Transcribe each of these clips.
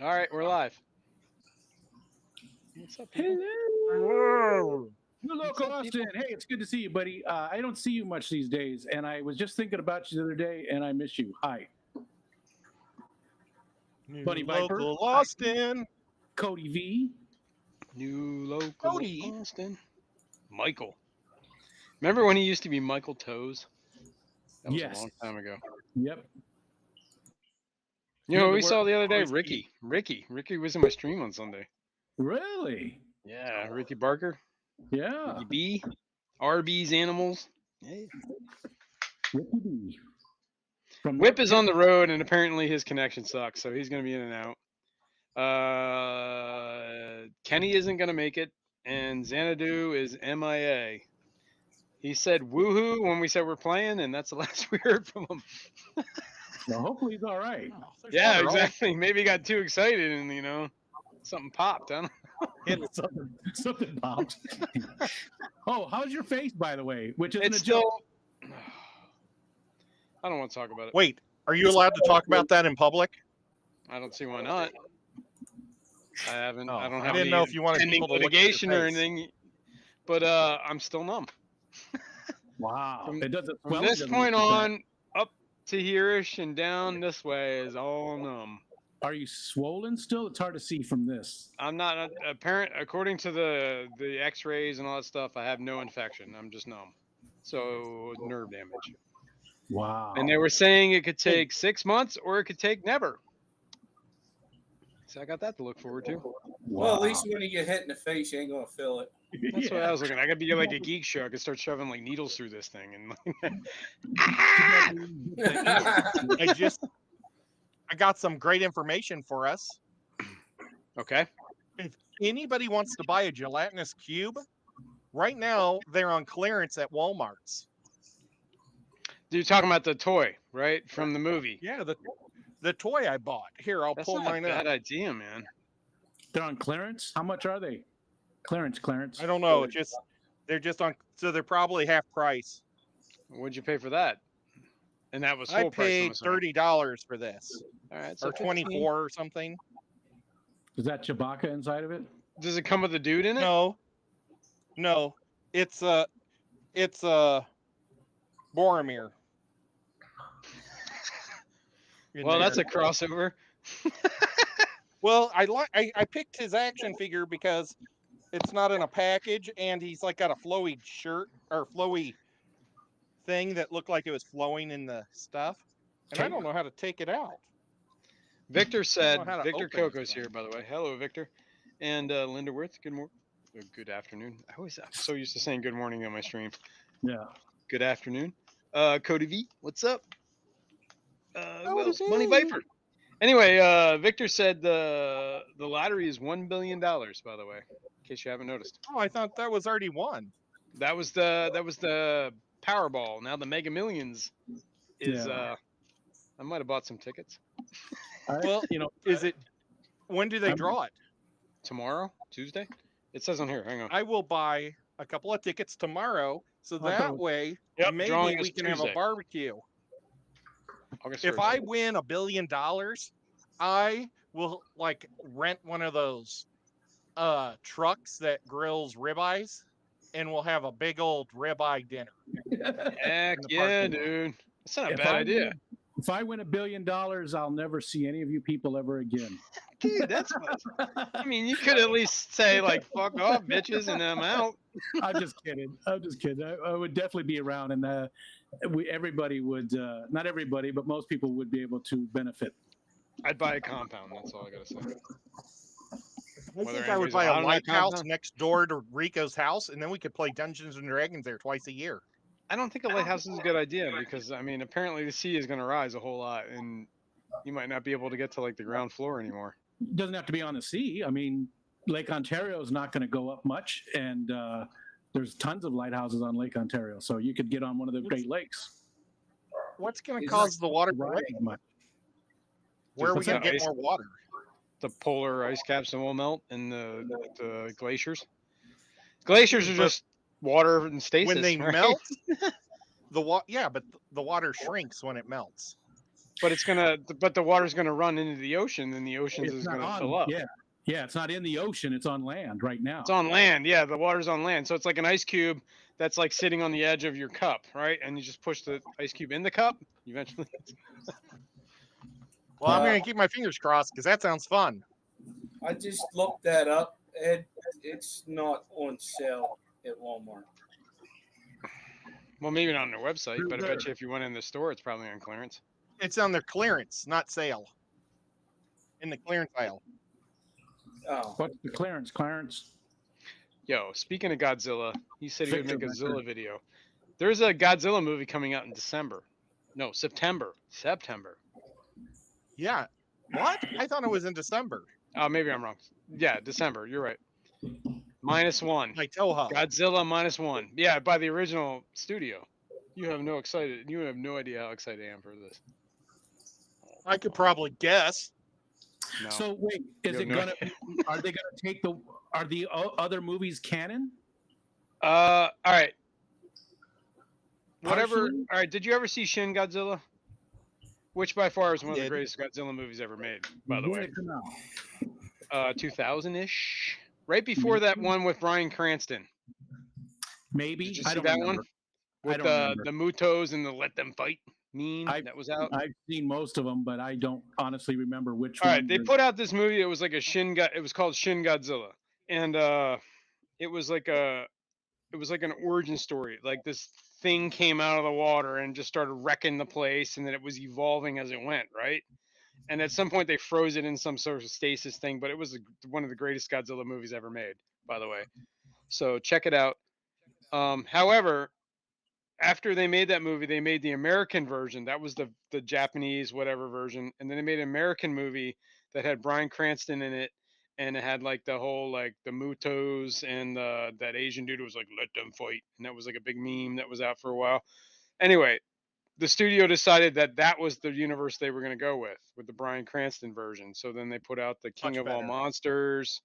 All right, we're live. What's up, people? Hello. New What's local up, Austin. people? Hey, it's good to see you, buddy. I don't see you much these days, and I was just thinking about you the other day, and I miss you. Hi, New Bunny Viper. local Hi, Austin. Cody V. New local Cody. Austin. Michael. Remember when he used to be Michael Toes? That was Yes. a long time ago. Yep. You know what we Linda saw the other day? Always Ricky was in my stream on Sunday. Really? Yeah, Ricky Barker, Yeah. Ricky B, RB's Animals. Yeah. Ricky B. From Whip North is on the road, and apparently his connection sucks, so he's going to be in and out. Kenny isn't going to make it, and Xanadu is MIA. He said woohoo when we said we're playing, and that's the last we heard from him. Well, hopefully he's all right. Oh, there's Yeah, water all- exactly. Maybe he got too excited and, something popped. I don't Something popped. Oh, how's your face, by the way? Which isn't It's a joke. still. I don't want to talk about it. Wait, are you allowed to talk about that in public? I don't see why not. I don't I have didn't any know if you wanted pending people to look at your litigation or face. anything, but I'm still numb. Wow. From- It doesn't. From well, it this doesn't point look bad. on, up to hereish and down this way is all numb. Are you swollen still? It's hard to see from this. I'm not apparent according to the X-rays and all that stuff. I have no infection. I'm just numb. So nerve damage. Wow. And they were saying it could take 6 months or it could take never. So I got that to look forward to. Well, at least when you get hit in the face, you ain't gonna feel it. That's what I was looking at. I could be like a geek show. I could start shoving like needles through this thing and I got some great information for us. Okay. If anybody wants to buy a gelatinous cube, right now they're on clearance at Walmart's. You're talking about the toy, right? From the movie. Yeah, the toy I bought. Here, I'll That's pull not a mine bad up. idea, man. They're on clearance. How much are they? Clearance. I don't know. They're just on, so they're probably half price. What'd you pay for that? And that was full I price. I'm paid assuming. $30 for this, All right, so or 15. 24 or something. Is that Chewbacca inside of it? Does it come with a dude in it? No, it's Boromir. In Well, that's a there. crossover. Well, I picked his action figure because it's not in a package, and he's like got a flowy shirt or flowy thing that looked like it was flowing in the stuff, and I don't know how to take it out. Victor said, how to Victor open this Coco's thing. here, by the way. Hello, Victor. And Linda Worth, good afternoon. I'm so used to saying good morning on my stream. Yeah. Good afternoon. Cody V, what's up? Money V. Viper. Anyway, Victor said the lottery is $1 billion, by the way, in case you haven't noticed. Oh, I thought that was already won. That was the Powerball. Now the Mega Millions is Yeah. I might have bought some tickets. Well, is it? When do they I'm- draw it? Tomorrow, Tuesday? It says on here. Hang on. I will buy a couple of tickets tomorrow, so Okay. that way Yep, maybe drawing is we can have Tuesday. a barbecue. August If 1st. I win $1 billion, I will like rent one of those trucks that grills ribeyes, and we'll have a big old ribeye dinner. Heck in the yeah, parking lot. dude. That's not a If bad idea. If I win $1 billion, I'll never see any of you people ever again. Dude, that's I mean, you could at least say like fuck off, bitches, and I'm out. I'm just kidding. I would definitely be around, and everybody would, not everybody, but most people would be able to benefit. I'd buy a compound, that's all I gotta say. I Whether think I would anybody's buy allowed a in that lighthouse compound? next door to Rico's house, and then we could play Dungeons and Dragons there twice a year. I don't think a lighthouse is a good idea because I mean apparently the sea is gonna rise a whole lot and you might not be able to get to like the ground floor anymore. It doesn't have to be on the sea. I mean, Lake Ontario is not going to go up much, and there's tons of lighthouses on Lake Ontario, so you could get on one of the Great Lakes. What's going to It's cause the water to Rise rise? much. Where are we What's going to that, get ice? more water? The polar ice caps will melt and the glaciers. Glaciers are just water and stasis. When they right? melt, but the water shrinks when it melts. But the water's gonna run into the ocean, and the ocean is gonna fill up. Yeah, it's not in the ocean; it's on land right now. It's on land. Yeah, the water's on land, so it's like an ice cube that's like sitting on the edge of your cup, right? And you just push the ice cube in the cup. Eventually. Well, I'm gonna keep my fingers crossed because that sounds fun. I just looked that up, and it's not on sale at Walmart. Well, maybe not on their website, but I bet you if you went in the store, it's probably on clearance. It's on their clearance, not sale. In the clearance aisle. Oh, What's the clearance? Clarence? Yo, speaking of Godzilla, he said he would make a Zilla video. There's a Godzilla movie coming out in December. No, September. September. Yeah. What? I thought it was in December. Oh, maybe I'm wrong. Yeah, December. You're right. -1. Like Toho. Godzilla -1. Yeah, by the original studio. You have no idea how excited I am for this. I could probably guess. No. So wait, is it gonna? Are they gonna take the? Are the other movies canon? All right. Whatever. Partially? All right. Did you ever see Shin Godzilla? Which by far is one of the greatest Godzilla movies ever made, by the way. 2000-ish. Right before that one with Bryan Cranston. Maybe. Did you I see don't that remember. one? With the Mutos and the Let Them Fight meme that was out. I've seen most of them, but I don't honestly remember which All one. right, they put out this movie. It was like it was called Shin Godzilla, and it was like an origin story. Like this thing came out of the water and just started wrecking the place, and then it was evolving as it went, right? And at some point they froze it in some sort of stasis thing, but it was one of the greatest Godzilla movies ever made, by the way. So check it out. However, after they made that movie, they made the American version. That was the Japanese whatever version, and then they made an American movie that had Bryan Cranston in it, and it had like the whole like the Mutos and that Asian dude was like Let Them Fight, and that was like a big meme that was out for a while. Anyway, the studio decided that was the universe they were going to go with the Bryan Cranston version. So then they put out the King of All Monsters,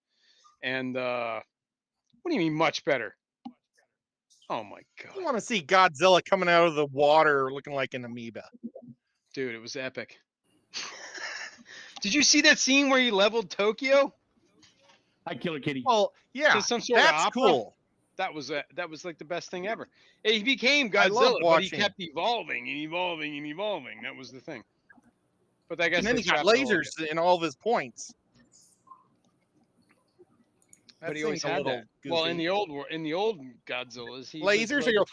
and what do you mean much better? Oh my god! I want to see Godzilla coming out of the water looking like an amoeba. Dude, it was epic. Did you see that scene where he leveled Tokyo? Hi, Killer Kitty. Well, yeah, Some sort that's of opera? cool. That was like the best thing ever. He became I love Godzilla, but he watching. kept evolving and evolving and evolving. That was the thing. But I guess And then they he got scrapped all of lasers it. in all of his points. But he always had that. Well, in the old Godzillas, he lasers was are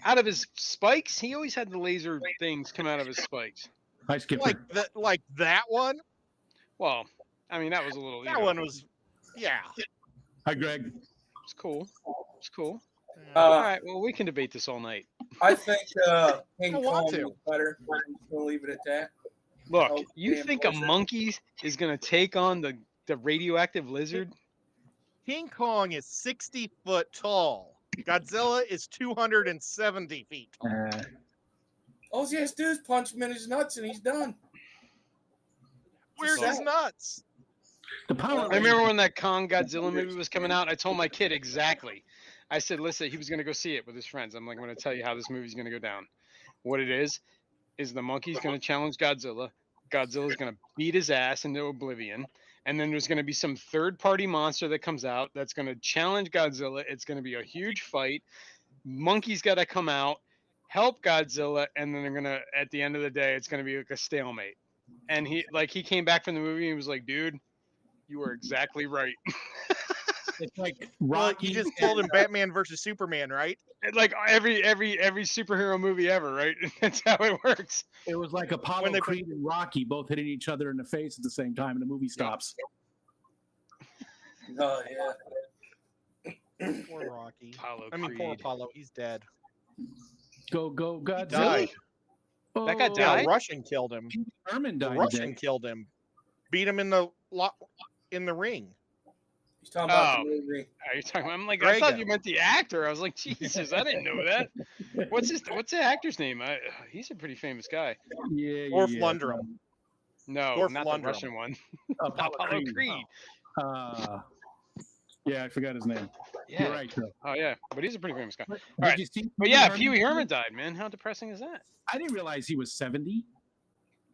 out of his spikes. He always had the laser things come out of his spikes. Hi, Skipper. like that one. Well, I mean that was a little. That one was, yeah. Hi, Greg. It's cool. It's cool. All right. Well, we can debate this all night. I think King I want Kong to. was better. I'm just gonna leave it at that. Look, Oh, you damn think a bullshit. monkey is gonna take on the radioactive lizard? King Kong is 60 foot tall. Godzilla is 270 feet tall. All he has to do is punch him in his nuts, and he's done. Where's his nuts? The Power I remember when that Kong Godzilla movie was coming out. I told my kid exactly. I said, listen, he was going to go see it with his friends. I'm like, I'm going to tell you how this movie's going to go down. What it is the monkey's going to challenge Godzilla. Godzilla's going to beat his ass into oblivion. And then there's going to be some third-party monster that comes out that's going to challenge Godzilla. It's going to be a huge fight. Monkey's got to come out, help Godzilla, and then they're going to, at the end of the day, it's going to be like a stalemate. And he came back from the movie and he was like, dude, you were exactly right. It's like Well, Rocky. you just told him Batman versus Superman, right? Like every superhero movie ever, right? That's how it works. It was like Apollo Creed and Rocky both hitting each other in the face at the same time, and the movie stops. Oh yeah. Poor Rocky. Apollo I mean, poor Creed. Apollo. He's dead. Go, Godzilla. Died. That guy Oh, Yeah, died? Russian killed him. Herman The died Russian today. killed him. Beat him in the ring. He's talking about Oh. the movie. Are you talking? I'm like, I thought Drago. you meant the actor. I was like, Jesus, I didn't know that. What's the actor's name? He's a pretty famous guy. Yeah, Or Flundrum. No, Or not Flundrum. the Russian one. Apollo Apollo Creed. Creed. Yeah, I forgot his name. Yeah. You're right, though. Oh yeah, but he's a pretty famous guy. Did right. you see? But yeah, Pee Wee Herman died, man. How depressing is that? I didn't realize he was 70.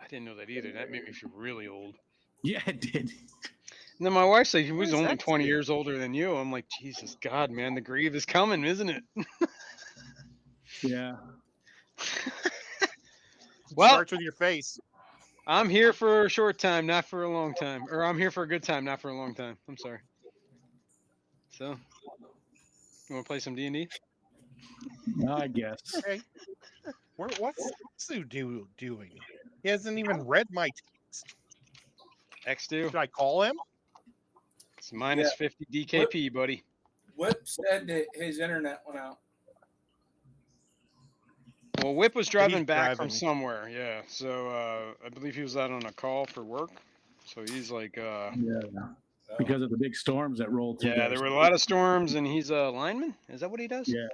I didn't know that either. That made me feel really old. Yeah, it did. And then my wife's like, he was is only that 20 to? years older than you. I'm like, Jesus God, man, the grief is coming, isn't it? Yeah. Well, Starts with your face. I'm here for a short time, not for a long time. Or I'm here for a good time, not for a long time. I'm sorry. So, you want to play some D&D? I guess. Okay. What's Sue doing? He hasn't even read my text. X2. Should I call him? It's minus 50 DKP, buddy. Whip said that his internet went out. Well, Whip was driving back from driving. somewhere, yeah. So I believe he was out on a call for work. So he's like, Yeah. Because of the big storms that rolled through. yeah, there were a lot of storms, and he's a lineman. Is that what he does? Yeah.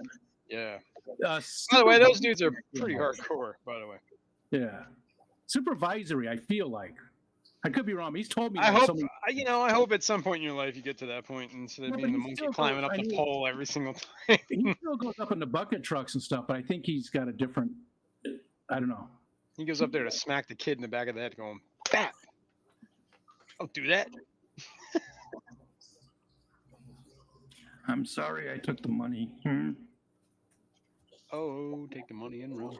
Yeah. By By the way, those dudes are pretty hardcore. By the way, Yeah. Supervisory, I feel like. I could be wrong. He's told me. I that hope somebody- I hope at some point in your life you get to that point instead of Yeah, being but the he monkey still climbing goes- up I the mean- pole every single time. he still goes up in the bucket trucks and stuff, but I think he's got a different. I don't know. He goes up there to smack the kid in the back of the head, going, "Bap! Don't do that." I'm sorry, I took the money. Oh, take the money and run.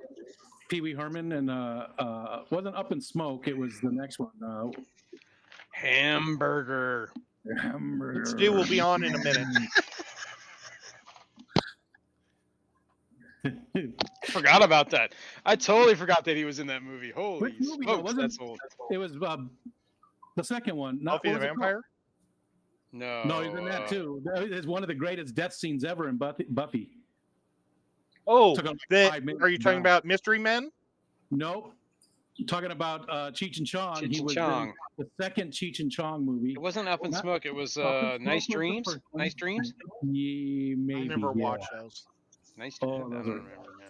Pee Wee Herman and wasn't Up in Smoke. It was the next one. Hamburger. Hamburger. Stu will be on in a minute. Forgot about that. I totally forgot that he was in that movie. Holy Which movie, though? smokes, Wasn't- that's old. It was the second one. Not Buffy what the was it called? Vampire? No. No, he's in that too. It's one of the greatest death scenes ever in Buffy. Oh, Took him like the, 5 minutes are you to talking die. about Mystery Men? Nope. I'm talking about Cheech and Chong. Cheech He and was Chong. in the second Cheech and Chong movie. It wasn't Up in Not- Smoke. It was Up in Smoke Nice was the Dreams. first one. Nice Dreams. Yeah, maybe. I never yeah. watched those. Nice Oh, Dreams. I those don't are- remember, man.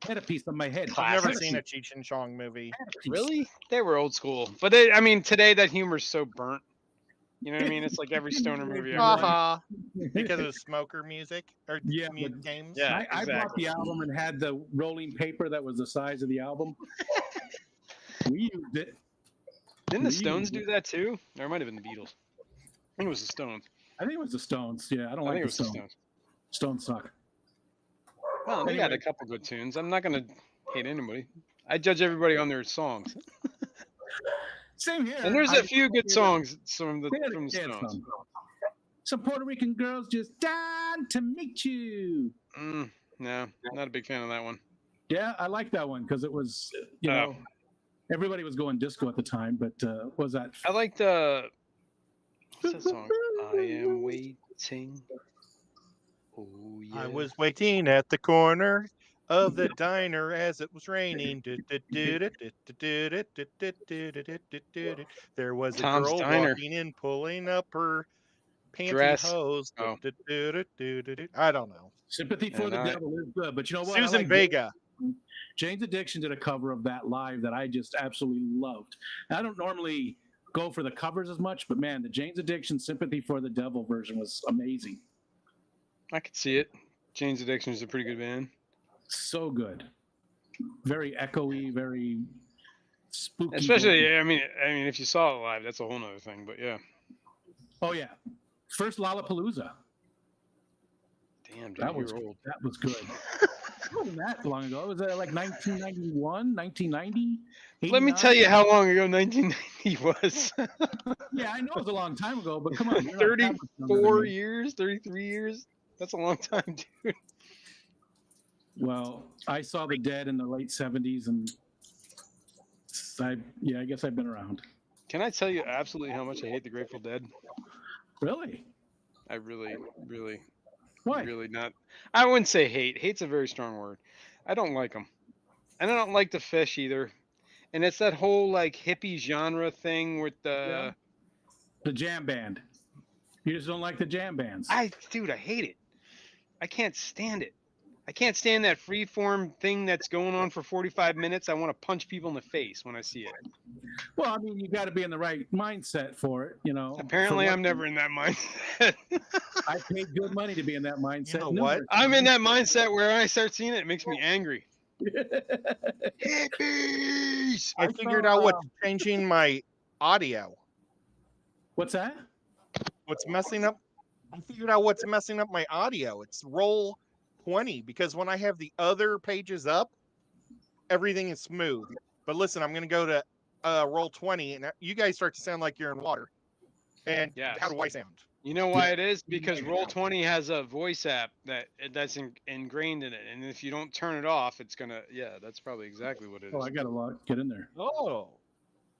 I had a piece of my head. I've never Classic. seen a Cheech and Chong movie. Really? They were old school, but I mean, today that humor's so burnt. You know what I mean? It's like every stoner movie ever. Haha. Because of smoker music or Yeah, music games. Yeah, I bought exactly. the album and had the rolling paper that was the size of the album. We used it. Didn't the we Stones used do that too? Or it might have been the Beatles. I think it was the Stones. I think it was the Stones. Yeah, I don't I like think it the was the Stones. Stones. Stones suck. Well, they got Anyway. a couple good tunes. I'm not gonna hate anybody. I judge everybody on their songs. Same here. And there's I- a few good songs from the They had- from the they had Stones. some Puerto Rican girls just dying to meet you. No, not a big fan of that one. Yeah, I like that one because it was, you know, everybody was going disco at the time, but what was that? I like the what's that song? I am waiting. Oh yeah. I was waiting at the corner of the diner as it was raining. There was a Tom's girl Diner. walking in, pulling up her Dress. pantyhose. Oh. I don't know. Sympathy for And the I- Devil is good, but you know what? I Susan like Vega. Jane's Addiction did a cover of that live that I just absolutely loved. I don't normally go for the covers as much, but man, the Jane's Addiction Sympathy for the Devil version was amazing. I could see it. Jane's Addiction is a pretty good band. So good. Very echoey, very spooky. Especially, vocal. I mean, if you saw it live, that's a whole nother thing. But yeah, Oh yeah. First Lollapalooza. damn, dude, That was you're old. that was good. It wasn't that long ago. Was that like 1991, 1990? Let me tell you how long ago 1990 was. Yeah, I know it was a long time ago, but come on. you're not that much younger than 34 me. years, 33 years. That's a long time, dude. Well, I saw the Dead in the late 70s, and I guess I've been around. Can I tell you absolutely how much I hate the Grateful Dead? Really? I really, really, Why? really not. I wouldn't say hate. Hate's a very strong word. I don't like them. And I don't like the Fish either. And it's that whole like hippie genre thing with the. The jam band. You just don't like the jam bands. Dude, I hate it. I can't stand it. I can't stand that freeform thing that's going on for 45 minutes. I want to punch people in the face when I see it. Well, I mean, you got to be in the right mindset for it, you know. Apparently, I'm never in that mindset. I paid good money to be in that mindset. You know what? I'm in that mindset where I start seeing it makes me angry. Hippies! I figured out what's changing my audio. What's that? What's messing up? I figured out what's messing up my audio. It's roll 20 because when I have the other pages up, everything is smooth. But listen, I'm going to go to roll 20, and you guys start to sound like you're in water. And Yes. how do I sound? You know why it is? Because Roll20 has a voice app that's ingrained in it, and if you don't turn it off, it's gonna. Yeah, that's probably exactly what it is. Oh, I gotta get in there. Oh,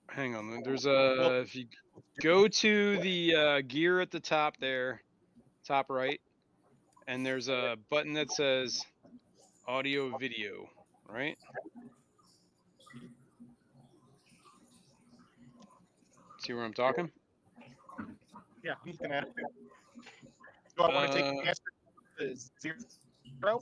Hang on. There's a. If you go to the gear at the top there, top right, and there's a button that says audio video, right? See where I'm talking? yeah. I'm looking at it. Do I want to take the answer to 0?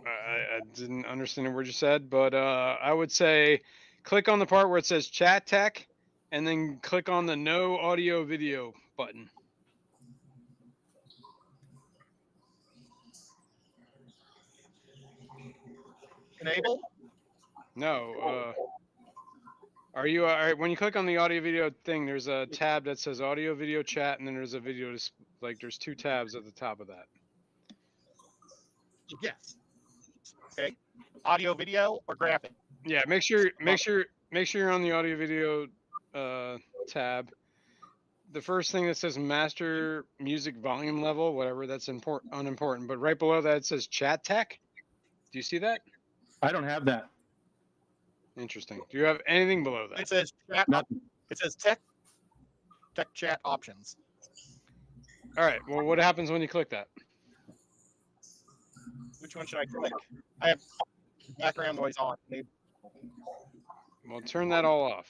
I didn't understand a word you said, but I would say click on the part where it says chat tech and then click on the no audio video button. Enable? No. Are you all right? When you click on the audio video thing, there's a tab that says audio video chat, and then there's a video, like there's 2 tabs at the top of that. Yes. Okay. Audio, video, or graphic? Yeah, make sure you're on the audio video tab. The first thing that says master music volume level, whatever, that's unimportant. But right below that it says chat tech. Do you see that? I don't have that. Interesting. Do you have anything below that? It says chat. Nothing. It says tech chat options. All right. Well, what happens when you click that? Which one should I click? I have background noise on. Well, turn that all off.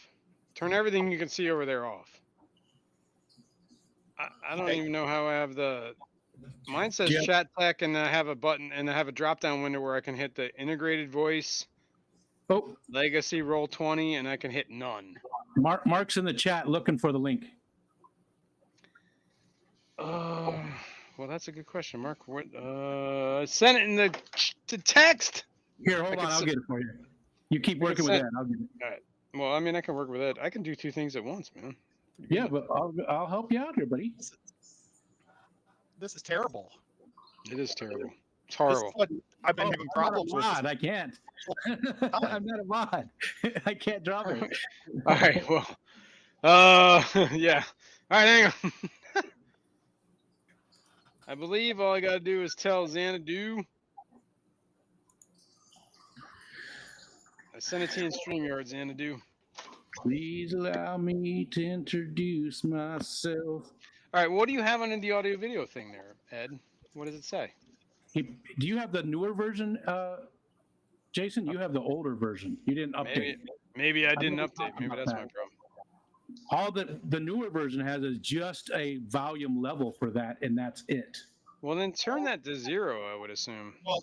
Turn everything you can see over there off. I don't even know how I have the. Mine says chat tech, and I have a button, and I have a drop-down window where I can hit the integrated voice, legacy Roll20, and I can hit none. Mark's in the chat looking for the link. Well, that's a good question, Mark. What? Send it in the text. Here, hold on. I'll get it for you. You keep working with that. I'll get it. All right. Well, I mean, I can work with it. I can do 2 things at once, man. Yeah, but I'll help you out here, buddy. This is terrible. It is terrible. It's horrible. I've been having problems with. I can't. I'm not a mod. I can't drop it. All right. Well. Yeah. All right. Hang on. I believe all I gotta do is tell Xanadu. I sent it to you in StreamYard, Xanadu. Please allow me to introduce myself. All right, what do you have under the audio video thing there, Ed? What does it say? Do you have the newer version, Jason? You have the older version. You didn't update. Maybe I didn't update. Maybe that's my problem. All the newer version has is just a volume level for that, and that's it. Well, then turn that to 0, I would assume. Well,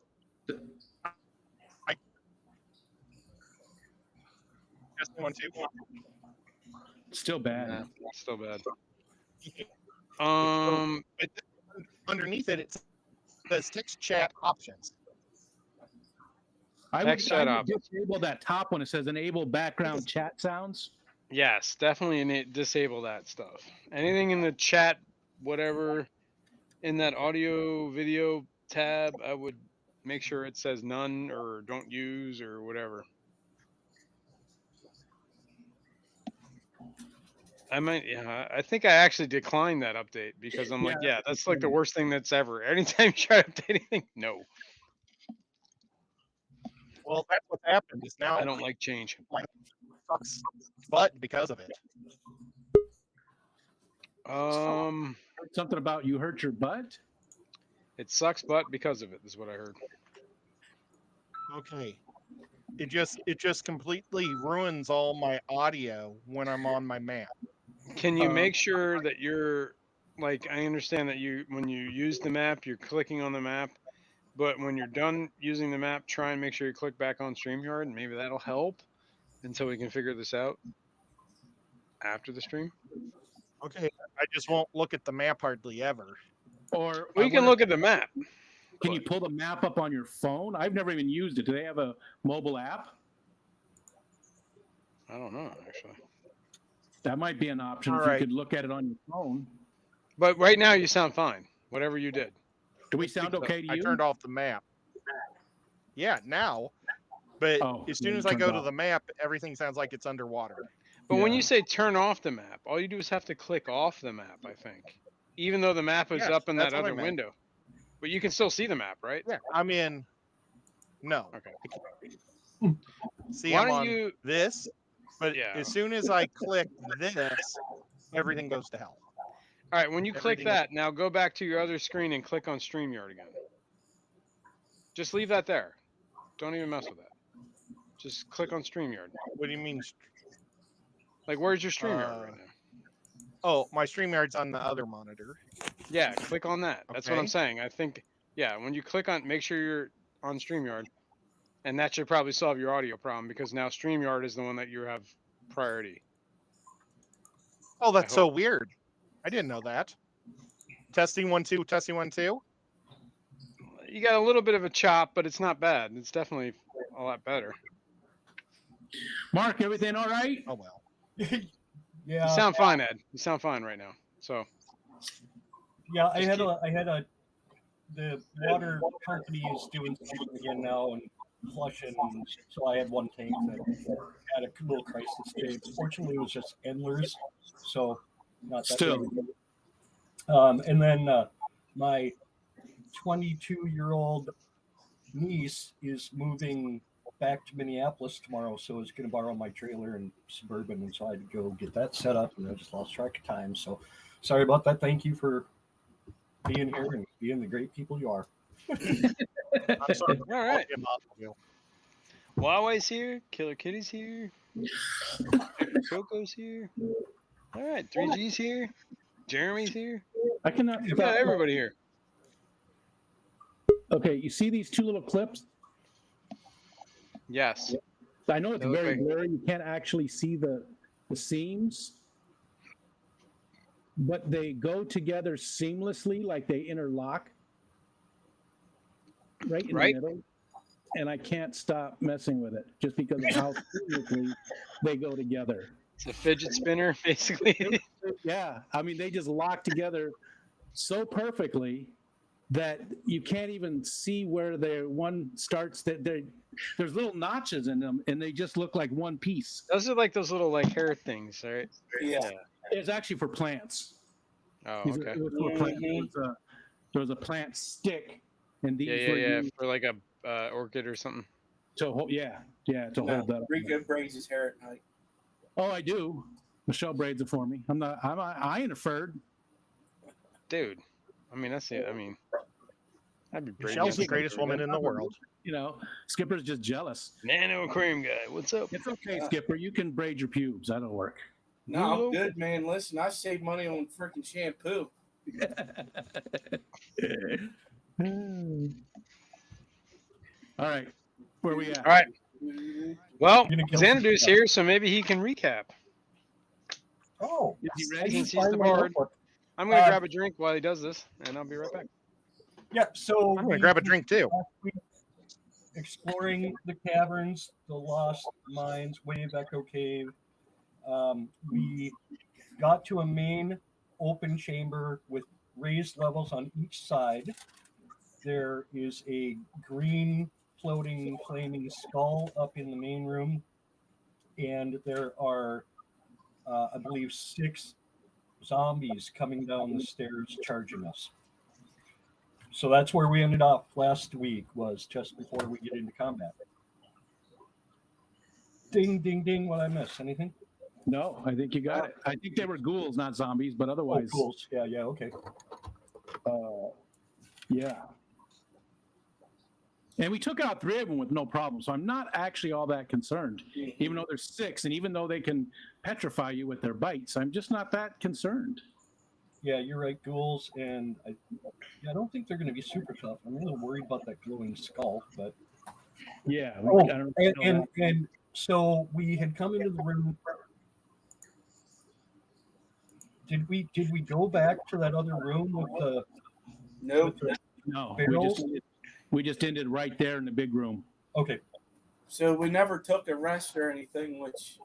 Still bad. Yeah, still bad. Underneath it, it says text chat options. I would disable that top one. It says enable background chat sounds. Yes, definitely disable that stuff. Anything in the chat, whatever, in that audio video tab, I would make sure it says none or don't use or whatever. I think I actually declined that update because I'm like, yeah, that's like the worst thing that's ever. Anytime you try to update anything, no. Well, that's what happened. Is now I don't like change. Sucks butt because of it. Something about you hurt your butt? It sucks butt because of it, is what I heard. Okay. It just completely ruins all my audio when I'm on my map. Can you make sure that you're like, I understand that when you use the map, you're clicking on the map, but when you're done using the map, try and make sure you click back on StreamYard, and maybe that'll help until we can figure this out. after the stream. Okay, I just won't look at the map hardly ever. Or Well, you can look at the map. Can you pull the map up on your phone? I've never even used it. Do they have a mobile app? I don't know, actually. That might be an option All if right. you could look at it on your phone. But right now you sound fine. Whatever you did. Do we sound okay to you? I turned off the map. Yeah, now. But as soon as I go to the map, everything sounds like it's underwater. But when you say turn off the map, all you do is have to click off the map, I think. Even though the map is Yes, up in that that's what I other meant. window. But you can still see the map, right? Yeah, I'm in. No. Okay. See, Why I'm don't on you this, but Yeah. as soon as I click this, everything goes to hell. All right, when you click Everything is- that, now go back to your other screen and click on StreamYard again. Just leave that there. Don't even mess with that. Just click on StreamYard. What do you mean? Like, where's your StreamYard right now? Oh, my StreamYard's on the other monitor. Yeah, click on that. That's what I'm Okay. saying. I think, yeah, when you click on, make sure you're on StreamYard. And that should probably solve your audio problem because now StreamYard is the one that you have priority. Oh, that's so weird. I didn't know that. Testing 1 2, testing 1 2. You got a little bit of a chop, but it's not bad. It's definitely a lot better. Mark, everything all right? Oh well. You Yeah, sound fine, Ed. You sound fine right now. So yeah. I Just had a. The water company is doing something again now and flushing, so I had one tank that had a little crisis stage. Fortunately, it was just endlers, so not that Still. big. And then my 22-year-old niece is moving back to Minneapolis tomorrow, so is going to borrow my trailer and Suburban, and so I had to go get that set up, and I just lost track of time. So sorry about that. Thank you for being here and being the great people you are. I'm sorry. all right. You. Huawei's here. Killer Kitty's here. Coco's here. All right. 3G's here. Jeremy's here. I cannot. We got everybody here. Okay, you see these two little clips? Yes. I know it's They look very like- blurry. You can't actually see the seams, but they go together seamlessly, like they interlock right in Right. the middle. And I can't stop messing with it just because of how seamlessly they go together. It's a fidget spinner, basically. Yeah, I mean, they just lock together so perfectly that you can't even see where their one starts. That there's little notches in them, and they just look like one piece. Those are like those little like hair things, right? Yeah. It's actually for plants. Oh, These okay. are- it was for plants. There was a plant stick, and these Yeah, were yeah, yeah. used For like a orchid or something. to hold. Yeah, to No, hold that. Up. Rico braids his hair at night. Oh, I do. Michelle braids it for me. I ain't a furred. Dude. I mean, that's it. I mean, I'd be brave. Michelle's the greatest woman in the world. You know, Skipper's just jealous. Nano aquarium guy. What's up? It's okay, Skipper. You can braid your pubes. That'll work. No, I'm good, man. Listen, I save money on freaking shampoo. All right, where we at? All right. Well, You're gonna kill Xanadu's some- here, so maybe he can recap. Oh, Is he I ready? can Since he's the find my bard. notebook. I'm gonna Uh, grab a drink while he does this, and I'll be right back. Yeah, so I'm gonna we- grab a drink too. last week, exploring the caverns, the lost mines, Wave Echo Cave. We got to a main open chamber with raised levels on each side. There is a green floating flaming skull up in the main room, and there are, I believe, 6 zombies coming down the stairs charging us. So that's where we ended up last week, was just before we get into combat. Ding, ding, ding. What I miss? Anything? No, I think you got it. I think they were ghouls, not zombies, but Oh, otherwise, cool. Yeah, yeah, okay. yeah. And we took out 3 of them with no problem, so I'm not actually all that concerned. Even though there's 6, and even though they can petrify you with their bites, I'm just not that concerned. Yeah, you're right, ghouls, and I don't think they're going to be super tough. I'm a little worried about that glowing skull, but Yeah. Oh, I don't know and so we had come into the room. Did we go back to that other room with the Nope. No, barrels? we just ended right there in the big room. Okay. So we never took a rest or anything, which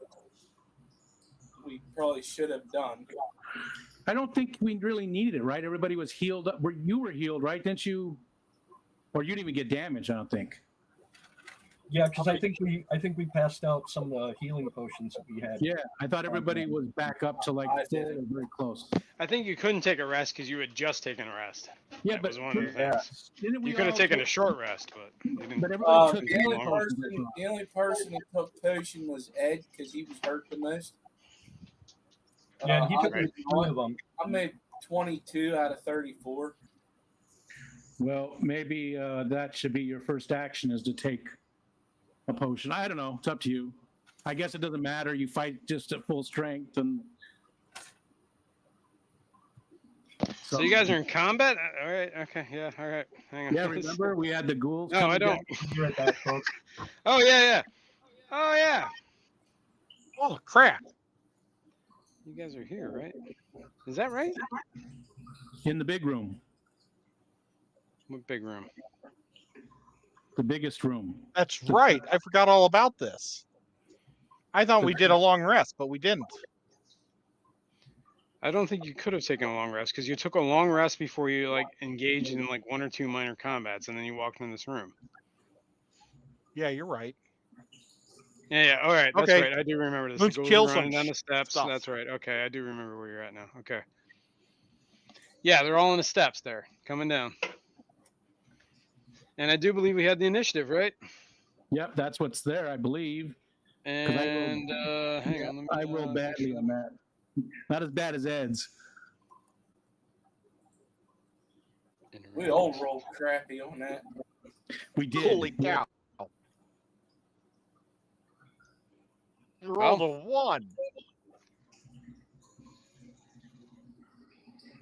we probably should have done. I don't think we really needed it, right? Everybody was healed up. You were healed, right? Didn't you? Or you didn't even get damaged, I don't think. Yeah, because I think we passed out some of the healing potions that we had. Yeah, I thought everybody was back up to like I full didn't. or very close. I think you couldn't take a rest because you had just taken a rest. Yeah, That but was one of the Yeah. things. didn't we You could have all taken take- a short rest, but you didn't. But everybody took The healing only potions, I person, thought. the only person that took potion was Ed because he was hurt the most. Yeah, and he I took did two not. of them. I made 22 out of 34. Well, maybe that should be your first action is to take a potion. I don't know. It's up to you. I guess it doesn't matter. You fight just at full strength, and So you guys are in combat? All right. Okay. Yeah. All right. Hang on. yeah. Remember we had the ghouls. No, coming I don't. down? You're at that book. Oh yeah. Oh yeah. Oh crap! You guys are here, right? Is that right? In the big room, What big room? the biggest room. That's right. I forgot all about this. I thought we did a long rest, but we didn't. I don't think you could have taken a long rest because you took a long rest before you like engaged in like 1 or 2 minor combats, and then you walked in this room. Yeah, you're right. Yeah. All right. That's Okay. right. I do remember this. Let's The ghouls kill are some running down the steps. stuff. That's right. Okay. I do remember where you're at now. Okay. Yeah, they're all in the steps there, coming down. And I do believe we had the initiative, right? Yep, that's what's there, I believe. And hang on. Let me, I rolled make badly sure. on that. Not as bad as Ed's. We all rolled crappy on that. We did. Holy cow! You rolled a 1.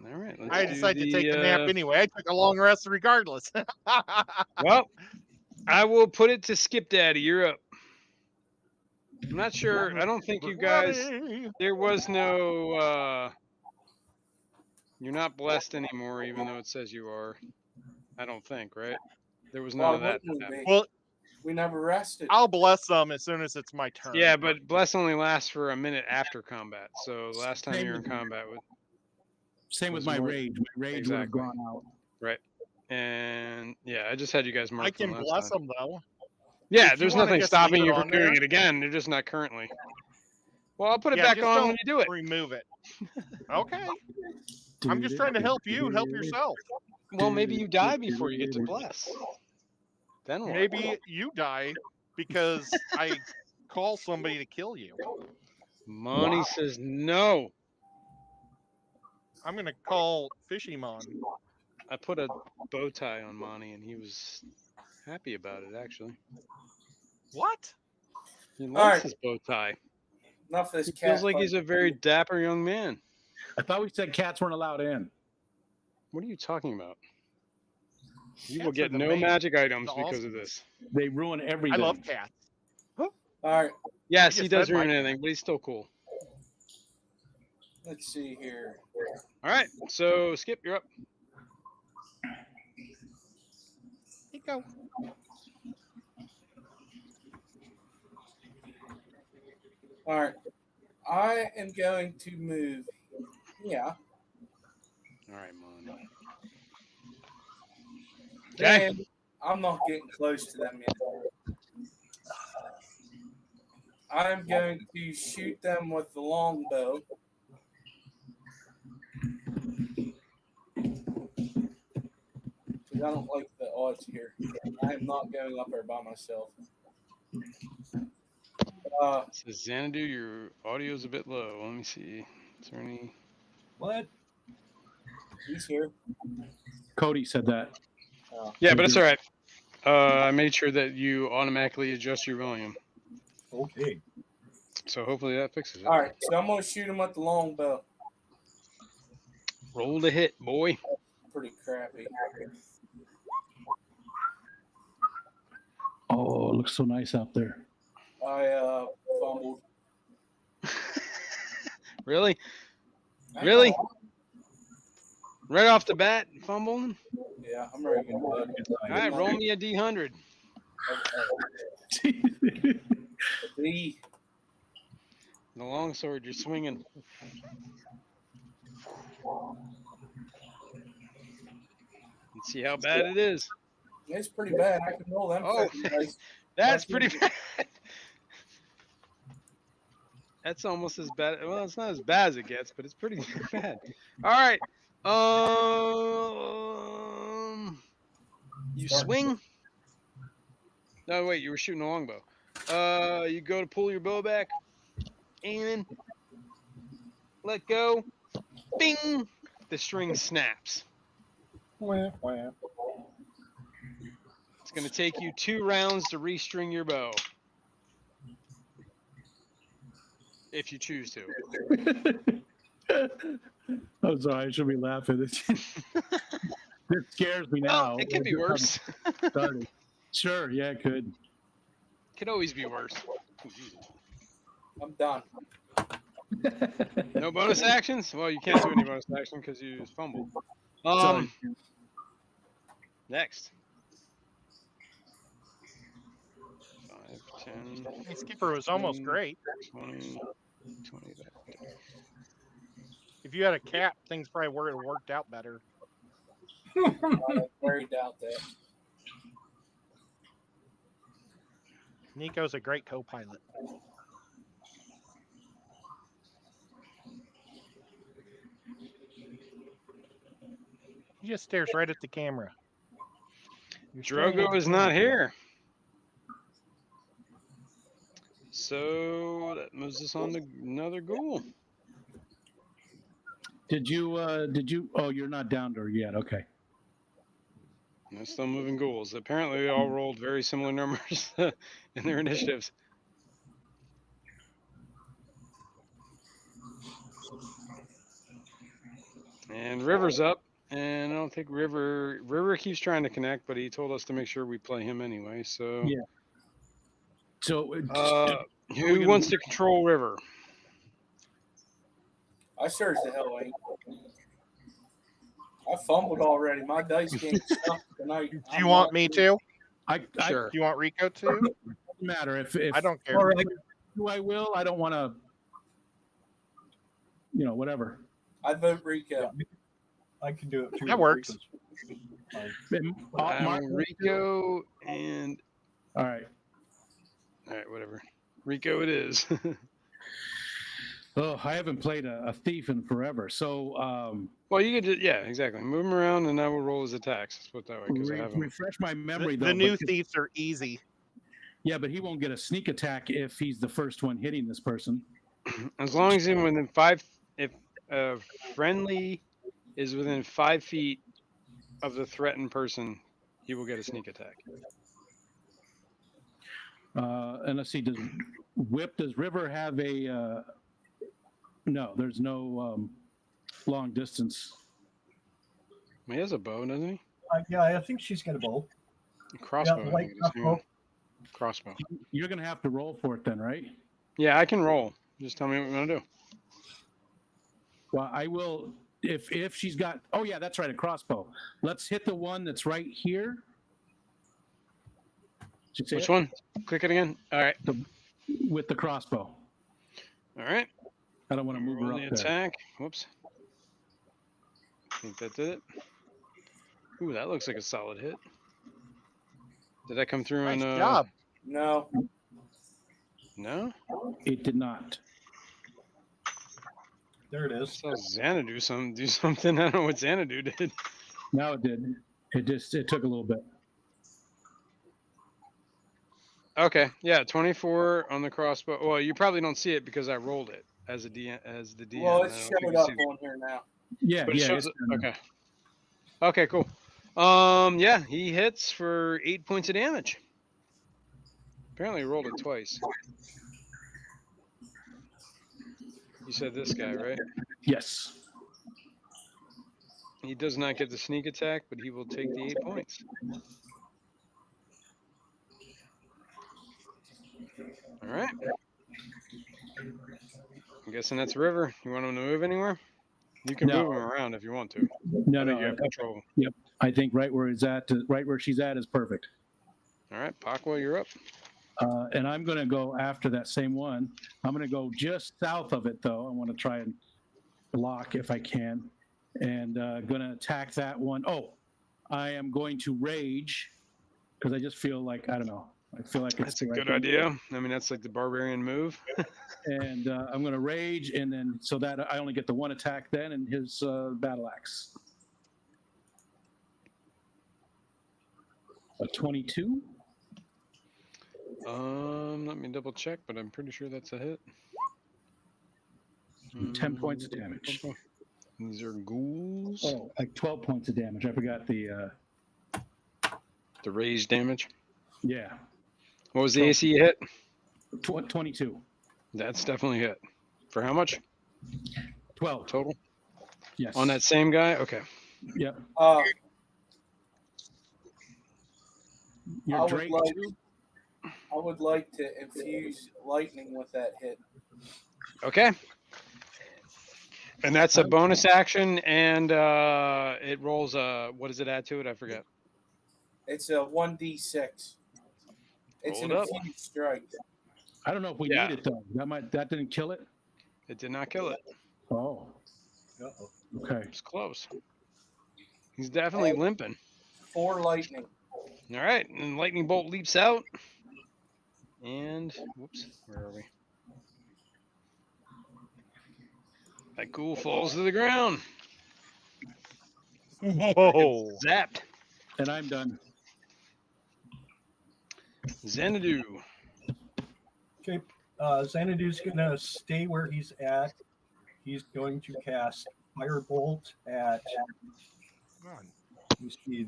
All right. Let's I do decided to take a nap the, anyway. I took a long rest regardless. Well, I will put it to Skip Daddy. You're up. I'm not sure. I don't think you guys. There was no. You're not blessed anymore, even though it says you are. I don't think, right? There was none Why of that. wouldn't we be? Well, We never rested. I'll bless them as soon as it's my turn. Yeah, but bless only lasts for a minute after combat. So last time you were in combat with, Same with was my more- rage. My rage would have Exactly. gone out. and yeah, I just had you guys mark. I can bless them though. Yeah, If you there's wanna nothing just stopping leave you it from on doing there. it again. They're just not currently. Well, I'll put it Yeah, back just on when don't you do it. Remove it. Okay. I'm just trying to help you. Help yourself. Well, maybe you die before you get to bless. Then what? Maybe you die because I call somebody to kill you. Monty says no. I'm gonna call Fishymon. I put a bow tie on Monty, and he was happy about it. Actually, What? he likes right. his bow tie. Enough of this He cat. feels like fight. he's a very dapper young man. I thought we said cats weren't allowed in. What are you talking about? You will Cats are get the no main- magic items the because awesome- of this. They ruin I everything. love cats. All right. Yes, just he does fed my ruin anything, but he's still cool. Let's see here. All right, so Skip, you're up. Here you go. All right. I am going to move. Yeah. All right, Monty. Okay. And I'm not getting close to them yet. I'm going to shoot them with the longbow. Because I don't like the odds here. I am not going up there by myself. Says Xanadu, your audio's a bit low. Let me see. Is there any? What? He's here. Cody said that. Yeah, but it's all right. I made sure that you automatically adjust your volume, Okay. so hopefully that fixes it. All right, so I'm going to shoot him with the longbow. Roll the hit, boy. Pretty crappy. Oh, it looks so nice out there. I fumbled. Really? Really? Right off the bat, fumbling? Yeah, I'm ready to go. All right, roll me a D100. D. The longsword you're swinging. Let's see how bad it is. It's pretty bad. I can roll them. Oh, 50 dice. that's pretty bad. That's almost as bad. Well, it's not as bad as it gets, but it's pretty bad. All right. You swing. No, wait. You were shooting a longbow. You go to pull your bow back. Aiming. Let go. Bing. The string snaps. Wah, wah. It's going to take you 2 rounds to restring your bow. If you choose to. I'm sorry, I should be laughing. It scares me now. Oh, it could be worse. Started. Sure, yeah, it could. Could always be worse. I'm done. No bonus actions? Well, you can't do any bonus action because you fumbled. Sorry. Next. 5, 10, Hey, Skipper was almost great. 20, 20. If you had a cat, things probably would have worked out better. I very doubt that. Nico's a great co-pilot. He just stares right at the camera. Drogo is not here. So that moves us on to another ghoul. Did you, oh, you're not down to her yet. Okay. No, still moving ghouls. Apparently, they all rolled very similar numbers in their initiatives. And River's up, and I don't think River keeps trying to connect, but he told us to make sure we play him anyway. So, Yeah. So, who wants to control River? I sure as the hell ain't. I fumbled already. My dice game sucks tonight. Do you want me to? Sure. Do you want Rico to? doesn't matter if I don't care. All right. Who I will. I don't want to. Whatever. I vote Rico. Yeah, I can do it too. That works. Rico and All right. whatever. Rico it is. Oh, I haven't played a thief in forever. So, well, you could, yeah, exactly. Move him around, and I will roll his attacks. Let's put it that way, because I have him. refresh my memory. The though, new but- thieves are easy. Yeah, but he won't get a sneak attack if he's the first one hitting this person. As long as he's within 5, if a friendly is within 5 feet of the threatened person, he will get a sneak attack. And let's see, does River have a? No, there's no long distance. He has a bow, doesn't he? Yeah, I think she's got a bow. A crossbow. Yeah, I light think it is. Hang on. Crossbow. You're gonna have to roll for it then, right? Yeah, I can roll. Just tell me what we're gonna do. Well, I will. If she's got. Oh yeah, that's right, a crossbow. Let's hit the one that's right here. Did you see Which it? one? Click it again. All right. With the crossbow. All right. I don't want to move her Roll up the there. attack. Whoops. I think that did it. Ooh, that looks like a solid hit. Did that come through Nice on? job. No. No. It did not. There it I is. saw Xanadu do something. I don't know what Xanadu did. No, it did. It took a little bit. Okay, yeah, 24 on the crossbow. Well, you probably don't see it because I rolled it as the DM. Well, I it's don't think showing you up see it. on here now. Yeah, But it yeah. shows it's- it. Okay. Okay, cool. Yeah, he hits for 8 points of damage. Apparently, he rolled it twice. You said this guy, right? Yes. He does not get the sneak attack, but he will take the 8 points. All right. I'm guessing that's River. You want him to move anywhere? You can No. move him around if you want to. No, I think no. you have control. Yep. I think right where she's at is perfect. All right, Pakwa, you're up. And I'm going to go after that same one. I'm going to go just south of it, though. I want to try and block if I can. And going to attack that one. Oh, I am going to rage because I just feel like, I don't know. I feel like it's That's a good idea. I mean, that's like the barbarian move. And I'm going to rage, and then so that I only get the one attack then, and his battle axe. A 22. Let me double check, but I'm pretty sure that's a hit. 10 points of damage. These are ghouls. Oh, like 12 points of damage. I forgot the. The rage damage. Yeah. What was the AC you hit? 22. That's definitely hit. For how much? 12 total. Yes. On that same guy. Okay. Yep. I would like to infuse lightning with that hit. Okay. And that's a bonus action, and it rolls a. What does it add to it? I forget. It's a 1d6. It's an infused strike. I don't know if we need it though. That didn't kill it. It did not kill it. Oh. Uh-oh. Okay. It's close. He's definitely limping. 4 lightning. All right, and lightning bolt leaps out. And whoops, where are we? That ghoul falls to the ground. Whoa. Zapped. And I'm done. Xanadu. Okay, Xanadu's gonna stay where he's at. He's going to cast Firebolt at. Let me see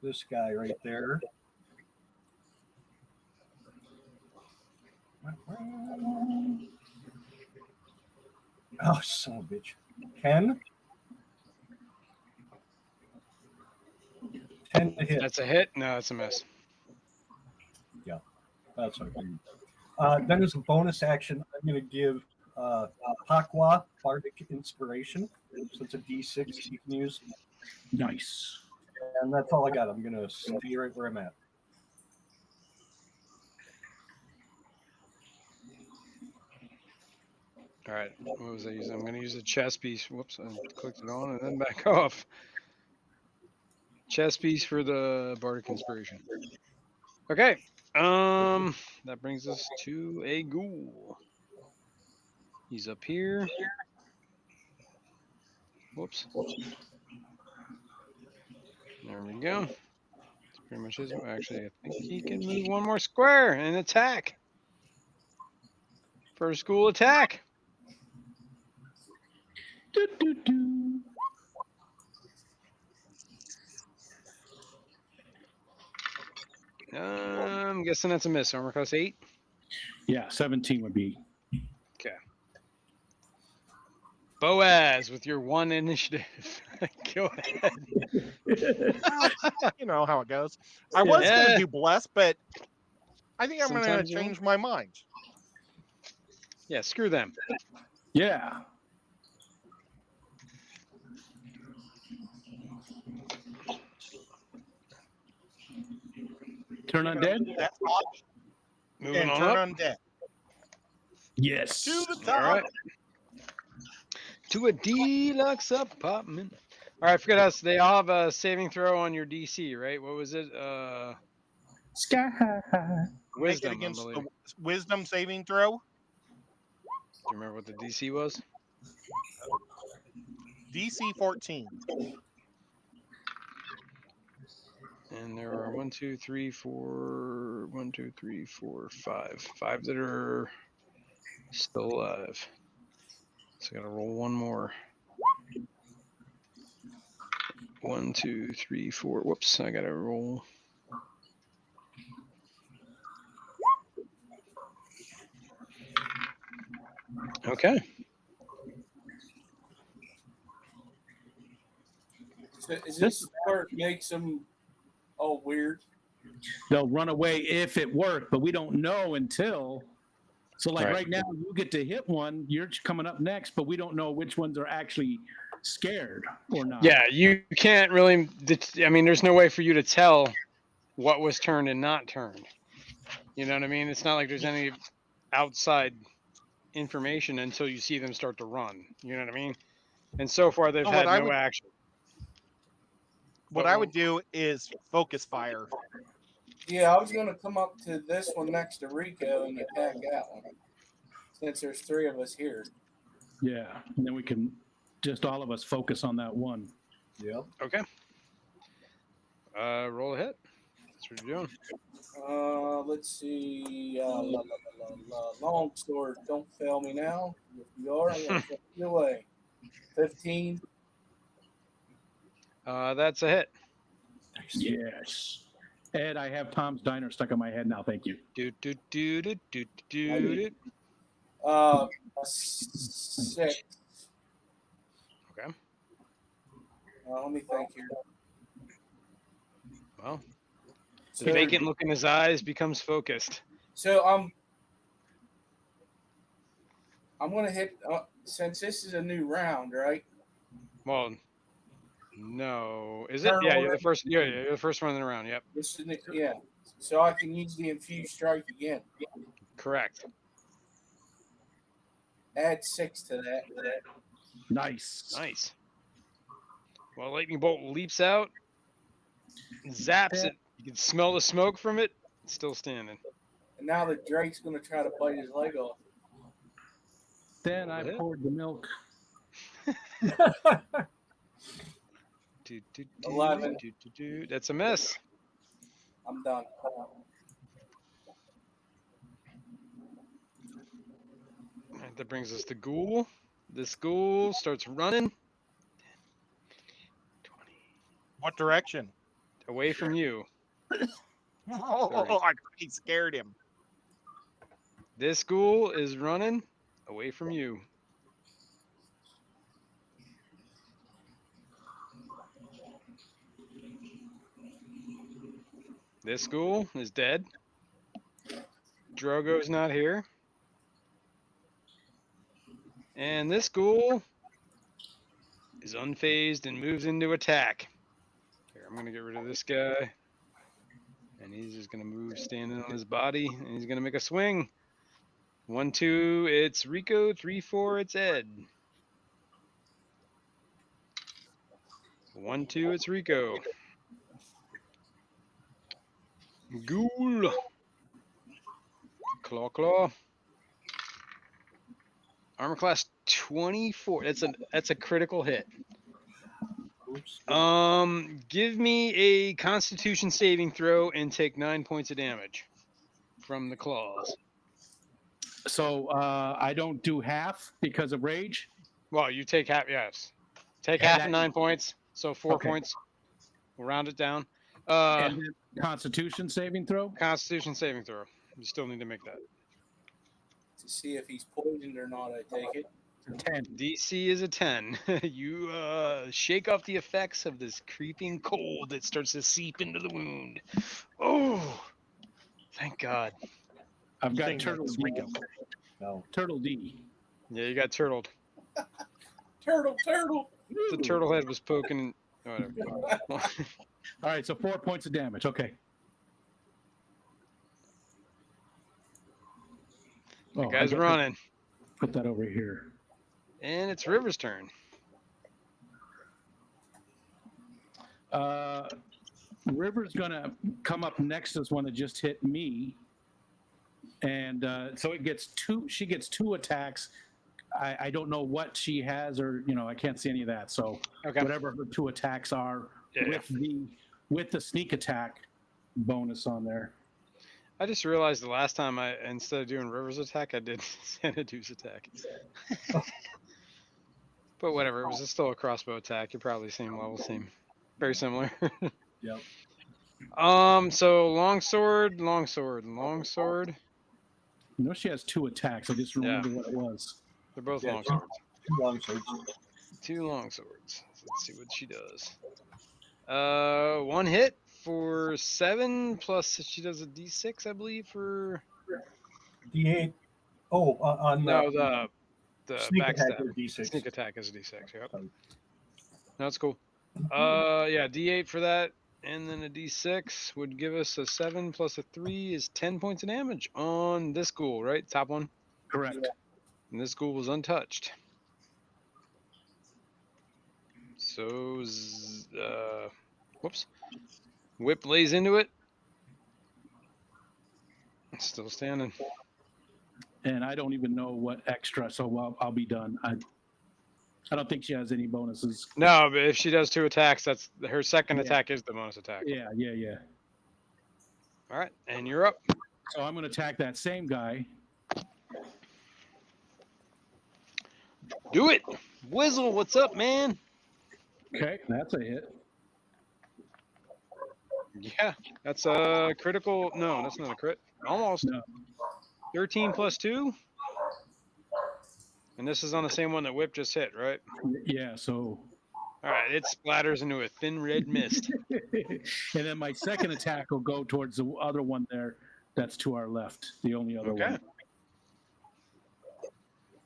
this guy right there. Oh, son of a bitch. 10? 10 to hit. That's a hit? No, that's a miss. Yeah, that's okay. Then as a bonus action, I'm going to give Pakwa Bardic Inspiration. So it's a D6 you can use. Nice. And that's all I got. I'm going to stay right where I'm at. All right, what was I using? I'm going to use a chess piece. Whoops, I clicked it on and then back off. Chess piece for the Bardic Inspiration. Okay, that brings us to a ghoul. He's up here. Whoops. There we go. That's pretty much his. Actually, I think he can move one more square and attack. First ghoul attack. Do, do, do. I'm guessing that's a miss. Armor class 8. Yeah, 17 would be. Okay. Boaz with your 1 initiative. Go ahead. You know how it goes. I was going Yeah. to do bless, but I think I'm going Sometimes to you change my mind. Yeah, screw them. Yeah. Turn undead? That's hot. Moving And on turn up. undead. Yes. To the All top. right. To a deluxe apartment. All right, I forgot us. They all have a saving throw on your DC, right? What was it? Sky high. Make Wisdom, it against I the believe. wisdom saving throw. Do you remember what the DC was? DC 14. And there are 1, 2, 3, 4, 1, 2, 3, 4, 5. 5 that are still alive. So I gotta roll one more. 1, 2, 3, 4. Whoops, I gotta roll. Okay. So is this where it makes them all weird? They'll run away if it worked, but we don't know until So like Right. right now, you get to hit one. You're coming up next, but we don't know which ones are actually scared or not. Yeah, you can't really. I mean, there's no way for you to tell what was turned and not turned. You know what I mean? It's not like there's any outside information until you see them start to run. You know what I mean? And so far, they've So had what I no would- action. What But I would do is focus fire. Yeah, I was going to come up to this one next to Rico and attack that one. Since there's 3 of us here. Yeah, and then we can just all of us focus on that one. Yep. Okay. Roll a hit. That's what you're doing. Let's see. Long sword, don't fail me now. If you are, I'm going to take you away. 15. That's a hit. Yes. Ed, I have Tom's Diner stuck in my head now. Thank you. Do do do do do do. A 6. Okay. Let me think here. Well, the So, vacant look in his eyes becomes focused. so I'm going to hit. Since this is a new round, right? Well, no, is it? Turn Yeah, order. you're the first. Yeah, you're the first one in the round. Yep, This is yeah. So I can use the infused strike again. correct. Add 6 to that. Nice. Nice. Well, lightning bolt leaps out, zaps it. You can smell the smoke from it. It's still standing. And now the Drake's going to try to bite his leg off. Then I Hit. poured the milk. Do, do, 11. do. That's a miss. I'm done. All right, that brings us to Ghoul. This Ghoul starts running. 20. What direction? Away from you. Oh, he scared him. This Ghoul is running away from you. This Ghoul is dead. Drogo's not here. And this Ghoul is unfazed and moves into attack. Here, I'm going to get rid of this guy. And he's just going to move standing on his body. And he's going to make a swing. 1, 2, it's Rico. 3, 4, it's Ed. 1, 2, it's Rico. Ghoul. Claw, claw. Armor class 24. That's a critical hit. Oops. Give me a Constitution saving throw and take 9 points of damage from the claws. So I don't do half because of rage. Well, you take half. Yes, take Yeah, half that- of 9 points. So 4 Okay. points. We'll round it down. And then Constitution saving throw. Constitution saving throw. You still need to make that. To see if he's poisoned or not, I take it. 10. DC is a 10. You shake off the effects of this creeping cold that starts to seep into the wound. Oh, thank God. I've got Think turtle that's D. Rico. No. Turtle D. Yeah, you got turtled. Turtle. The turtle head was poking. Whatever. All right, so 4 points of damage. Okay. The Oh, guy's I got- running. Put that over here. And it's River's turn. River's gonna come up next to this one that just hit me, and so it gets two. She gets 2 attacks. I don't know what she has, or I can't see any of that. So Okay. whatever her 2 attacks are Yeah. with the sneak attack bonus on there. I just realized the last time instead of doing River's attack, I did Xanadu's attack. But whatever, it was still a crossbow attack. You're probably same level, very similar. Yep. So longsword. She has 2 attacks. I just remember what it was. They're both Yeah, longswords. 2 long swords. 2 longswords. Let's see what she does. 1 hit for 7 plus she does a D6, I believe, for D8. Oh, on No, the sneak attack backstab. is D6. Sneak attack is a D6. Yep. Sorry. No, that's cool. Yeah, D8 for that, and then a D6 would give us a 7 plus a 3 is 10 points of damage on this ghoul, right? Top one. Correct. Yeah. And this ghoul was untouched. So, whoops. Whip lays into it. Still standing. And I don't even know what extra, so I'll be done. I don't think she has any bonuses. No, but if she does 2 attacks, that's her second Yeah. attack is the bonus attack. Yeah. All right, and you're up. So I'm going to attack that same guy. Do it. Whizzle, what's up, man? Okay, that's a hit. Yeah, that's a critical. No, that's not a crit. Almost. No. 13 plus 2. And this is on the same one that Whip just hit, right? Yeah, so. All right, it splatters into a thin red mist. And then my second attack will go towards the other one there that's to our left, the only other Okay. one.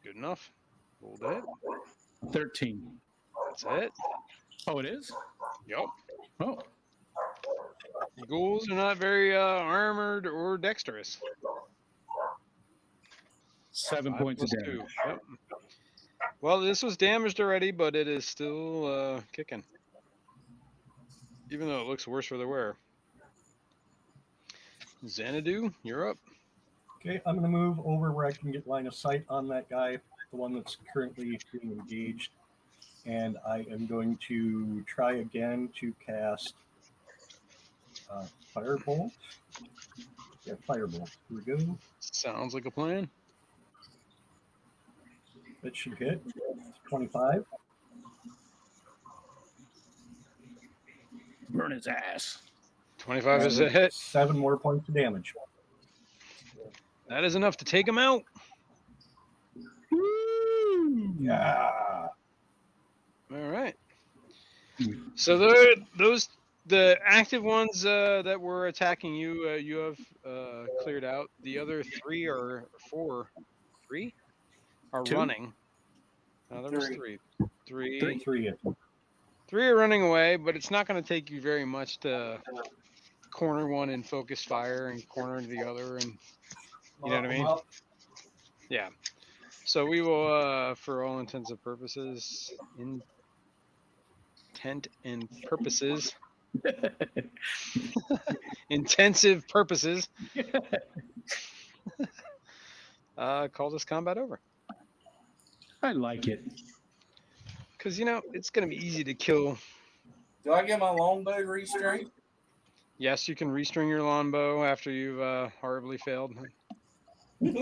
Good enough. Roll to hit. 13. That's it. Oh, it is? Yep. Oh, Ghouls are not very armored or dexterous. 7 5 points of plus damage. 2. Yep. Well, this was damaged already, but it is still kicking. Even though it looks worse for the wearer. Xanadu, you're up. Okay, I'm going to move over where I can get line of sight on that guy, the one that's currently being engaged. And I am going to try again to cast Firebolt. Yeah, Firebolt. Here we go. Sounds like a plan. That should hit. 25. Burn his ass. 25 is a hit. 7 more points of damage. That is enough to take him out. Yeah. All right. So the active ones that were attacking you, you have cleared out. The other 3 or 4, 3 are 2? running. No, there was 3. 3. 3. 3 are running away, but it's not going to take you very much to corner one and focus fire and corner the other, and you know what I mean? Yeah. So we will, for all intents and purposes, intensive purposes, call this combat over. I like it. Because, it's going to be easy to kill. Do I get my longbow restrained? Yes, you can restring your longbow after you've horribly failed. Good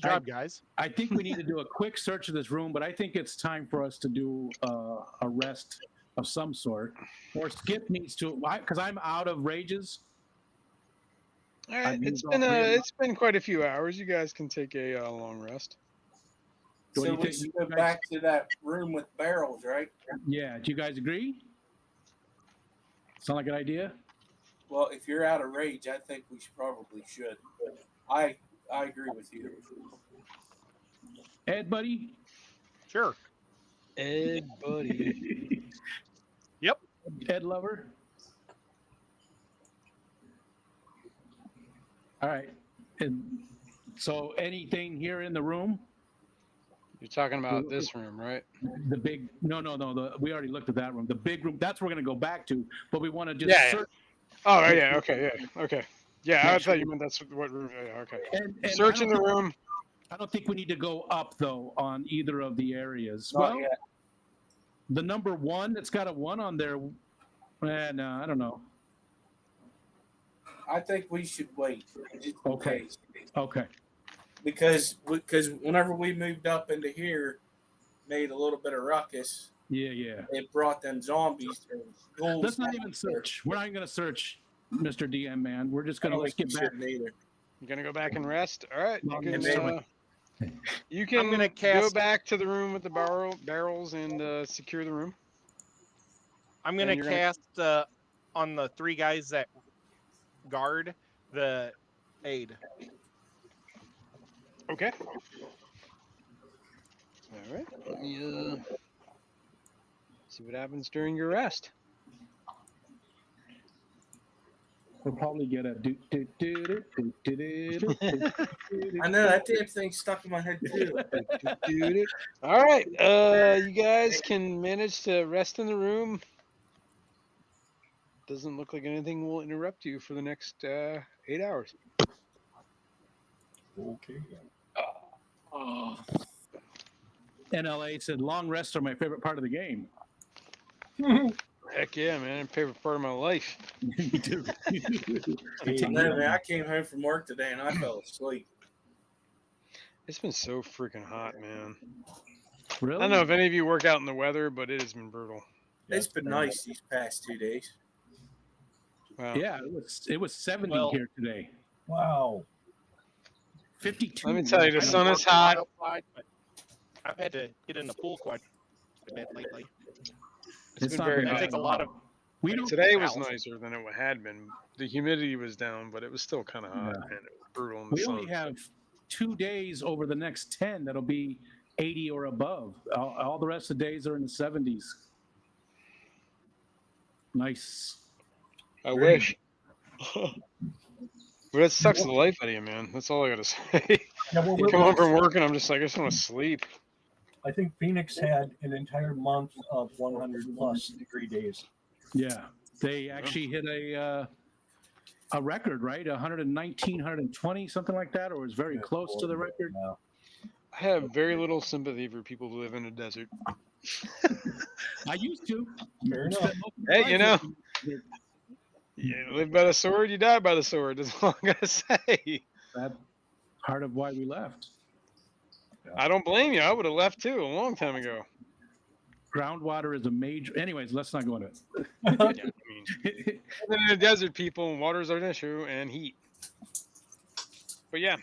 job, guys. I think we need to do a quick search of this room, but I think it's time for us to do a rest of some sort. Or Skip needs to, because I'm out of rages. All right, it's been quite a few hours. You guys can take a long rest. What do So you we think? should go back to that room with barrels, right? Yeah, do you guys agree? Sound like an idea? Well, if you're out of rage, I think we probably should. I agree with you. Ed, buddy? Sure. Ed, buddy. Yep. Ed lover? All right. And so anything here in the room? You're talking about this room, right? The big, no, we already looked at that room. The big room, that's where we're going to go back to, but we want to just search. Oh, yeah, okay, yeah, okay. Yeah, I thought you meant that's what room, yeah, okay. And Search in the room. I don't think we need to go up, though, on either of the areas. Not yet. The number 1, it's got a 1 on there. No, I don't know. I think we should wait. Just in Okay. case. Okay. Because whenever we moved up into here, made a little bit of ruckus, Yeah. it brought them zombies or ghouls. Let's not even search. We're not even going to search, Mr. DM, man. We're just going to let's get back. Either. You're gonna go back and rest. All right. Long You and can I'm gonna go cast- back to the room with the barrels and secure the room. I'm And gonna you're gonna- cast on the 3 guys that guard the aid. Okay. All right. Let me see what happens during your rest. We'll probably get a do do do do do do do do do. I know that damn thing stuck in my head too. All right. You guys can manage to rest in the room. Doesn't look like anything will interrupt you for the next 8 hours. Okay. NLA said long rests are my favorite part of the game. Heck yeah, man! Favorite part of my life. Me too. No, man, I came home from work today and I fell asleep. It's been so freaking hot, man. Really? I don't know if any of you work out in the weather, but it has been brutal. It's been nice these past 2 days. Wow. Yeah, it was 70 Well- here today. Wow. 52. Let me tell you, the I don't sun work is a lot hot. outside, but I've had to get in the pool quite a bit lately. It's been not very been That hot. bad. takes a lot of. We don't. Today was balance. nicer than it had been. The humidity was down, but it was still kind of hot Yeah. and it was brutal in the We sun. only have 2 days over the next 10 that'll be 80 or above. All the rest of the days are in the 70s. Nice. I wish. But it sucks the life out of you, man. That's all I gotta say. Yeah, well, You come home from work and I'm just like, I just want to sleep. I think Phoenix had an entire month of 100 plus degree days. Yeah, they actually hit a record, right? 119, 120, something like that, or was very close to the record. Yeah. I have very little sympathy for people who live in a desert. I used to. Fair enough. Spent most of my Hey, life you know, living- you live by the sword, you die by the sword. That's all I gotta say. That's part of why we left. I don't blame you. I would have left too a long time ago. Groundwater is a major. Anyways, let's not go into it. Yeah, I mean, living in a desert, people, water's an issue and heat. But yeah,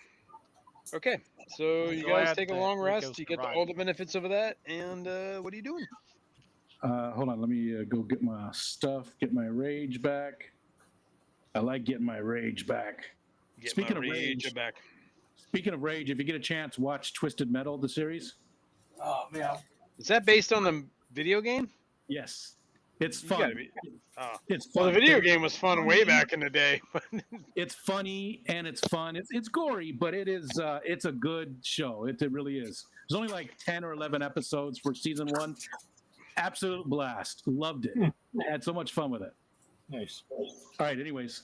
okay. So you guys Glad take a that long Rico's rest. You get survived. all the benefits of that. And what are you doing? Hold on, let me go get my stuff, get my rage back. I like getting my rage back. Get Speaking my of rage rage- back. Speaking of rage, if you get a chance, watch Twisted Metal, the series. Oh, man. Is that based on the video game? Yes, it's You fun. gotta be. Oh. It's Well, fun. the video game was fun way back in the day. It's funny and it's fun. It's gory, but it's a good show. It really is. There's only like 10 or 11 episodes for season 1. Absolute blast. Loved it. Had so much fun with it. Nice. All right. Anyways,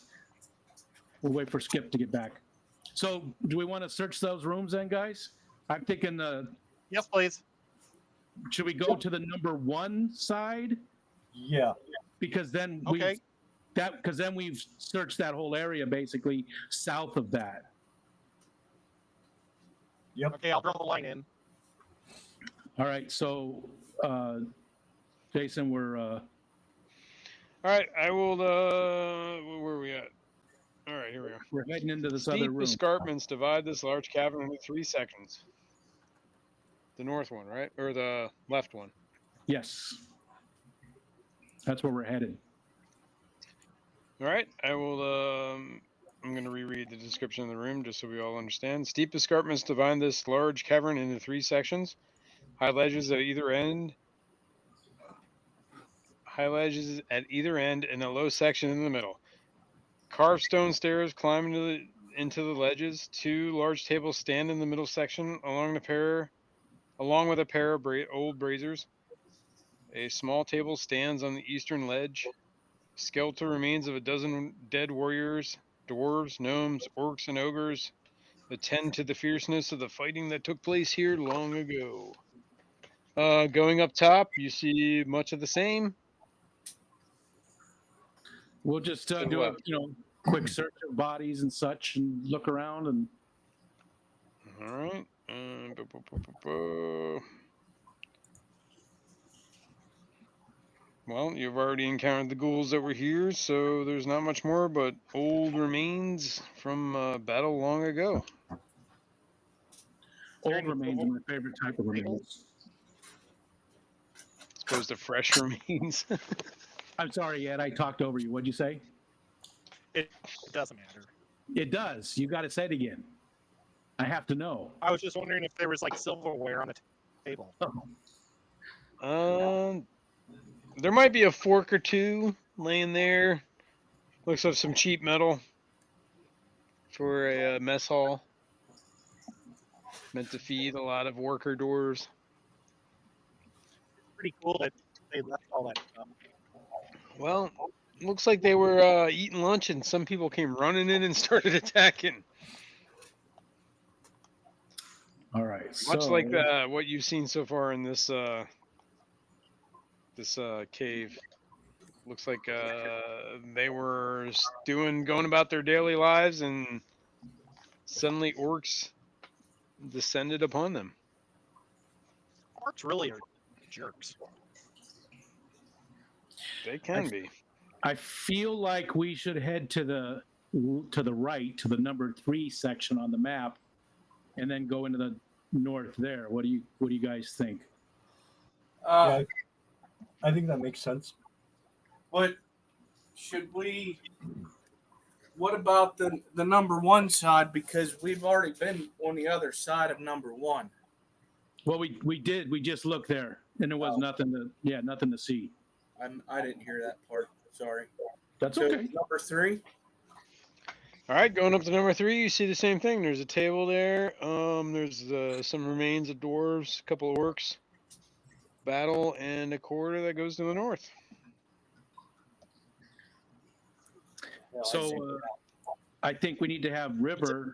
we'll wait for Skip to get back. So, do we want to search those rooms then, guys? I'm thinking, Yes, please. should we go to the number 1 side? Yeah. Because then Okay. we've searched that whole area basically south of that. Yep. Okay, I'll draw the line in. All right. So, Jason, we're All right, I will. Where are we at? All right, here we are. we're heading into this other Steep room. escarpments divide this large cavern into 3 sections. The north one, right, or the left one? Yes. That's where we're headed. All right, I will. I'm going to reread the description of the room just so we all understand. Steep escarpments divide this large cavern into 3 sections. High ledges at either end. High ledges at either end and a low section in the middle. Carved stone stairs climb into the ledges. 2 large tables stand in the middle section along with a pair of old braziers. A small table stands on the eastern ledge. Skeletal remains of a dozen dead warriors, dwarves, gnomes, orcs, and ogres attend to the fierceness of the fighting that took place here long ago. Going up top, you see much of the same. We'll just To the do a left. quick search of bodies and such, and look around. And All right. Well, you've already encountered the ghouls that were here, so there's not much more but old remains from battle long ago. old remains are my favorite type of remains. As opposed to fresh remains. I'm sorry, Ed. I talked over you. What'd you say? It doesn't matter. It does. You got to say it again. I have to know. I was just wondering if there was like silverware on the table. There might be a fork or two laying there. Looks like some cheap metal for a mess hall. Meant to feed a lot of worker doors. Pretty cool that they left all that stuff. Well, looks like they were eating lunch and some people came running in and started attacking. All right. Much so, like what you've seen so far in this cave. Looks like they were going about their daily lives, and suddenly orcs descended upon them. Orcs really are jerks. They can be. I feel like we should head to the right, to the number 3 section on the map, and then go into the north there. What do you guys think? Yeah, I think that makes sense. What should we? What about the number 1 side? Because we've already been on the other side of number 1. Well, we did. We just looked there, and there was nothing to see. I didn't hear that part. Sorry. That's So okay. number 3. All right, going up to number 3, you see the same thing. There's a table there. There's some remains of dwarves, a couple of orcs, battle, and a corridor that goes to the north. So I think we need to have River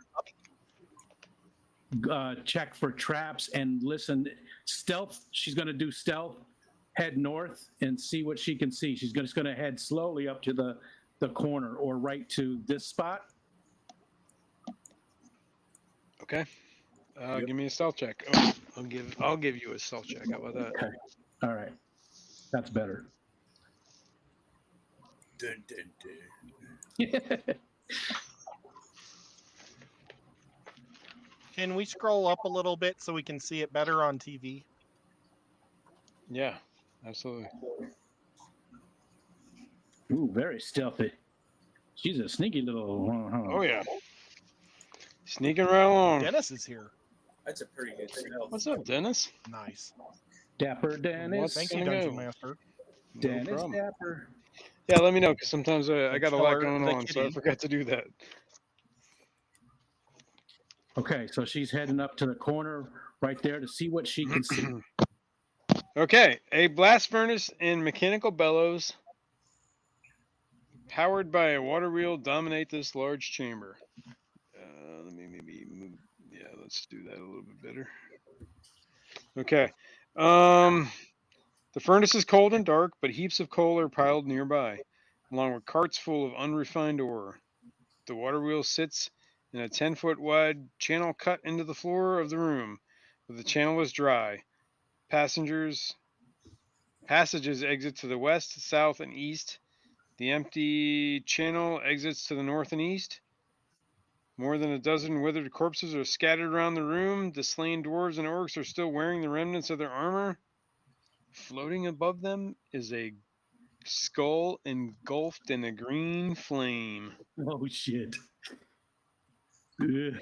check for traps and listen. Stealth. She's going to do stealth. Head north and see what she can see. She's just going to head slowly up to the corner or right to this spot. Okay. Give me a stealth check. Oh, I'll give you a stealth check. How about that? Okay. All right. That's better. Dun, dun, dun. Can we scroll up a little bit so we can see it better on TV? Yeah, absolutely. Ooh, very stealthy. She's a sneaky little. Oh yeah. Sneaking right along. Dennis is here. That's a pretty good stealth. What's up, Dennis? Nice. Dapper Dennis. What's Thank you, gonna Dungeon go? Master. No Dennis problem. Dapper. Yeah, let me know because sometimes I got a lot Killer, going the on, so I kitty. forgot to do that. Okay, so she's heading up to the corner right there to see what she can see. Okay, a blast furnace and mechanical bellows powered by a water wheel dominate this large chamber. Let me maybe move. Yeah, let's do that a little bit better. Okay. The furnace is cold and dark, but heaps of coal are piled nearby, along with carts full of unrefined ore. The water wheel sits in a 10-foot wide channel cut into the floor of the room, but the channel is dry. Passages exit to the west, south, and east. The empty channel exits to the north and east. More than a dozen withered corpses are scattered around the room. The slain dwarves and orcs are still wearing the remnants of their armor. Floating above them is a skull engulfed in a green flame. Oh shit. Ugh.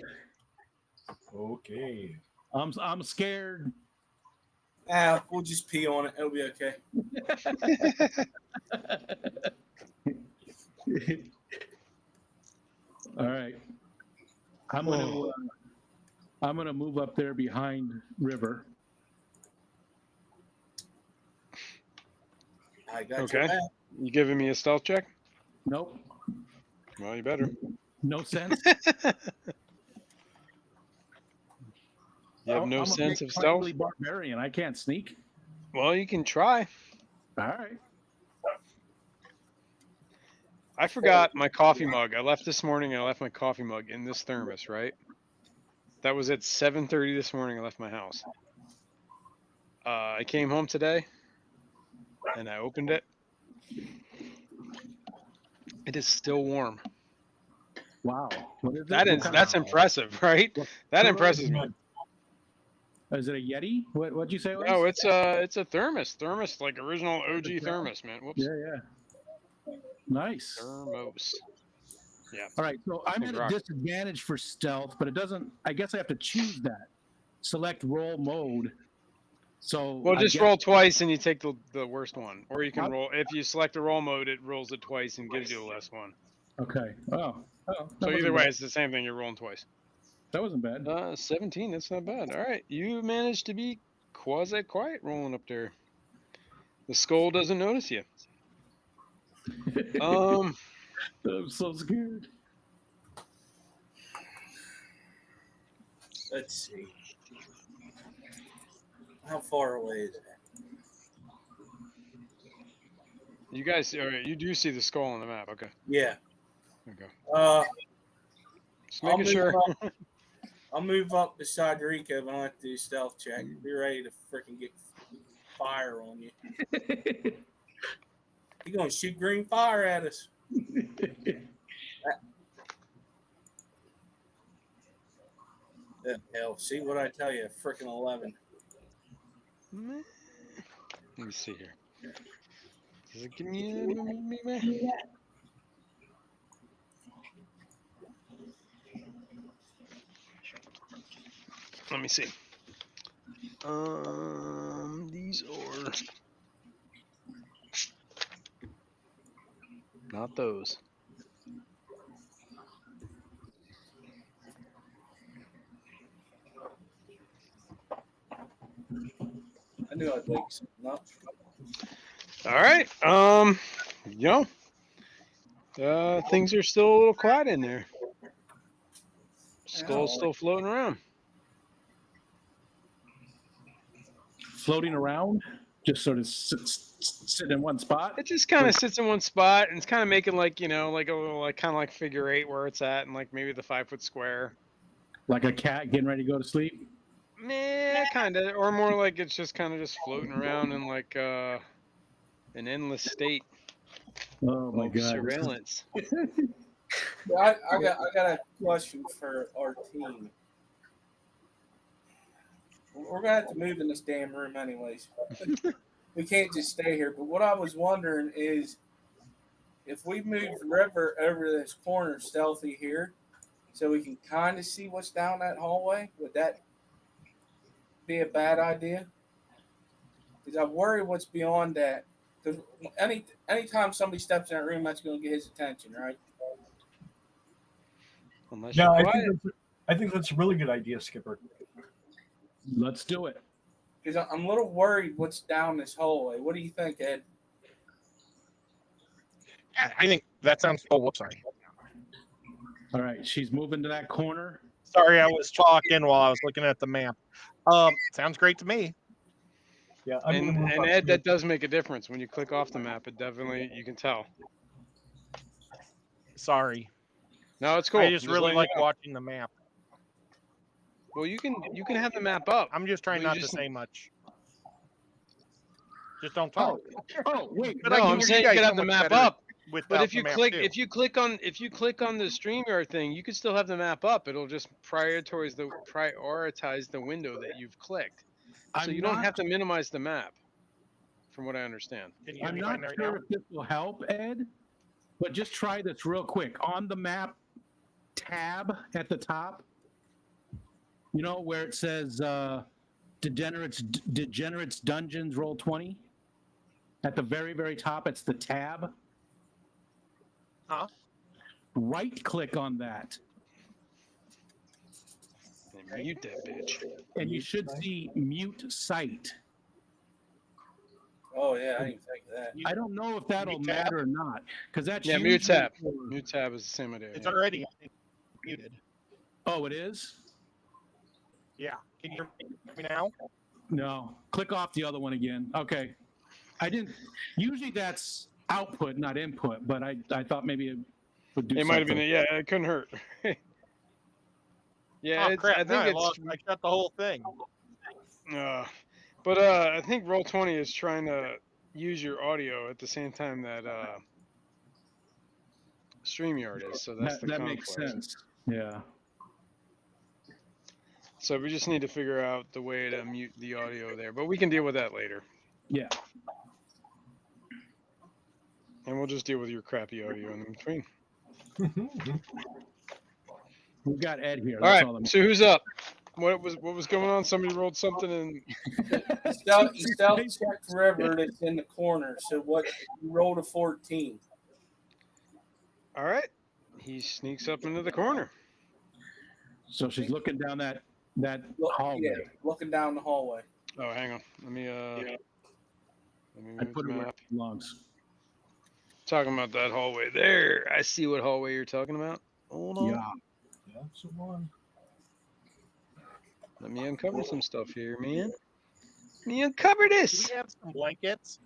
Okay. I'm scared. We'll just pee on it. It'll be okay. All right. I'm gonna move up there behind River. I got Okay. you back. You giving me a stealth check? Nope. Well, you better. No sense. You have no I'm a sense big of stealth? clumsy barbarian. I can't sneak. Well, you can try. All right. I forgot my coffee mug. I left this morning. I left my coffee mug in this thermos, right? That was at 7:30 this morning. I left my house. I came home today, and I opened it. It is still warm. Wow. What is That's impressive, right? That impresses me. Is it a Yeti? What'd you say? It was? No, it's a thermos. Thermos, like original OG thermos, man. Whoops. Yeah. Nice. Thermos. Yeah. All right, so I'm Big at a rock. disadvantage for stealth, but it doesn't. I guess I have to choose that. Select roll mode. So Well, I just guess roll twice and you take the worst one, or you can Huh? roll if you select the roll mode, it rolls it twice and gives you the less one. okay. Oh, that So either wasn't way, bad. it's the same thing. You're rolling twice. That wasn't bad. 17. That's not bad. All right, you managed to be quasi quiet rolling up there. The skull doesn't notice you. I'm so scared. Let's see. How far away is it? You guys, all right, you do see the skull on the map. Okay. Yeah. Okay. Just I'll making move sure. up. I'll move up beside Rico, but I'll have to do stealth check. Be ready to freaking get fire on you. You're gonna shoot green fire at us. The hell! See what I tell you? Freaking 11. Let me see here. Does it give me? Let me see. These are not those. I knew I'd wake something up. All right. You know, things are still a little quiet in there. Skull's still floating around. Floating around, just sort of sit in one spot. It just kind of sits in one spot and it's kind of making like, you know, like a little like kind of like figure eight where it's at and like maybe the 5-foot square. Like a cat getting ready to go to sleep. Meh, kind of, or more like it's just kind of just floating around in like an endless state Oh my of god! surveillance. I got a question for our team. We're gonna have to move in this damn room anyways. We can't just stay here. But what I was wondering is, if we move River over this corner stealthy here, so we can kind of see what's down that hallway, would that be a bad idea? Because I worry what's beyond that. Because anytime somebody steps in that room, that's going to get his attention, right? Unless Yeah, you're quiet. I think that's a really good idea, Skipper. Let's do it. Because I'm a little worried what's down this hallway. What do you think, Ed? I think that sounds. Oh, whoops, sorry. All right, she's moving to that corner. Sorry, I was talking while I was looking at the map. Sounds great to me. Yeah, And Ed, that does make a difference when you click off the map. It definitely, you can tell. Sorry. No, it's cool. I just really letting like you know. watching the map. Well, you can have the map up. I'm just trying Well, not you to just- say much. Just don't talk. Oh, wait. But No, I can I'm hear saying you you guys can so have the much map better up. without But if the you map, click, too. if you click on the StreamYard thing, you can still have the map up. It'll just prioritize the window that you've clicked, so I'm you don't not- have to minimize the map. From what I understand. Can you hear I'm me not fine right sure now? if this will help, Ed, but just try this real quick. On the map tab at the top, you know, where it says Degenerates Dungeons Roll 20? At the very, very top, it's the tab. Huh? Right click on that, And mute that bitch. and you should see mute site. Oh, yeah, I didn't think of that. I don't know if that'll Mute tab? matter or not, because that's Yeah, mute usually tab. for- Mute tab is the same idea. It's yeah. already muted. Oh, it is? Yeah. Can you hear me now? No. Click off the other one again. Okay. I didn't. Usually that's output, not input, but I thought maybe it would do It might have something. been. Yeah, it couldn't hurt. Yeah, Oh, crap. I think I shut the whole thing. But I think Roll20 is trying to use your audio at the same time that StreamYard is. So that's That makes sense. Yeah. So we just need to figure out the way to mute the audio there, but we can deal with that later. Yeah. And we'll just deal with your crappy audio in between. We got Ed here. All That's right. all I'm. So who's up? What was going on? Somebody rolled something and You stealth checked River that's in the corner. So what? You rolled a 14. all right. He sneaks up into the corner. So she's looking down that hallway. Yeah, looking down the hallway. Oh, hang on. Let me I move put the her where map. it belongs. Talking about that hallway there. I see what hallway you're talking about. Hold on. Yeah. That's the one. Let me uncover some stuff here, man. Let me uncover Do this. we have some blankets?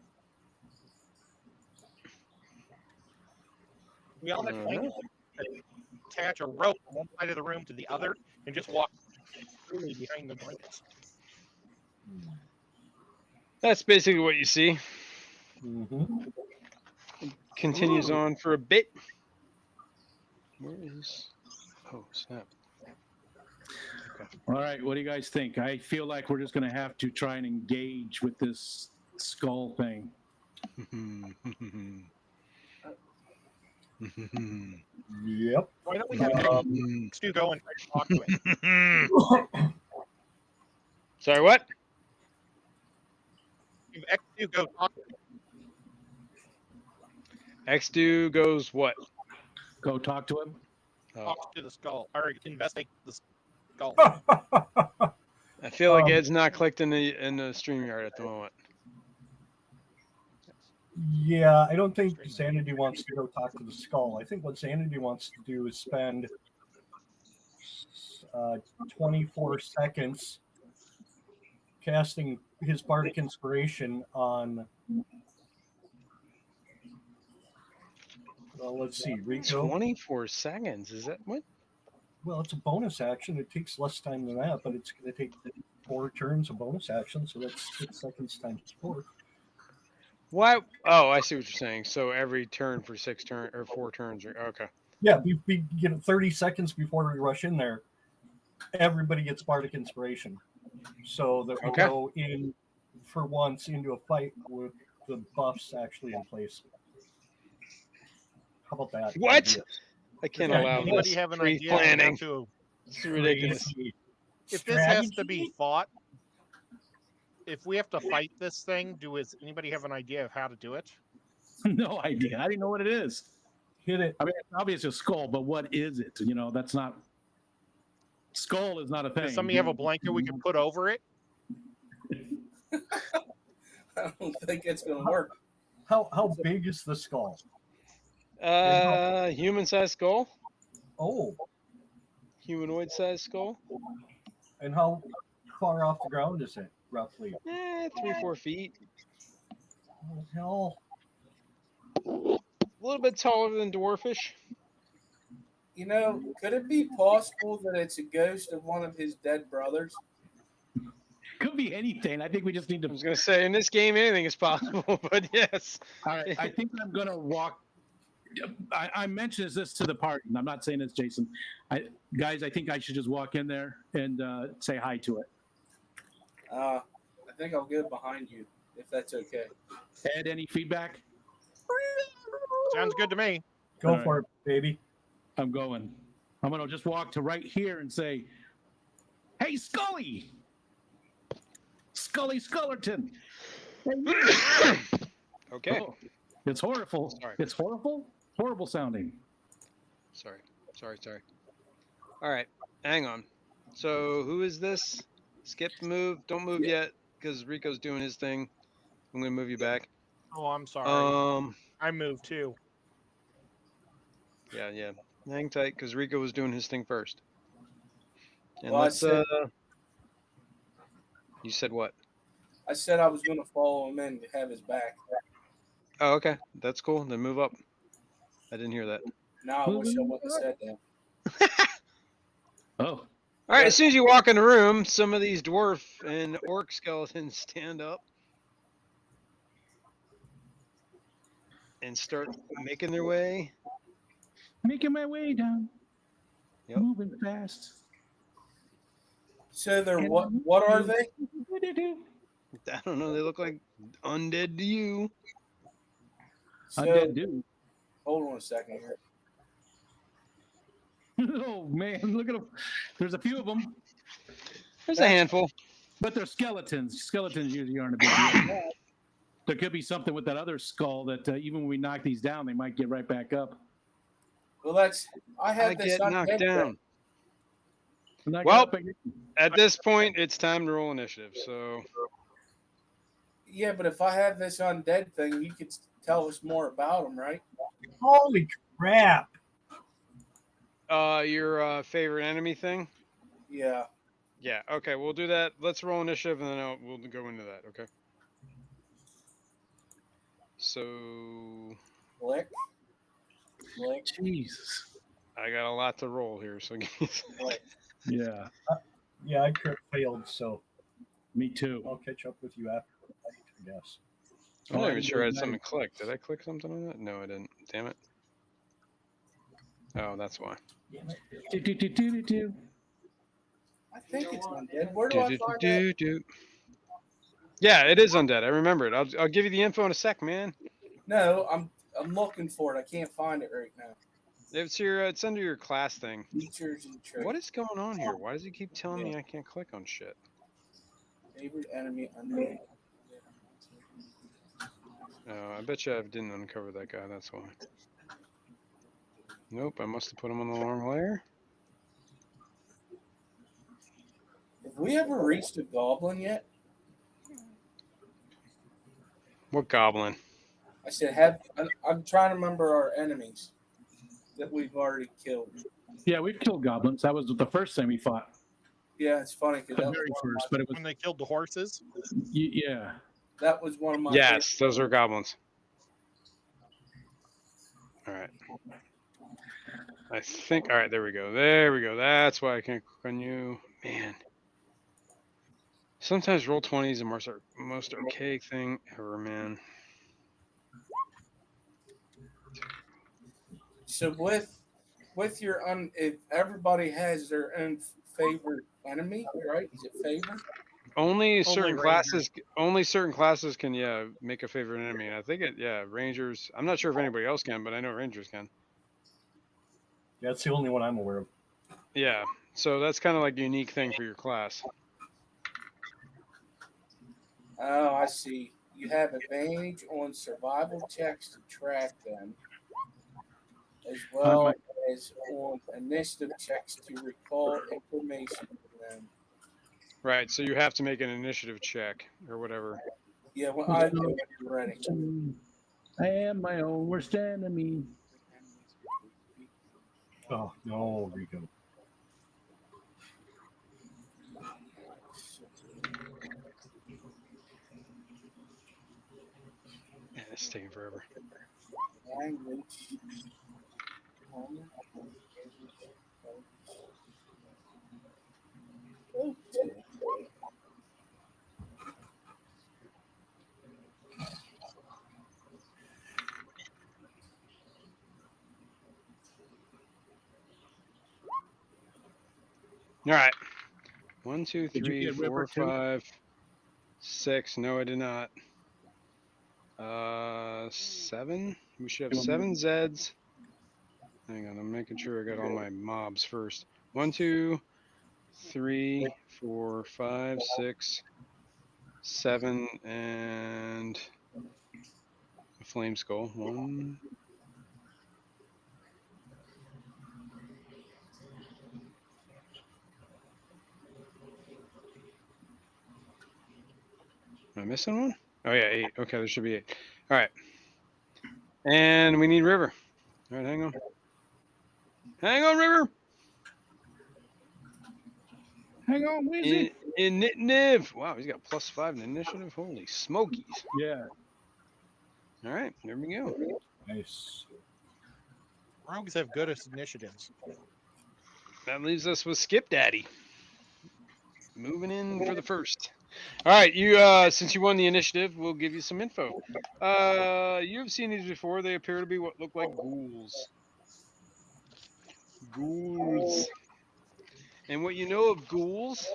We all have blankets. Attach a rope from one side of the room to the other and just walk freely behind the blankets. That's basically what you see. Mm-hmm. Continues on for a bit. Where is? Oh snap! All right. What do you guys think? I feel like we're just going to have to try and engage with this skull thing. Yep. Why don't we have X2 go and try to talk to it? Sorry, what? Have X2 go talk to it. X2 goes what? Go talk to him. Oh, Talk to the skull or investigate the skull. I feel like Ed's not clicked in the StreamYard at the moment. Yeah, I don't think Sanity wants to go talk to the skull. I think what Sanity wants to do is spend 24 seconds casting his bardic inspiration on. Well, let's see, Rico. 24 seconds. Is that what? Well, it's a bonus action. It takes less time than that, but it's going to take 4 turns of bonus action, so that's 6 seconds times 4. Why? Oh, I see what you're saying. So every turn for 4 turns. Okay. Yeah, we get 30 seconds before we rush in there. Everybody gets bardic inspiration, so that we Okay. go in for once into a fight with the buffs actually in place. How about that? What? idea? I can't Yeah, allow Anybody this have an idea on how pre-planning. to? It's ridiculous. Crazy. If this has to Strategy? be fought, if we have to fight this thing, does anybody have an idea of how to do it? No idea. I don't even know what it is. Hit it. I mean, it's obviously a skull, but what is it? You know, that's not. Skull is not a thing. Does somebody have a blanket we can put over it? I don't think it's going to work. How big is the skull? Human-sized skull. Oh, Humanoid-sized skull. and how far off the ground is it, roughly? 3-4 feet. Oh, hell. A little bit taller than dwarfish. You know, could it be possible that it's a ghost of one of his dead brothers? Could be anything. I think we just need I to. was gonna say in this game anything is possible, but yes. All right. I think I'm going to walk. I mentioned this to the party. And I'm not saying this, Jason. Guys, I think I should just walk in there and say hi to it. I think I'll go behind you, if that's okay. Ed, any feedback? Sounds good to me. Go All for it, baby. I'm going. I'm going to just walk to right here and say, "Hey, Scully! Scully Scullerton!" Okay. Oh, it's horrible. Sorry. It's horrible. Horrible sounding. Sorry. All right. Hang on. So who is this? Skip the move. Don't move yet because Rico's doing his thing. I'm gonna move you back. Oh, I'm sorry. Um. I moved too. Yeah. Hang tight because Rico was doing his thing first. And Well, let's. You said what? I said I was going to follow him in to have his back. Oh, okay. That's cool. Then move up. I didn't hear that. Now I wish I wouldn't have said that. Oh, All right. As soon as you walk in the room, some of these dwarf and orc skeletons stand up and start making their way. making my way down. Yep. Moving fast. So they're what are they? I don't know. They look like undead to you. So, Undead dude. hold on a second here. Oh man, look at them. There's a few of them, There's a handful. but they're skeletons. Skeletons usually aren't a big deal. There could be something with that other skull that even when we knock these down, they might get right back up. Well, I I have this get knocked undead down. thing. And I got Well, up again. at this point, it's time to roll initiative. So Yeah, but if I have this undead thing, you could tell us more about them, right? Holy crap! your favorite enemy thing. Yeah. Yeah. Okay, we'll do that. Let's roll initiative, and then we'll go into that. Okay. So Click. Click. Jesus. I got a lot to roll here. So give me a second. Click. Yeah, Yeah, I crit failed, so me too. I'll catch up with you after the fight, I guess. I'm not even sure I had nice. something clicked. Did I click something on that? No, I didn't. Damn it. Oh, that's why. Do, do, do, do, do, do. I think it's undead. Where do I find that? Yeah, it is undead. I remember it. I'll give you the info in a sec, man. No, I'm looking for it. I can't find it right now. It's under your class thing. Features and traits. What is going on here? Why does he keep telling me I can't click on shit? Favorite enemy undead. Oh, I bet you I didn't uncover that guy. That's why. Nope, I must have put him on the wrong layer. Have we ever reached a goblin yet? What goblin? I said, I'm trying to remember our enemies that we've already killed. Yeah, we've killed goblins. That was the first thing we fought. Yeah, it's funny The because very first, but it was When they killed the horses. yeah. that was one of my Yes, those are goblins. All right. I think. All right, there we go. There we go. That's why I can't click on you, man. Sometimes Roll20 is the most archaic thing ever, man. So with your if everybody has their own favorite enemy, right? Is it favorite? Only certain Rangers. classes can make a favorite enemy. And I think Rangers. I'm not sure if anybody else can, but I know Rangers can. Yeah, it's the only one I'm aware of. Yeah. So that's kind of like a unique thing for your class. Oh, I see. You have advantage on survival checks to track them, as well as on initiative checks to recall information from them. Right. So you have to make an initiative check or whatever. Yeah, well, I do when you're ready. I am my own worst enemy. Oh no, Rico. Yeah, it's taking forever. Language. Okay. All right. 1, 2, Did you 3, get 4, River too? 5, 6. No, I did not. 7. We should have 7 Zeds. Hang on, I'm making sure I got all my mobs first. 1, 2, 3, 4, 5, 6, 7, and a flame skull. 1. Am I missing one? Oh yeah, 8. Okay, there should be 8. All right. And we need River. All right, hang on. Hang on, River. Hang on, Wizzy. Initiative. Wow, he's got +5 in initiative. Holy smokies. Yeah. All right, there we go. Nice. Rogues have good initiatives. That leaves us with Skip Daddy. Moving in for the first. All right, you since you won the initiative, we'll give you some info. You have seen these before. They appear to be what look like ghouls. Ghouls. And what you know of ghouls?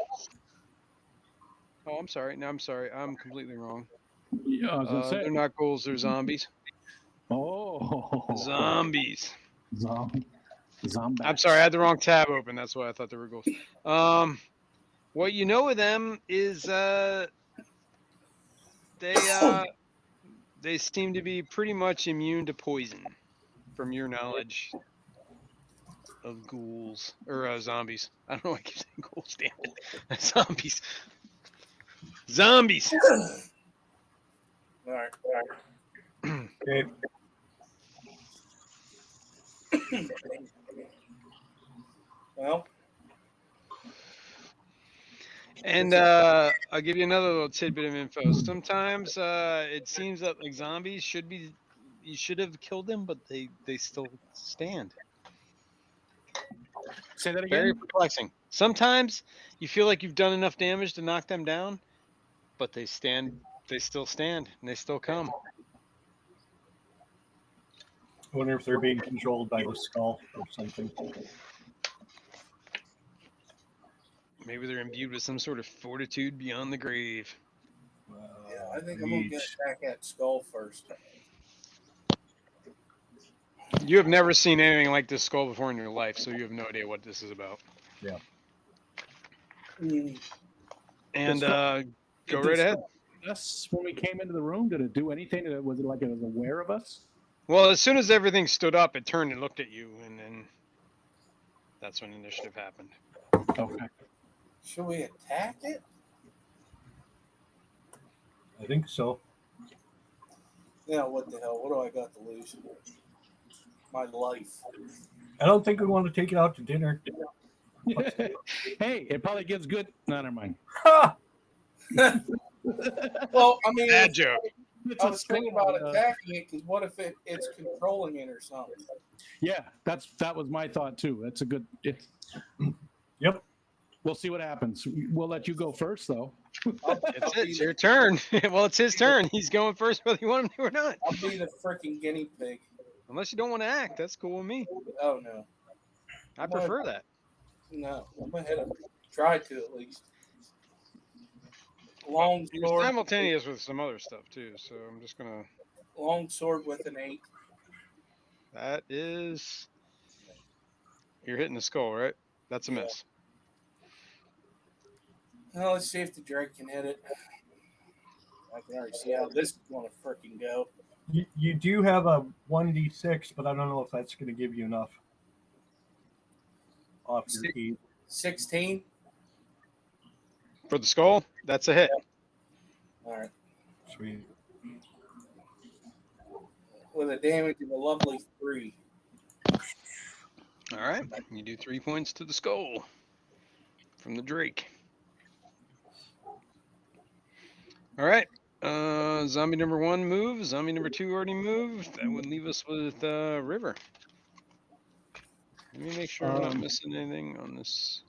Oh, I'm sorry. No, I'm sorry. I'm completely wrong. Yeah, I was gonna say. They're not ghouls. They're zombies. Oh. Zombies. Zombie. Zombat. I'm sorry, I had the wrong tab open. That's why I thought they were ghouls. What you know of them is they seem to be pretty much immune to poison, from your knowledge of ghouls or zombies. I don't know why I keep saying ghouls. Damn it, zombies. Zombies. All right. Okay. Well, And I'll give you another little tidbit of info. Sometimes it seems that like zombies you should have killed them, but they still stand. Say that Very again. perplexing. Sometimes you feel like you've done enough damage to knock them down, but they still stand, and they still come. I wonder if they're being controlled by the skull or something. Maybe they're imbued with some sort of fortitude beyond the grave. yeah, I think I'm gonna get back at skull first. You have never seen anything like this skull before in your life, so you have no idea what this is about. Yeah. And Did go the right ahead. skull see us when we came into the room? Did it do anything? Was it like it was aware of us? Well, as soon as everything stood up, it turned and looked at you, and then that's when initiative happened. Okay. Should we attack it? I think so. Yeah, what the hell? What do I got to lose? My life. I don't think we want to take it out to dinner. Hey, it probably gives good. No, never mind. Ha! Well, I mean, Bad joke. It's I a was thinking skull, about attacking it because what if it's controlling it or something? Yeah, that was my thought too. That's a good. Yep. We'll see what happens. We'll let you go first, though. It's it. It's your turn. Well, it's his turn. He's going first, whether you want him to or not. I'll be the freaking guinea pig. Unless you don't want to act, that's cool with me. Oh no, I prefer that. no, I'm gonna hit him. Try to at least. Long You're sword. simultaneous with some other stuff too, so I'm just gonna. Long sword with an 8. That is. You're hitting the skull, right? That's a miss. Well, let's see if the Drake can hit it. I can already see how this is gonna freaking go. You do have a 1d6, but I don't know if that's going to give you enough off your Six. feet. 16. For the skull, that's a hit. All right, Sweet. with a damage of a lovely 3. All right, you do 3 points to the skull from the Drake. All right, zombie number 1 moved. Zombie number 2 already moved. That would leave us with River. Let me make sure I'm not missing anything on this.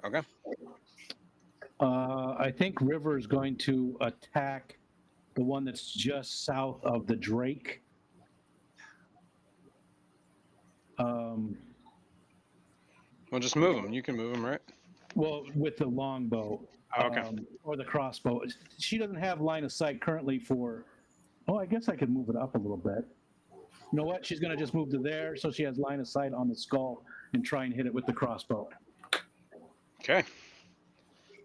Okay. I think River is going to attack the one that's just south of the Drake. Well, just move him. You can move him, right? Well, with the longbow. Oh, okay. Or the crossbow. She doesn't have line of sight currently for. Oh, I guess I could move it up a little bit. You know what? She's going to just move to there so she has line of sight on the skull and try and hit it with the crossbow. Okay.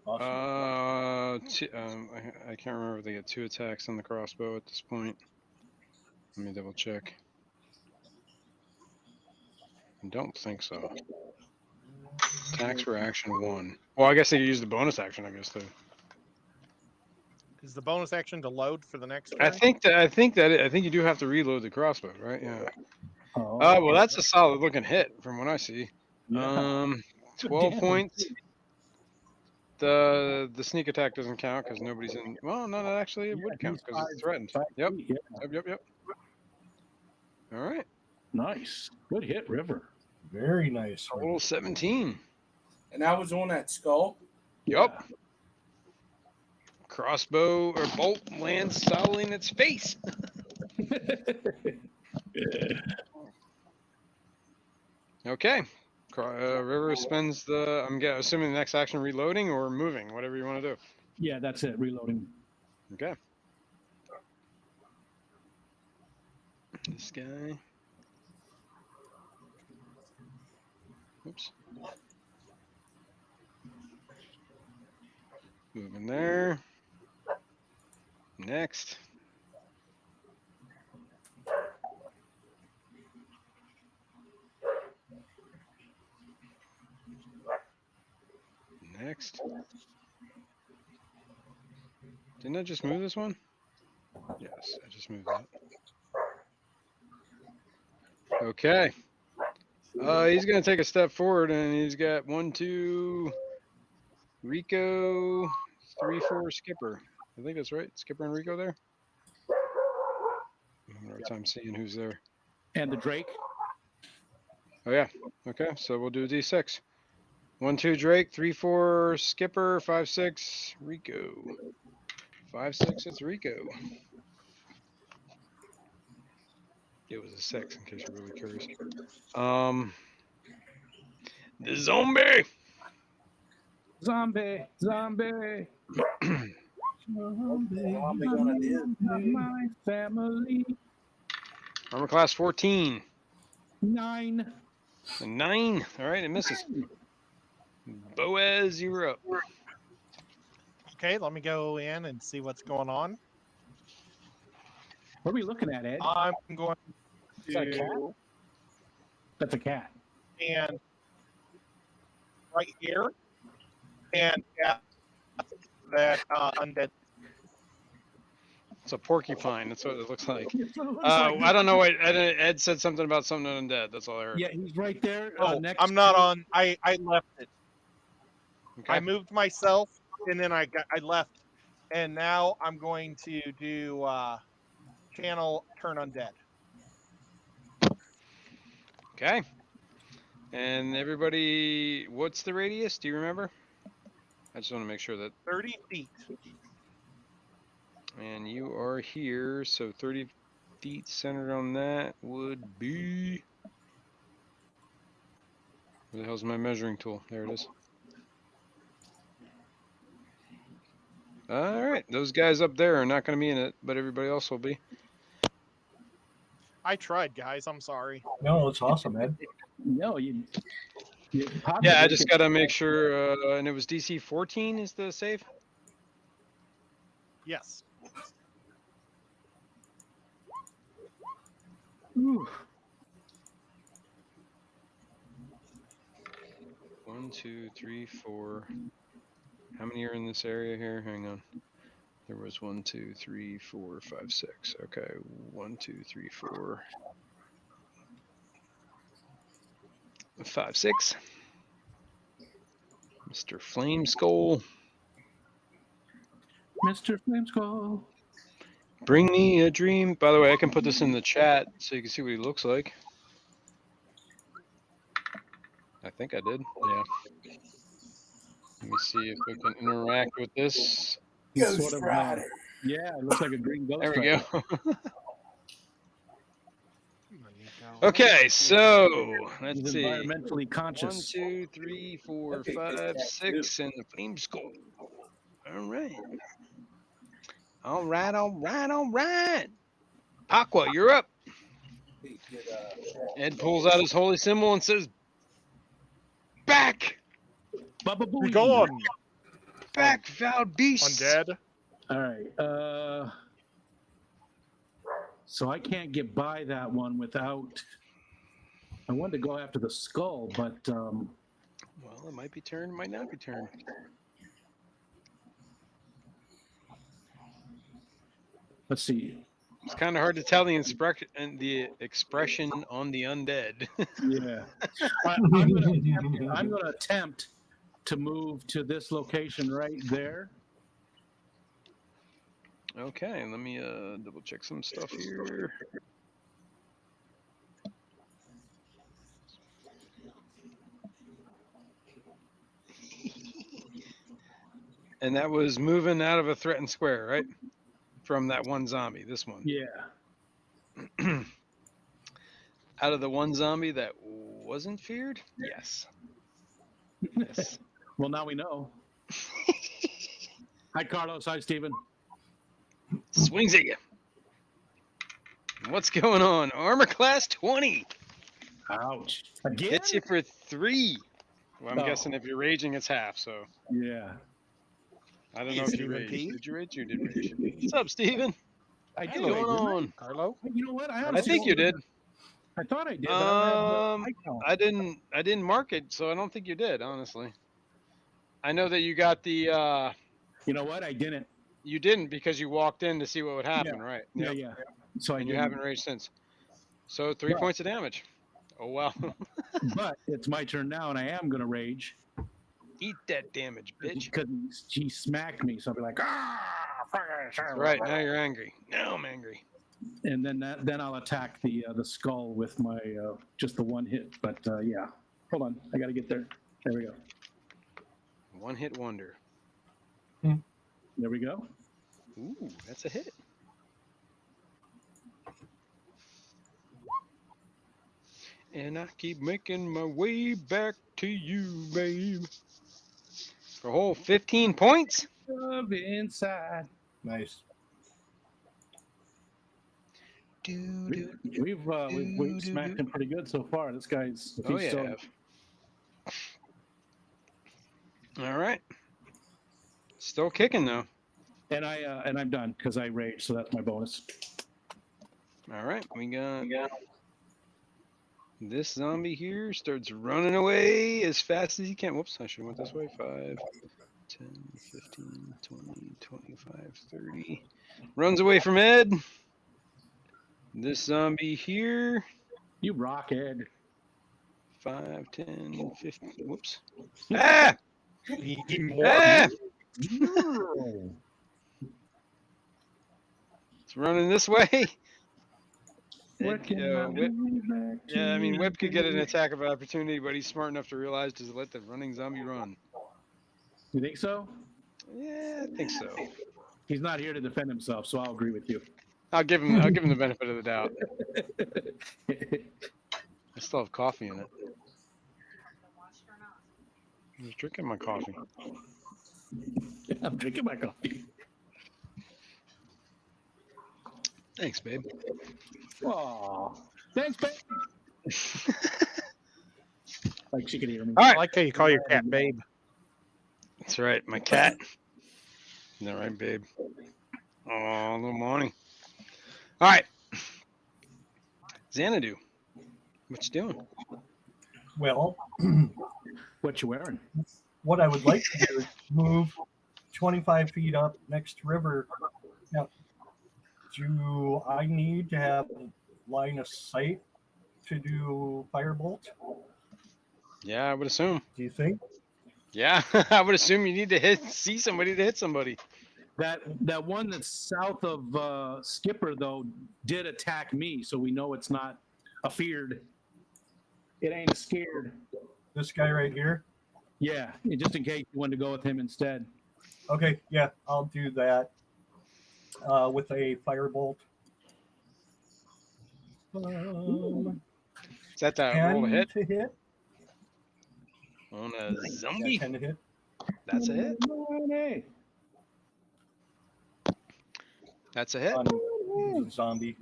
Awesome. I can't remember if they get 2 attacks on the crossbow at this point. Let me double check. I don't think so. Attacks for action 1. Well, I guess they could use the bonus action, I guess, too. Is the bonus action to load for the next turn? I think you do have to reload the crossbow, right? Yeah. Oh, Well, that's a solid looking hit from what I see. yeah. 12 points. The sneak attack doesn't count because nobody's in. Well, no, actually it would count because it's threatened. 5 Yep. feet, yeah. Yep. All right. Nice. Good hit, River. Very nice. Total 17. And I was on that skull. Yup. Crossbow or bolt lands solidly in its face. Okay. River spends the. I'm assuming the next action reloading or moving, whatever you want to do. Yeah, that's it. Reloading. Okay. This guy. Oops. Moving there. Next. Next. Didn't I just move this one? Yes, I just moved that. Okay. He's going to take a step forward, and he's got 1, 2, Rico, 3, 4, Skipper. I think that's right. Skipper and Rico there. I'm having a hard time seeing who's there. And the Drake. Oh, yeah. Okay, so we'll do a D6. 1, 2, Drake. 3, 4, Skipper. 5, 6, Rico. 5, 6, it's Rico. It was a 6, in case you're really curious. The zombie. Zombie. My family. Armor class 14. 9. A 9. All right, it misses. Boaz, you're up. Okay, let me go in and see what's going on. What are we looking at, Ed? I'm going Is that a cat? to That's a cat. and right here and at that undead. It's a porcupine. That's what it looks like. That's what it looks like. I don't know. Ed said something about something undead. That's all I heard. Yeah, he's right there. Oh, Next I'm not to- on. I left it. Okay. I moved myself and then I left, and now I'm going to do channel turn undead. Okay. And everybody, what's the radius? Do you remember? I just want to make sure that. 30 feet. And you are here, so 30 feet centered on that would be. Where the hell's my measuring tool? There it is. All right, those guys up there are not going to be in it, but everybody else will be. I tried, guys. I'm sorry. No, it's awesome, Ed. No, you Yeah, I just got to make sure. And it was DC 14 is the save? Yes. Ooh. 1, 2, 3, 4. How many are in this area here? Hang on. There was 1, 2, 3, 4, 5, 6. Okay, 1, 2, 3, 4, 5, 6. Mr. Flame Skull. Mr. Flameskull. Bring me a dream. By the way, I can put this in the chat so you can see what he looks like. I think I did. Yeah. Let me see if we can interact with this. He's sort of, yeah, it looks like a green ghost. There we Rider. go. Okay, so let's He's see. environmentally 1, conscious. 2, 3, 4, 5, 6, and the Flame Skull. All right. All right, all right, all right. Aqua, you're up. Ed pulls out his holy symbol and says, "Back, Baba Be Booey. gone, back, foul beasts." undead. All right. So I can't get by that one without. I wanted to go after the skull, but Well, it might be turned, might not be turned. let's see. It's kind of hard to tell the expression on the undead. Yeah, I'm gonna attempt to move to this location right there. Okay, let me double check some stuff here. And that was moving out of a threatened square, right? From that one zombie, this one. Yeah. Out of the one zombie that wasn't feared? Yes. Yes. Well, now we know. Hi, Carlos. Hi, Steven. Swings at you. What's going on? Armor class 20. Ouch. Again? Hits you for 3. Well, I'm Oh. guessing if you're raging, it's half. So Yeah. I don't know if you Stephen raged. P. Did you rage? You did rage. What's up, Steven? I What's did. going rage, didn't I? on? Carlo? You know what? I I honestly think you don't did. remember. I thought I did, but I don't have the icon. I didn't mark it, so I don't think you did. Honestly, I know that you got the. You know what? I didn't. You didn't because you walked in to see what would happen, right? Yeah, Yep. yeah. So I And you didn't. haven't raged since. So 3 Right. points of damage. Oh wow. But it's my turn now, and I am going to rage. Eat that damage, bitch. Because she smacked me, so I'll be like, ah! That's right. Now you're angry. Now I'm angry. And then I'll attack the skull with my just the one hit. But yeah, hold on, I got to get there. There we go. One hit wonder. There we go. Ooh, that's a hit. And I keep making my way back to you, babe. For a whole 15 points? Love inside. Nice. We've smacked him pretty good so far. This guy's. Oh, yeah. All right. Still kicking, though. And I'm done because I raged, so that's my bonus. All right. We got this zombie here starts running away as fast as he can. Whoops, I should have went this way. 5, 10, 15, 20, 25, 30. Runs away from Ed. This zombie here. You rock, Ed. 5, 10, 15. Whoops. Ah! Ah! It's running this way. Whip could get an attack of opportunity, but he's smart enough to realize to let the running zombie run. You think so? Yeah, I think so. He's not here to defend himself, so I'll agree with you. I'll give him the benefit of the doubt. I still have coffee in it. I was drinking my coffee. I'm drinking my coffee. Thanks, babe. Aw. Thanks, babe. Like she could hear me. All I right. like how you call your cat babe. That's right, my cat. Isn't that right, babe? Oh, little morning. All right. Xanadu, what you doing? Well, What you wearing? what I would like to do is move 25 feet up next river. Now, do I need to have line of sight to do firebolt? Yeah, I would assume. Do you think? Yeah, I would assume you need to see somebody to hit somebody. That one that's south of Skipper though did attack me, so we know it's not a feared. It ain't a scared. This guy right here? Yeah, just in case you wanted to go with him instead. Okay, yeah, I'll do that with a firebolt. Is that that roll to 10 hit to hit. on a Yeah, zombie? 10 to hit. That's a hit. Hey. That's a hit. On zombie.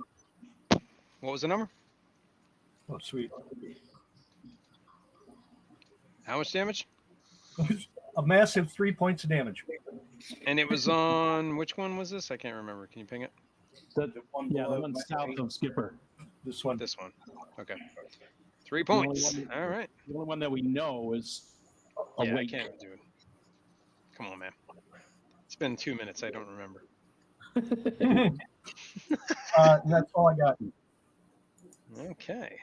What was the number? Oh, sweet. How much damage? A massive 3 points of damage. And it was on which one was this? I can't remember. Can you ping it? The one Yeah, the below one my south feet. of Skipper. This one. This one. Okay. 3 The only points. one- All right. The only one that we know is Yeah, I awake. can't do it. Come on, man. It's been 2 minutes. I don't remember. That's all I got. Okay.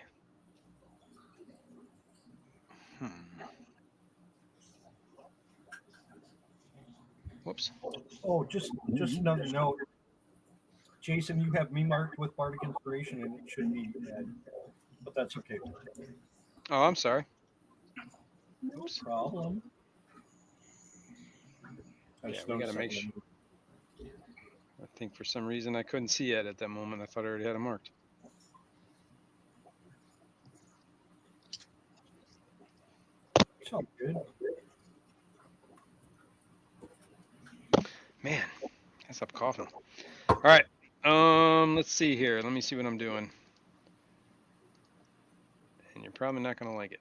Whoops. Oh, just another note. Jason, you have me marked with Bardic Inspiration, and it should be dead, but that's okay. Oh, I'm sorry. No problem. I Yeah, just we gotta noticed make something. I think for some reason I couldn't see it at that moment. I thought I already had it marked. It's all good. Man, I stopped coughing. All right. Let's see here. Let me see what I'm doing. And you're probably not going to like it.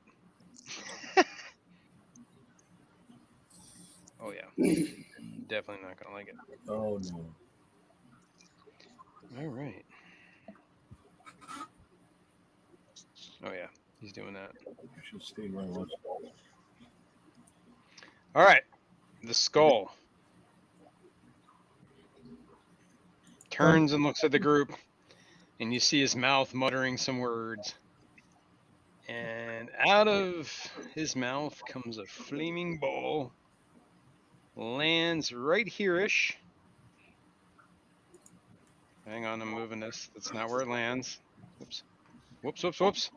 Oh, yeah. Definitely not going to like it. Oh no. All right. Oh, yeah. He's doing that. I should stay where I was. All right. The skull turns and looks at the group, and you see his mouth muttering some words. And out of his mouth comes a flaming ball, lands right here-ish. Hang on, I'm moving this. That's not where it lands. Whoops. Whoops, whoops, whoops.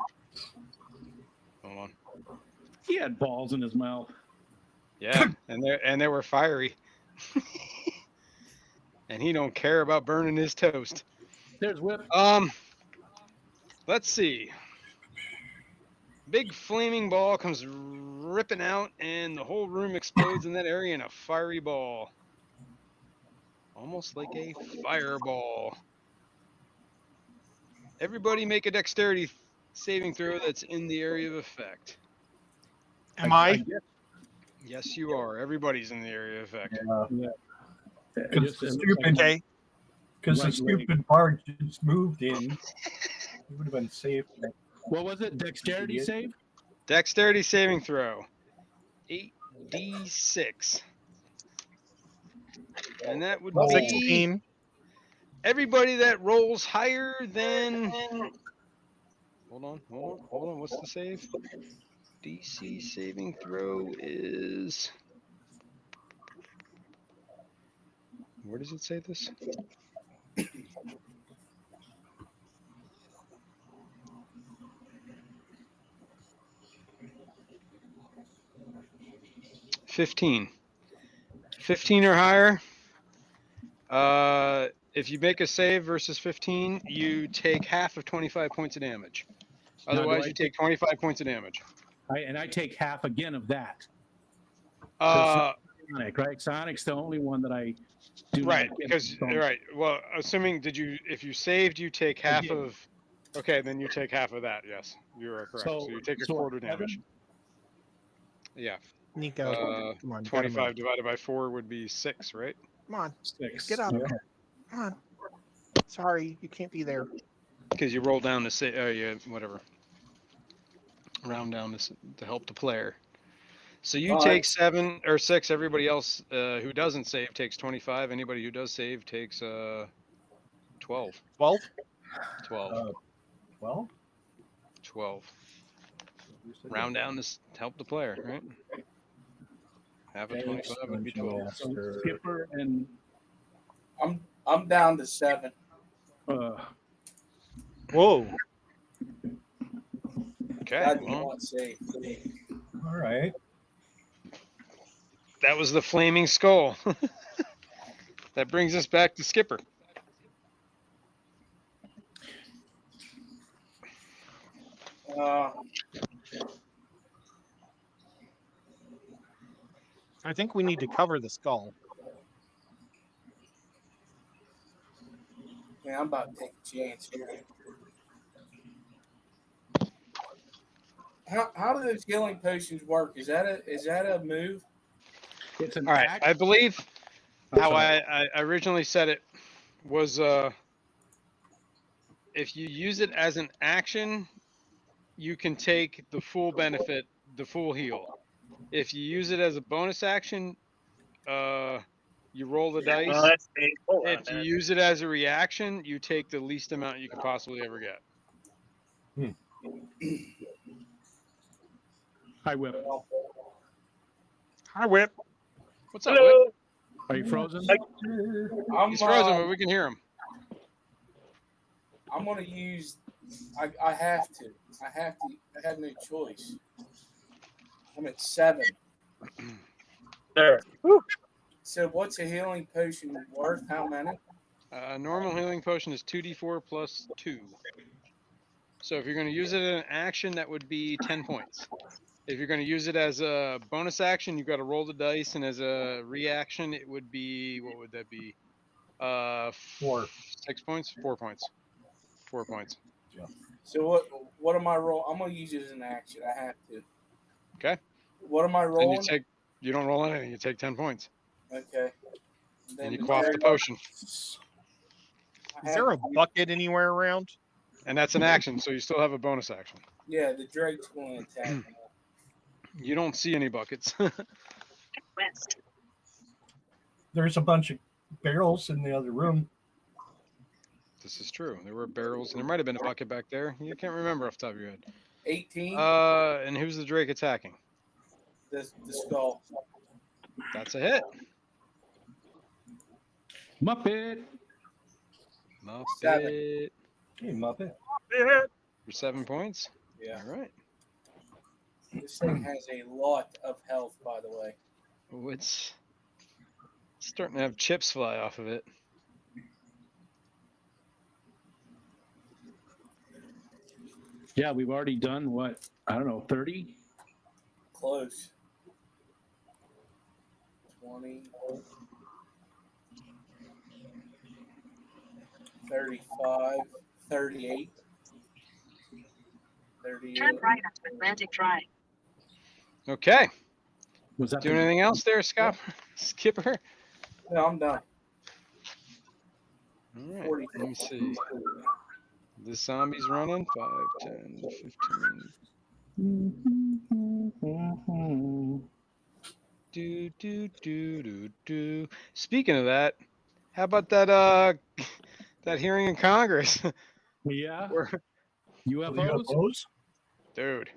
Hold on. He had balls in his mouth. Yeah, and they were fiery. And he don't care about burning his toast. There's Whip. Let's see. Big flaming ball comes ripping out, and the whole room explodes in that area in a fiery ball. Almost like a fireball. Everybody make a dexterity saving throw that's in the area of effect. Am I? guess- Yes, you are. Everybody's in the area of effect. yeah. Because the Just- stupid, Okay. because the right leg. stupid bard just moved in. He would have been safe. What was it? Dexterity Idiot. save? Dexterity saving throw. 8d6. And that would be 16. everybody that rolls higher than. Hold on. What's the save? DC saving throw is. Where does it say this? $15. 15 or higher. If you make a save versus 15, you take half of 25 points of damage. Now, do Otherwise, I you take 25 points of damage. I take half again of that. Sonic, right? Sonic's the only one that I do Right, not get because bonus. right. Well, assuming if you saved, you take half did. of. Okay, then you take half of that. Yes, you are correct. So, you take a quarter 7? damage. Yeah. Nico, come on. you gotta 25 move. divided by 4 would be 6, right? Come on. 6. Get up. Okay. Come on. Sorry, you can't be there. Because you roll down to yeah, whatever. Round down to help the player. So you take 7 or 6. Everybody else who doesn't save takes 25. Anybody who does save takes 12. 12? 12. Well, 12. Round down to help the player, right? Half of 25 would be 12. So Skipper and I'm down to 7. Whoa. Okay. Glad you Well, want safe. all right. that was the flaming skull. That brings us back to Skipper. I think we need to cover the skull. Man, I'm about to take a chance here. How do those healing potions work? Is that a move? it's an All right. act. I believe I'm how sorry. I originally said it was if you use it as an action, you can take the full benefit, the full heal. If you use it as a bonus action, you roll the dice. That's me. Hold on, If you man. use it as a reaction, you take the least amount you can possibly ever get. Hi, Whip. Hi, Whip. What's up, Whip? Hello. Are you frozen? He's frozen, but we can hear him. I'm gonna use. I have to. I have no choice. I'm at 7. There. So what's a healing potion worth? How many? Normal healing potion is 2d4 plus 2. So if you're going to use it in an action, that would be 10 points. If you're going to use it as a bonus action, you've got to roll the dice, and as a reaction, it would be, what would that be? 4. 6 points, 4 points, 4 points. So what am I roll? I'm gonna use it as an action. I have to. Okay. What am I And rolling? you don't roll anything. You take 10 points, Okay. and you quaff the potion, Is there a bucket anywhere around? and that's an action. So you still have a bonus action. Yeah, the Drake's going to attack me. You don't see any buckets. West. There's a bunch of barrels in the other room. This is true. There were barrels, and there might have been a bucket back there. You can't remember off the top of your head. 18. And who's the Drake attacking? The skull. That's a hit. Muppet. Muppet. 7. Hey, Muppet. For 7 points. Yeah. All right. This thing has a lot of health, by the way. Oh, it's starting to have chips fly off of it. Yeah, we've already done what? I don't know, 30? Close. 20. 35. 38. 38. Turn right onto Atlantic Drive. Okay. Was that Doing anything else there, Scott? Skipper? No, I'm done. All right. 40. Let me see. The zombie's running. 5, 10, 15. Do. Speaking of that, how about that that hearing in Congress? Yeah. Where- UFOs? Dude.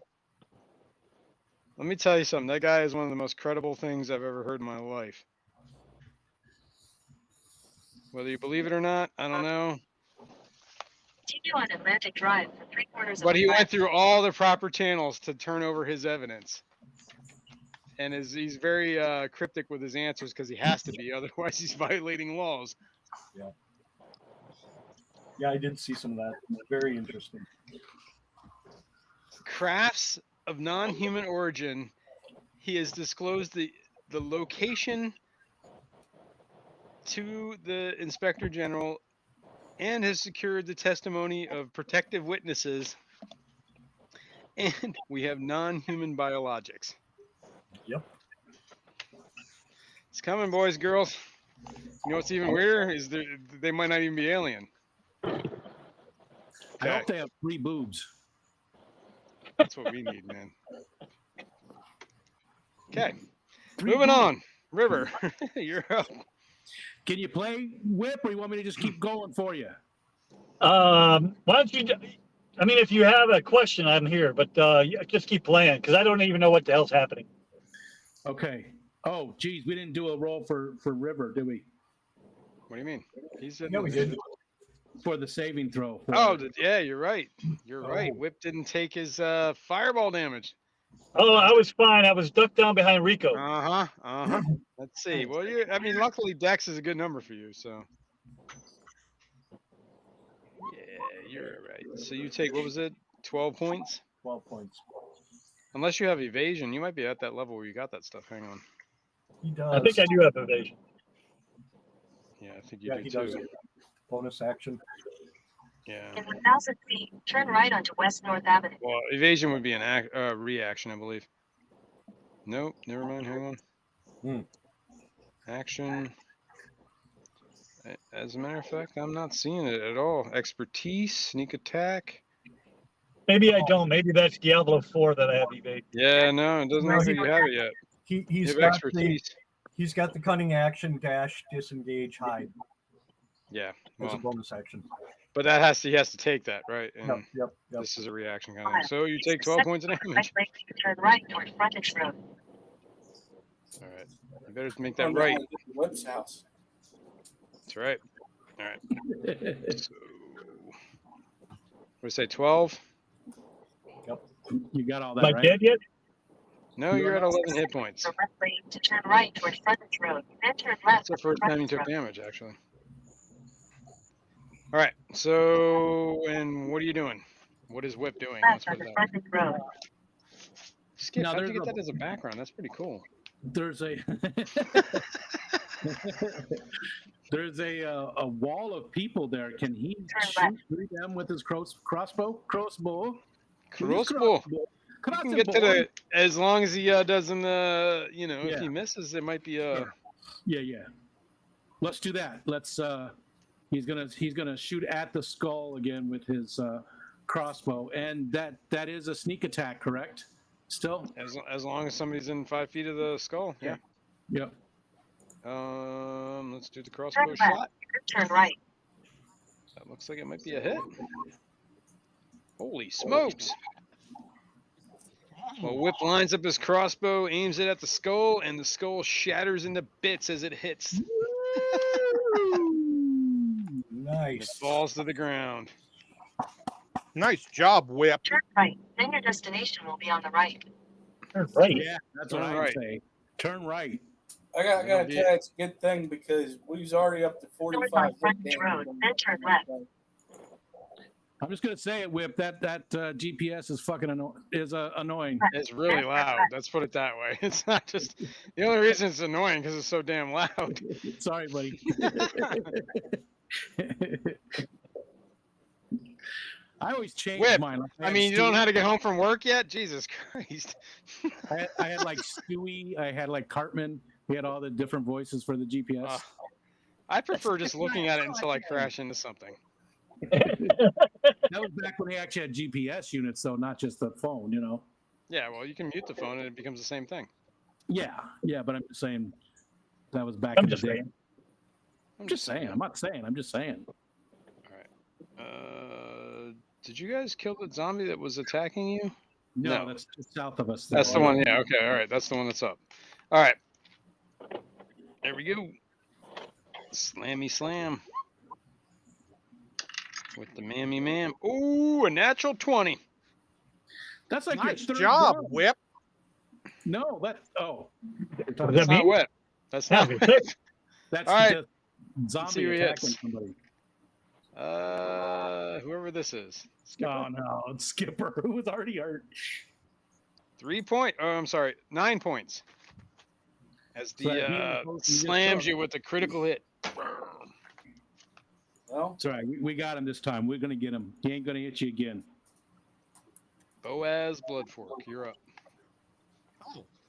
Let me tell you something. That guy is one of the most credible things I've ever heard in my life. Whether you believe it or not, I don't know. Continue on Atlantic Drive for 3/4 But of a he mile. went through all the proper channels to turn over his evidence. And he's very cryptic with his answers because he has to be. Otherwise, he's violating laws. Yeah, I did see some of that. Very interesting. Crafts of non-human origin. He has disclosed the location to the Inspector General and has secured the testimony of protective witnesses. And we have non-human biologics. Yep. It's coming, boys, girls. You know what's even weirder is they might not even be alien. I hope they have 3 boobs. That's what we need, man. Okay, 3 moving boobs. on. River, you're up. Can you play whip, or you want me to just keep going for you? Why don't you? I mean, if you have a question, I'm here, but just keep playing because I don't even know what the hell's happening. Okay. Oh, geez, we didn't do a roll for River, did we? What do you mean? He's in Yeah, we did. For the saving throw. Oh, yeah, you're right. You're right. Whip didn't take his fireball damage. Oh, I was fine. I was ducked down behind Rico. Let's see. Well, I mean, luckily Dex is a good number for you, so. Yeah, you're right. So you take, what was it? 12 points? 12 points. Unless you have evasion, you might be at that level where you got that stuff. Hang on. He does. I think I do have evasion. Yeah, I think you Yeah, do he too. does. Bonus action. Yeah. In 1,000 feet, turn right onto West North Avenue. Well, evasion would be an reaction, I believe. Nope, never mind. Hang on. Action. As a matter of fact, I'm not seeing it at all. Expertise, sneak attack. Maybe I don't. Maybe that's Diablo 4 that I have evade. Yeah, no, it doesn't No, look he- like you have it yet. He's You have got expertise. he's got the cunning action, dash, disengage, hide Yeah, as a well, bonus action. but he has to take that, right? And Yep. this is a reaction kind of thing. So you take 12 points of damage. Right lane to turn right toward Frontage Road. All right, you better make that right. Whip's house. That's right. All right. So, what do you say? 12? You got all Am that I right? dead yet? No, you're at 11 hit points. The left lane to turn right toward Frontage Road. Then turn left. That's the first time you took damage, actually. All right. So, and what are you doing? What is Whip doing? Let's Left put onto that. Frontage Road. Skip, Now, how'd you there's get a- that as a background? That's pretty cool. There's a There's a wall of people there. Can he Turn shoot through them with his crossbow? Crossbow. With his Crossbow. You can get to the as long as he doesn't if Yeah. he misses, it might be Sure. Yeah. Let's do that. Let's. He's gonna shoot at the skull again with his crossbow, and that is a sneak attack, correct? Still. as long as somebody's in 5 feet of the skull. Yeah. Yep. Let's do the crossbow Turn shot. left. Turn right. That looks like it might be a hit. Holy smokes! Well, Whip lines up his crossbow, aims it at the skull, and the skull shatters into bits as it hits. Nice. It falls to the ground. Nice job, Whip. Turn right. Then your destination will be on the right. Right. Yeah, that's what Turn I right. say. Turn right. I gotta tell you, it's a good thing because we was already up to 45 North on hit Frontage damage. Road, then turn left. I'm just gonna say it, Whip. That GPS is fucking annoying. It's really loud. Let's put it that way. It's not just the only reason it's annoying because it's so damn loud. Sorry, buddy. I always change Whip. mine. Like, I mean, you don't know how to get home from work yet? Jesus Christ. I had like Stewie. I had like Cartman. We had all the different voices for the GPS. I prefer just looking at it until I crash into something. That was back when they actually had GPS units, though, not just the phone. Yeah, well, you can mute the phone and it becomes the same thing. Yeah, but I'm just saying that was back I'm in the just day. saying. I'm just saying. I'm not saying. I'm just saying. All right. Did you guys kill the zombie that was attacking you? No, No. that's just south of us. That's the one. Yeah. Okay. All right. That's the one that's up. All right. There we go. Slammy slam. With the mammy mam. Ooh, a natural 20. That's like Nice your third job, one. Whip. No, that. Oh, Does That's that not mean? Whip. That's Yeah, not it's Whip. it. that's All right. just see zombie who he attacking hits. somebody. Whoever this is. Skipper. Oh no, it's Skipper, who was already hurt. 3 point. Oh, I'm sorry. 9 points. As So that he the was just slams took. you with the critical hit. Well, It's all right. We got him this time. We're gonna get him. He ain't gonna hit you again. Boaz Bloodfork, you're up.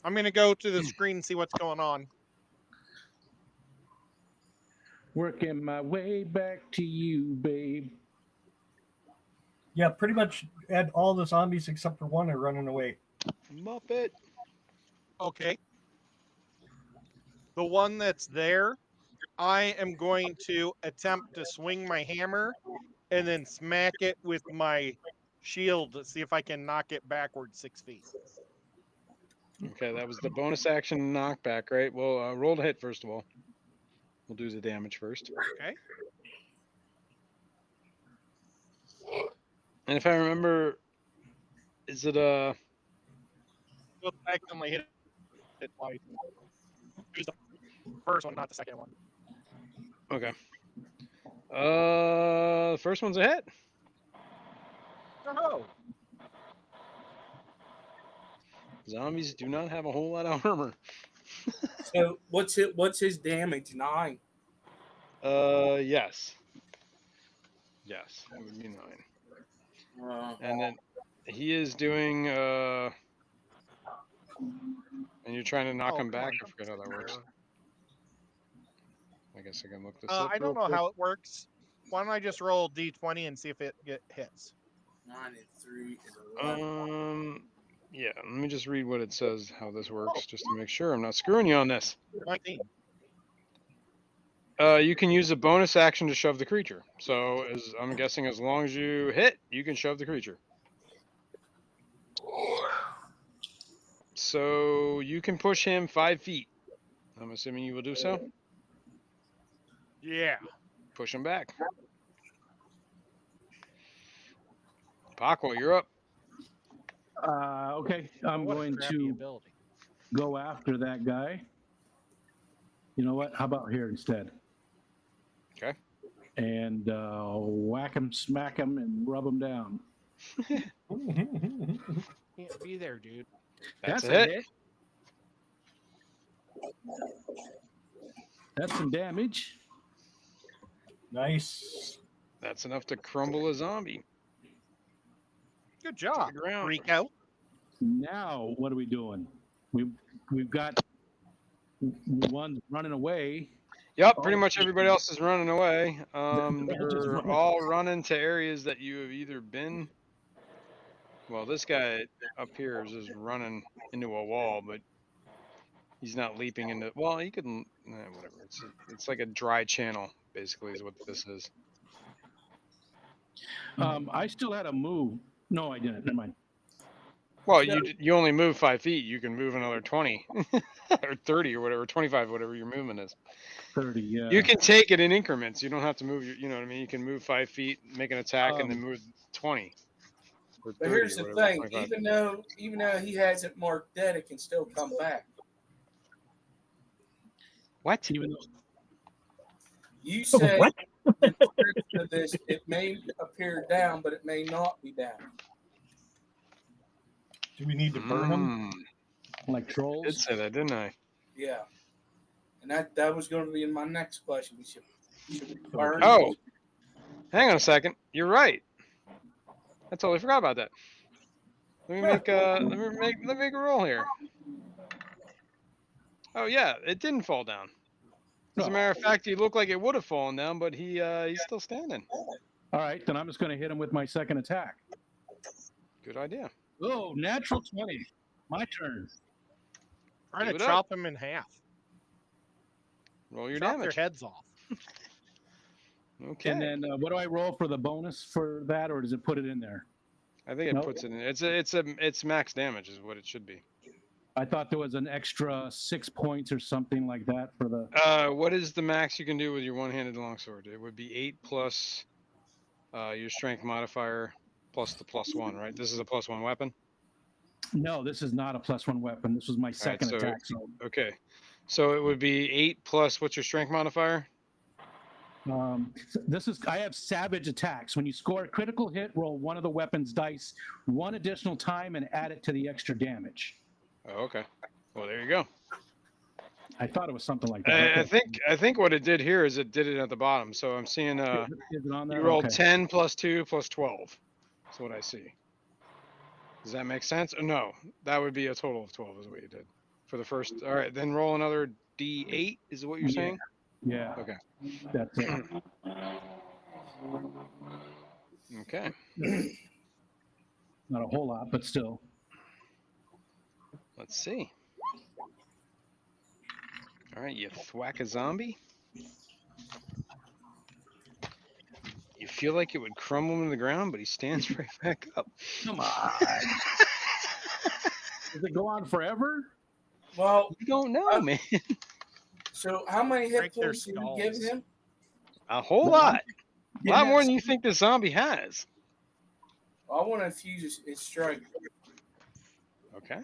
I'm gonna go to the screen and see what's going on. Working my way back to you, babe. Yeah, pretty much had all the zombies except for one are running away. Muppet. Okay. The one that's there, I am going to attempt to swing my hammer and then smack it with my shield to see if I can knock it backward 6 feet. Okay, that was the bonus action knockback, right? Well, roll to hit first of all. We'll do the damage first. Okay. And if I remember, is it Well, I accidentally hit it twice. Use the first one, not the second one. okay? The first one's a hit. Oh. Zombies do not have a whole lot of armor. so what's his damage? 9. Yes. Yes, it would be 9. And then he is doing and you're trying to knock him back. I forget how that works. I guess I can look this up. I don't real know quick. how it works. Why don't I just roll D20 and see if it hits? 9 and 3 and 11. Yeah, let me just read what it says, how this works, just to make sure I'm not screwing you on this. 19. You can use a bonus action to shove the creature. So, I'm guessing as long as you hit, you can shove the creature. So, you can push him 5 feet. I'm assuming you will do so. Yeah. Push him back. Paco, you're up. Okay, I'm What a going crappy to ability. go after that guy. You know what? How about here instead? Okay. And whack him, smack him, and rub him down. Can't be there, dude. That's a it. hit. That's some damage. Nice. That's enough to crumble a zombie Good to job, the ground. Rico. Now, what are we doing? We've got one running away. Yep, pretty much everybody else is running away. They're just They're running. all running to areas that you have either been. Well, this guy up here is just running into a wall, but he's not leaping into. Well, he could. Whatever. It's like a dry channel, basically, is what this is. I still had a move. No, I didn't. Never mind. Well, you only move 5 feet. You can move another 20 or 30 or whatever, 25, whatever your movement is. 30, yeah. You can take it in increments. You don't have to move your. You know what I mean? You can move 5 feet, make an attack, and then move 20 or 30 But here's or the whatever. thing: 25. even though he has it marked dead, it can still come back. What? Even though, You say What? in the description of this, it may appear down, but it may not be down. Do we need to burn them? like I did trolls. say that, didn't I? Yeah, and that was going to be in my next question. We should burn. Oh, hang on a second. You're right. I totally forgot about that. Let me make a roll here. Oh yeah, it didn't fall down. As a matter of fact, he looked like it would have fallen down, but he's still standing. All right, then I'm just going to hit him with my second attack. Good idea. Oh, natural 20. My turn. Trying to Give it up. chop them in half. Roll your Chop damage. their heads off. Okay. And then what do I roll for the bonus for that, or does it put it in there? I think it Nope. puts it in. It's max damage is what it should be. I thought there was an extra 6 points or something like that for the. What is the max you can do with your one-handed longsword? It would be 8 plus your strength modifier plus the +1, right? This is a +1 weapon. No, this is not a +1 weapon. This was my second so- attack. So Okay. So it would be 8 plus what's your strength modifier? this is I have savage attacks. When you score a critical hit, roll one of the weapon's dice one additional time and add it to the extra damage. Oh, okay. Well, there you go. I thought it was something like that. I think what it did here is it did it at the bottom. So I'm seeing Is it on there? you rolled Okay. 10 plus 2 plus 12. That's what I see. Does that make sense? Or no, that would be a total of 12 is what you did for the first. All right, then roll another D8 is what you're Yeah. saying? Yeah, Okay. that's it. Okay. Not a whole lot, but still. Let's see. All right, you thwack a zombie. You feel like it would crumble into the ground, but he stands right back up. Come on. Does it go on forever? Well, You don't know, man. so how many hit Break their points did you give skulls. him? A whole lot. A lot more Yes. than you think the zombie has. I want to infuse his strike. Okay.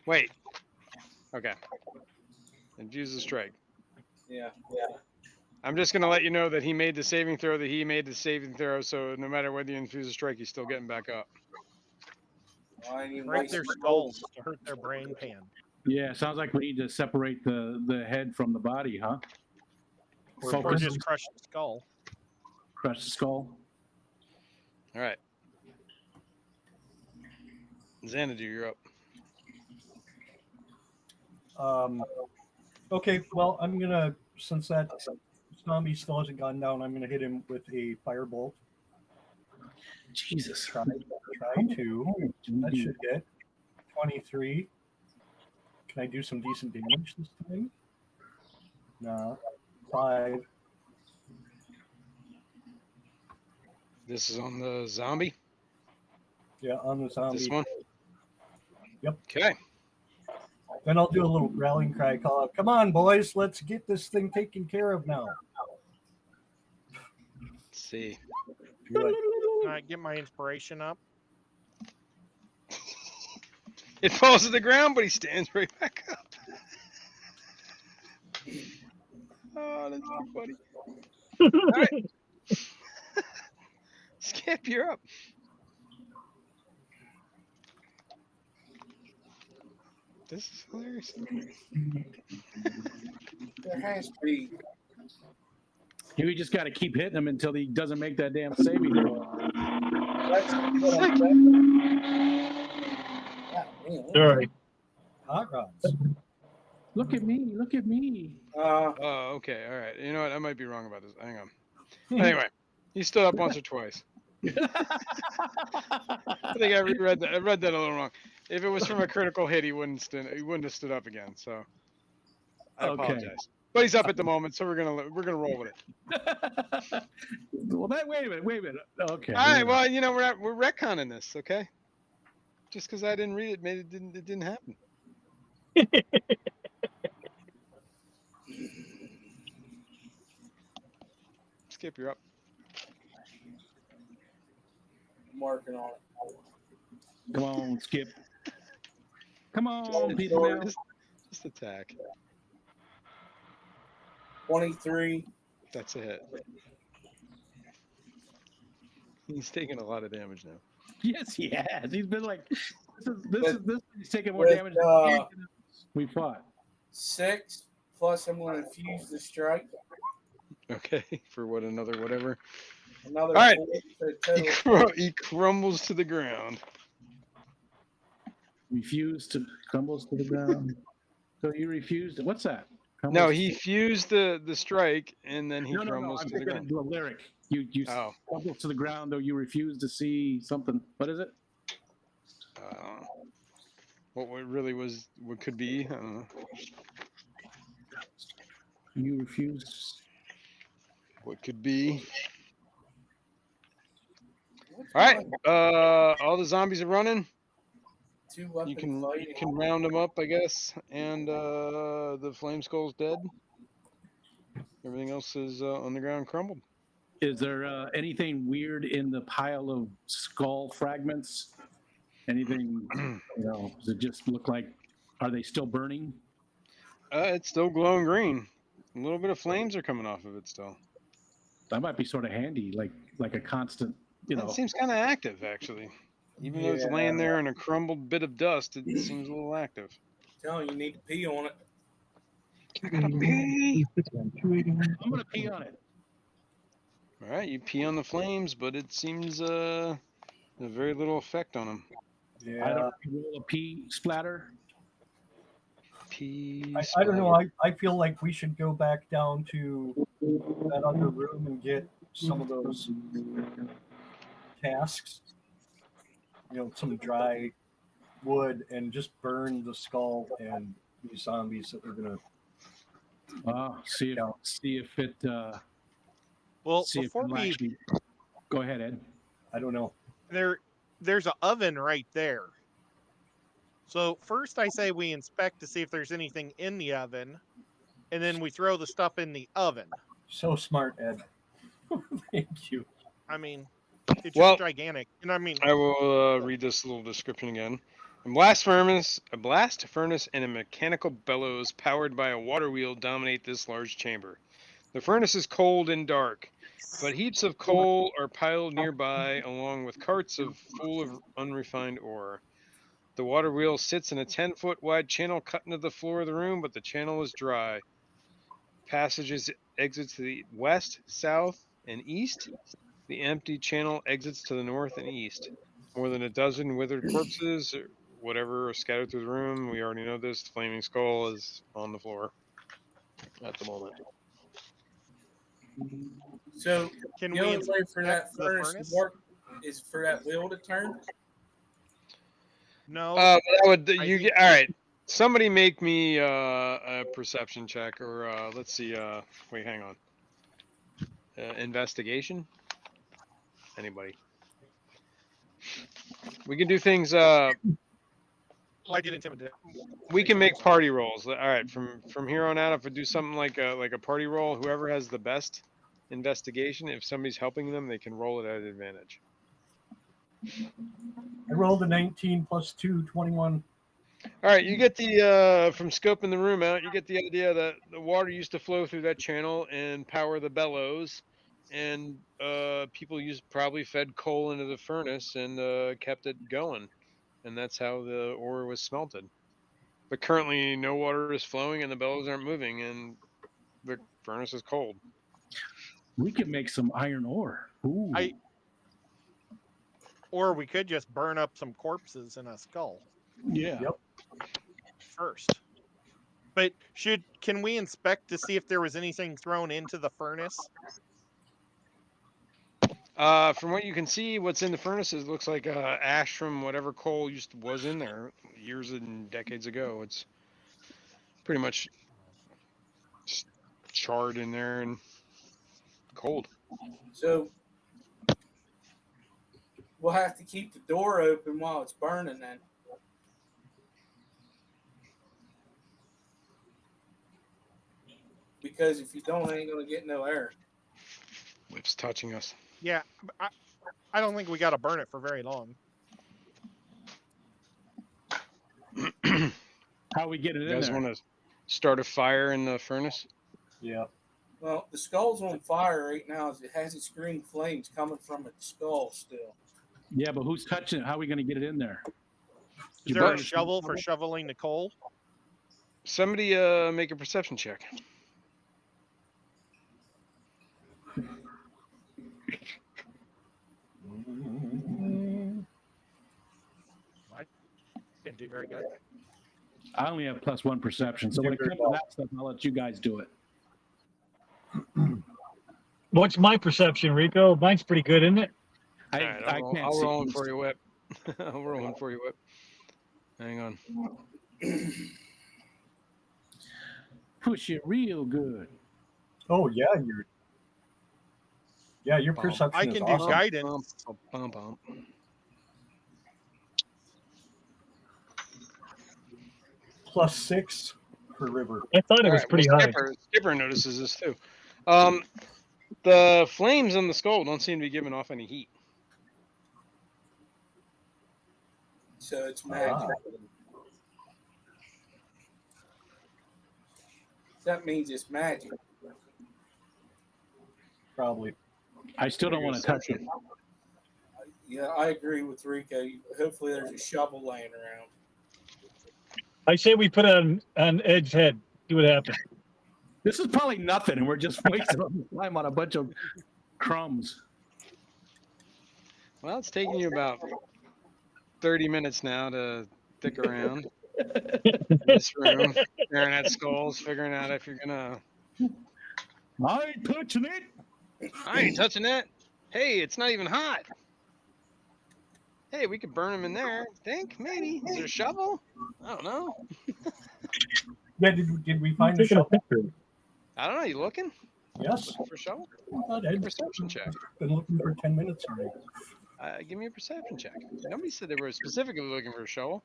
Wait. Okay. Infuse the strike. Yeah. I'm just going to let you know that he made the saving throw so no matter whether you infuse a strike, he's still getting back up. Well, I ain't even Break their wasting skulls to hurt their brain pan. Yeah, sounds like we need to separate the head from the body, huh? Or Focus. just crush the skull. Crush the skull. All right. Xanadu, you're up. Okay, well, I'm gonna, since that zombie still hasn't gone down, I'm gonna hit him with a firebolt. Jesus. Try to. That should get 23. Can I do some decent damage this time? No. 5. This is on the zombie. Yeah, on the zombie. This one. Yep. Okay. Then I'll do a little rallying cry call out. Come on, boys, let's get this thing taken care of now. Let's see. You're like, Can I get my inspiration up? It falls to the ground, but he stands right back up. Oh, that's too funny. All right. Skip, you're up. This is hilarious. There has to be You just got to keep hitting him until he doesn't make that damn saving throw. That's what I'm saying. God, man, what- Sorry. Hot rods. Look at me. Look at me. Oh, okay, all right. You know what? I might be wrong about this. Hang on. Anyway, he stood up once or twice. I think I reread that. I read that a little wrong. If it was from a critical hit, he wouldn't have stood up again. So I Okay. apologize. But he's up at the moment, so we're gonna roll with it. Well, wait a minute. Okay. All right. Well, you know we're retconning this, okay? Just because I didn't read it, it didn't happen. Skip, you're up. I'm working on it. Come on, Skip. Come on, Peter. Now. Just attack. 23. That's a hit. He's taking a lot of damage now. Yes, he has. He's been like, he's taking more With, damage than we fought. 6 plus I'm going to fuse the strike. Okay, for what another whatever. Another All right. 4, so total. He crumbles to the ground. Crumbles to the ground. So you refused. What's that? No, he fused the strike and then he No. crumbles I'm to the thinking ground. of the lyric. You Oh. crumbles to the ground, though you refuse to see something. What is it? What really was, what could be? I don't know. You refuse. What could be? All right. All the zombies are running. 2 weapon You can fighting. round them up, I guess. And the flame skull's dead. Everything else is on the ground, crumbled. Is there anything weird in the pile of skull fragments? Anything, does it just look like, are they still burning? It's still glowing green. A little bit of flames are coming off of it still. That might be sort of handy, like a constant, It seems kind of active, actually. Even though it's laying there in a crumbled bit of dust, it seems a little active. Tell you need to pee on it. I gotta pee. I'm gonna pee on it. All right, you pee on the flames, but it seems there's very little effect on them. I don't roll a pee splatter. Pee. I don't know. I feel like we should go back down to that other room and get some of those casks. Some dry wood and just burn the skull and these zombies that we're gonna See if it. Well, see before if we actually... Go ahead, Ed. I don't know. there's an oven right there. So first I say we inspect to see if there's anything in the oven, and then we throw the stuff in the oven. So smart, Ed. Thank you. I mean, it's just gigantic. And I mean, I will read this little description again. A blast furnace and a mechanical bellows powered by a water wheel dominate this large chamber. The furnace is cold and dark, but heaps of coal are piled nearby along with carts full of unrefined ore. The water wheel sits in a 10-foot wide channel cut into the floor of the room, but the channel is dry. Passages exit to the west, south, and east. The empty channel exits to the north and east. More than a dozen withered corpses, or whatever, are scattered through the room. We already know this. The flaming skull is on the floor at the moment. So can the we only way for that inspect the furnace to furnace? work is for that wheel to turn. No. All right. Somebody make me a perception check, or let's see. Wait, hang on. Investigation. Anybody? We can do things. I get intimidated. We can make party rolls. All right, from here on out, if we do something like a party roll, whoever has the best investigation, if somebody's helping them, they can roll it at advantage. I rolled a 19 plus 2, 21. All right, you get the from scoping the room out, you get the idea that the water used to flow through that channel and power the bellows, and people probably fed coal into the furnace and kept it going, and that's how the ore was smelted. But currently, no water is flowing and the bellows aren't moving, and the furnace is cold. We could make some iron ore. Ooh. Or we could just burn up some corpses in a skull Yeah. Yep. first. But can we inspect to see if there was anything thrown into the furnace? From what you can see, what's in the furnaces looks like ash from whatever coal was in there years and decades ago. It's pretty much just charred in there and cold. So we'll have to keep the door open while it's burning then. Because if you don't, ain't gonna get no air. Whip's touching us. Yeah, I don't think we got to burn it for very long. How we get it You in guys there? want to start a fire in the furnace? Yeah. Well, the skull's on fire right now. As it has its green flames coming from its skull still. Yeah, but who's touching it? How are we going to get it in there? Is You there a burn it. shovel for shoveling the coal? Somebody make a perception check. I didn't do very good. I only have +1 perception, so when it comes to that stuff, I'll let you guys do it. What's my perception, Rico? Mine's pretty good, isn't it? All right, I'll roll one for you, Whip. I'll roll one for you, Whip. Hang on. Push it real good. Oh yeah, your Bump. perception I is can do awesome. guidance. Bump. +6 for river. I thought it All was right, pretty well, high. Skipper notices this too. The flames on the skull don't seem to be giving off any heat. So it's magic. That means it's magic. Probably. I still don't want to touch it. Yeah, I agree with Rico. Hopefully, there's a shovel laying around. I say we put it on Ed's head. See what happens. This is probably nothing, and we're just wasting time on a bunch of crumbs. Well, it's taking you about 30 minutes now to stick around this room, staring at skulls, figuring out if you're gonna. I ain't touching it. I ain't touching that. Hey, it's not even hot. Hey, we could burn them in there. Think maybe. Is there a shovel? I don't know. Yeah, did we find a Taking a shovel? picture. I don't know. You looking? Yes. Looking for a shovel? I thought Make a I'd perception check. been looking for 10 minutes already. Give me a perception check. Nobody said they were specifically looking for a shovel.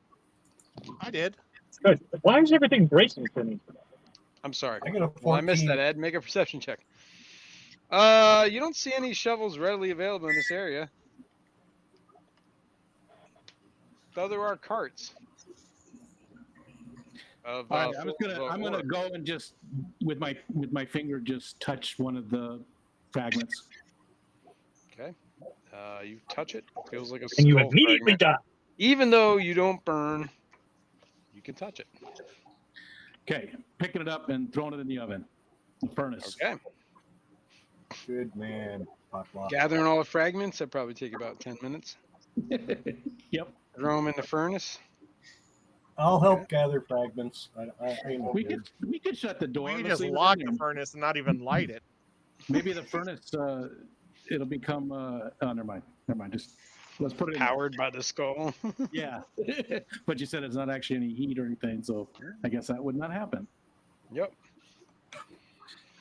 I did. Good. Why is everything breaking for me? I'm sorry. I got a 14. Well, I missed that, Ed. Make a perception check. You don't see any shovels readily available in this area. Though there are carts. Of, All right, I'm full gonna of go and just with my finger just touch one of the fragments. Okay. You touch it. Feels like a And you skull immediately fragment. die. Even though you don't burn, you can touch it. Okay, picking it up and throwing it in the oven, the furnace. Okay. Good man. Potluck. Gathering all the fragments, that'd probably take about 10 minutes. Yep. Throw them in the furnace. I'll help gather fragments. I know We good. could shut the door. We can Let's just leave it lock in the there. furnace and not even light it. Maybe the furnace it'll become oh, never mind. Just let's put it in. Powered by the skull. Yeah. But you said it's not actually any heat or anything, so I guess that would not happen. Yep.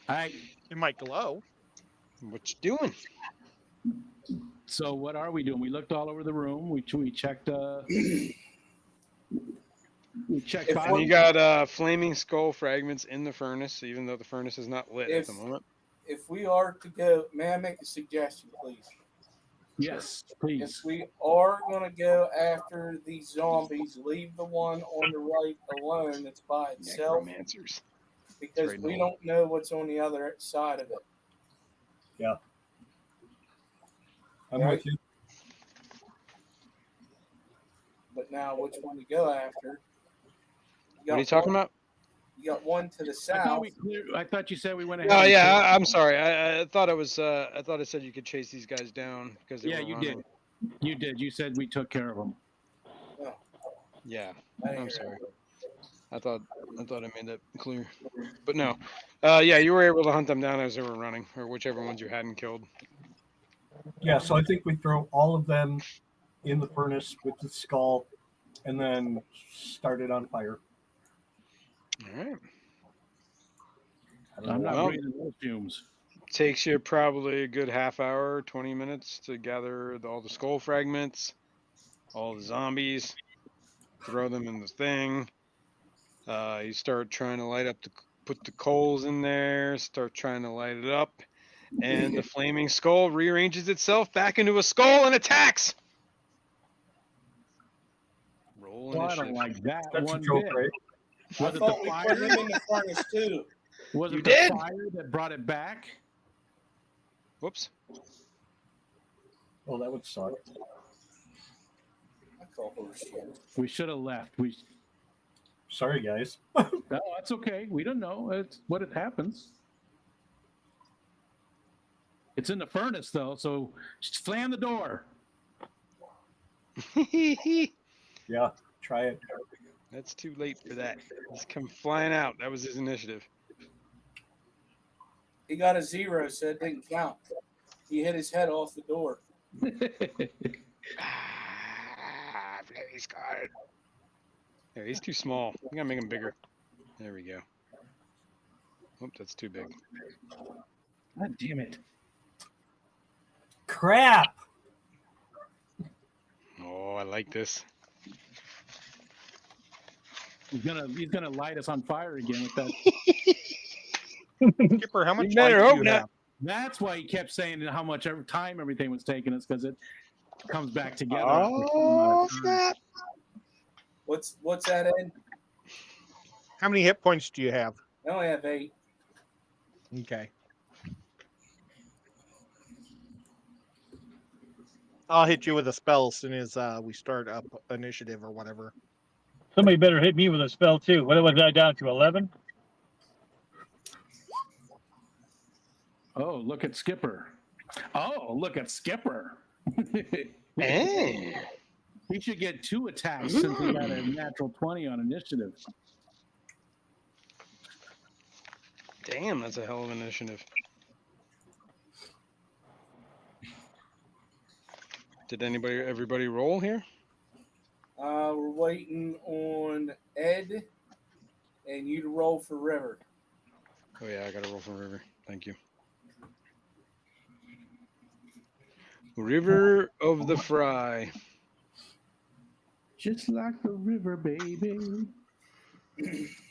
All right. It might glow. What you doing? So what are we doing? We looked all over the room. We checked we checked If And you got flaming skull fragments in the furnace, even though the furnace is not lit at the moment. If we are to go, may I make a suggestion, please? Yes, If please. we are going to go after these zombies, leave the one on the right alone that's by itself, Necromancers. because right, we Noel. don't know what's on the other side of it. I'm Right. with you. But now, which one to go after? What are you talking about? You got one to the south. I thought you said we went ahead. Oh and yeah, cleared- I'm sorry. I thought it was. I thought it said you could chase these guys down because they Yeah, were you running. did. You did. You said we took care of them. Oh, Yeah, I didn't I'm hear sorry. I thought I made that clear, but no. Yeah, you were able to hunt them down as they were running, or whichever ones you hadn't killed. Yeah, so I think we throw all of them in the furnace with the skull and then start it on fire. All right. I don't I'm know. not Well- breathing those fumes. Takes you probably a good half hour, 20 minutes to gather all the skull fragments, all the zombies, throw them in the thing. You start trying to put the coals in there, start trying to light it up, and the flaming skull rearranges itself back into a skull and attacks. Roll Well, I initiative. don't like that That's a one joke, bit. right? I Was it thought the we fire? put him in the furnace too. Was You it the did? fire that brought it back? Whoops. Oh, that would suck. I call horseshit. We should have left. Sorry, guys. No, that's okay. We don't know. It's what it happens. It's in the furnace though, so just slam the door. Yeah, try it. That's too late for that. He's come flying out. That was his initiative. He got a 0, so it didn't count. He hit his head off the door. He's got. Yeah, he's too small. We gotta make him bigger. There we go. Oh, that's too big. God damn it. Crap! Oh, I like this. He's gonna light us on fire again with that. Skipper, how much better life hope do you not. have? That's why he kept saying how much time everything was taking us, because it comes back together. Oh, snap. What's that, Ed? How many hit points do you have? I only have 8. Okay. I'll hit you with a spell as soon as we start up initiative or whatever. Somebody better hit me with a spell too. What was I down to? 11? Oh, look at Skipper. Oh, look at Skipper. Eh. He should get 2 attacks since he got a natural 20 on initiative. Damn, that's a hell of an initiative. Did everybody roll here? We're waiting on Ed and you to roll for River. Oh yeah, I gotta roll for River. Thank you. River of the Fry. Just like the river, baby.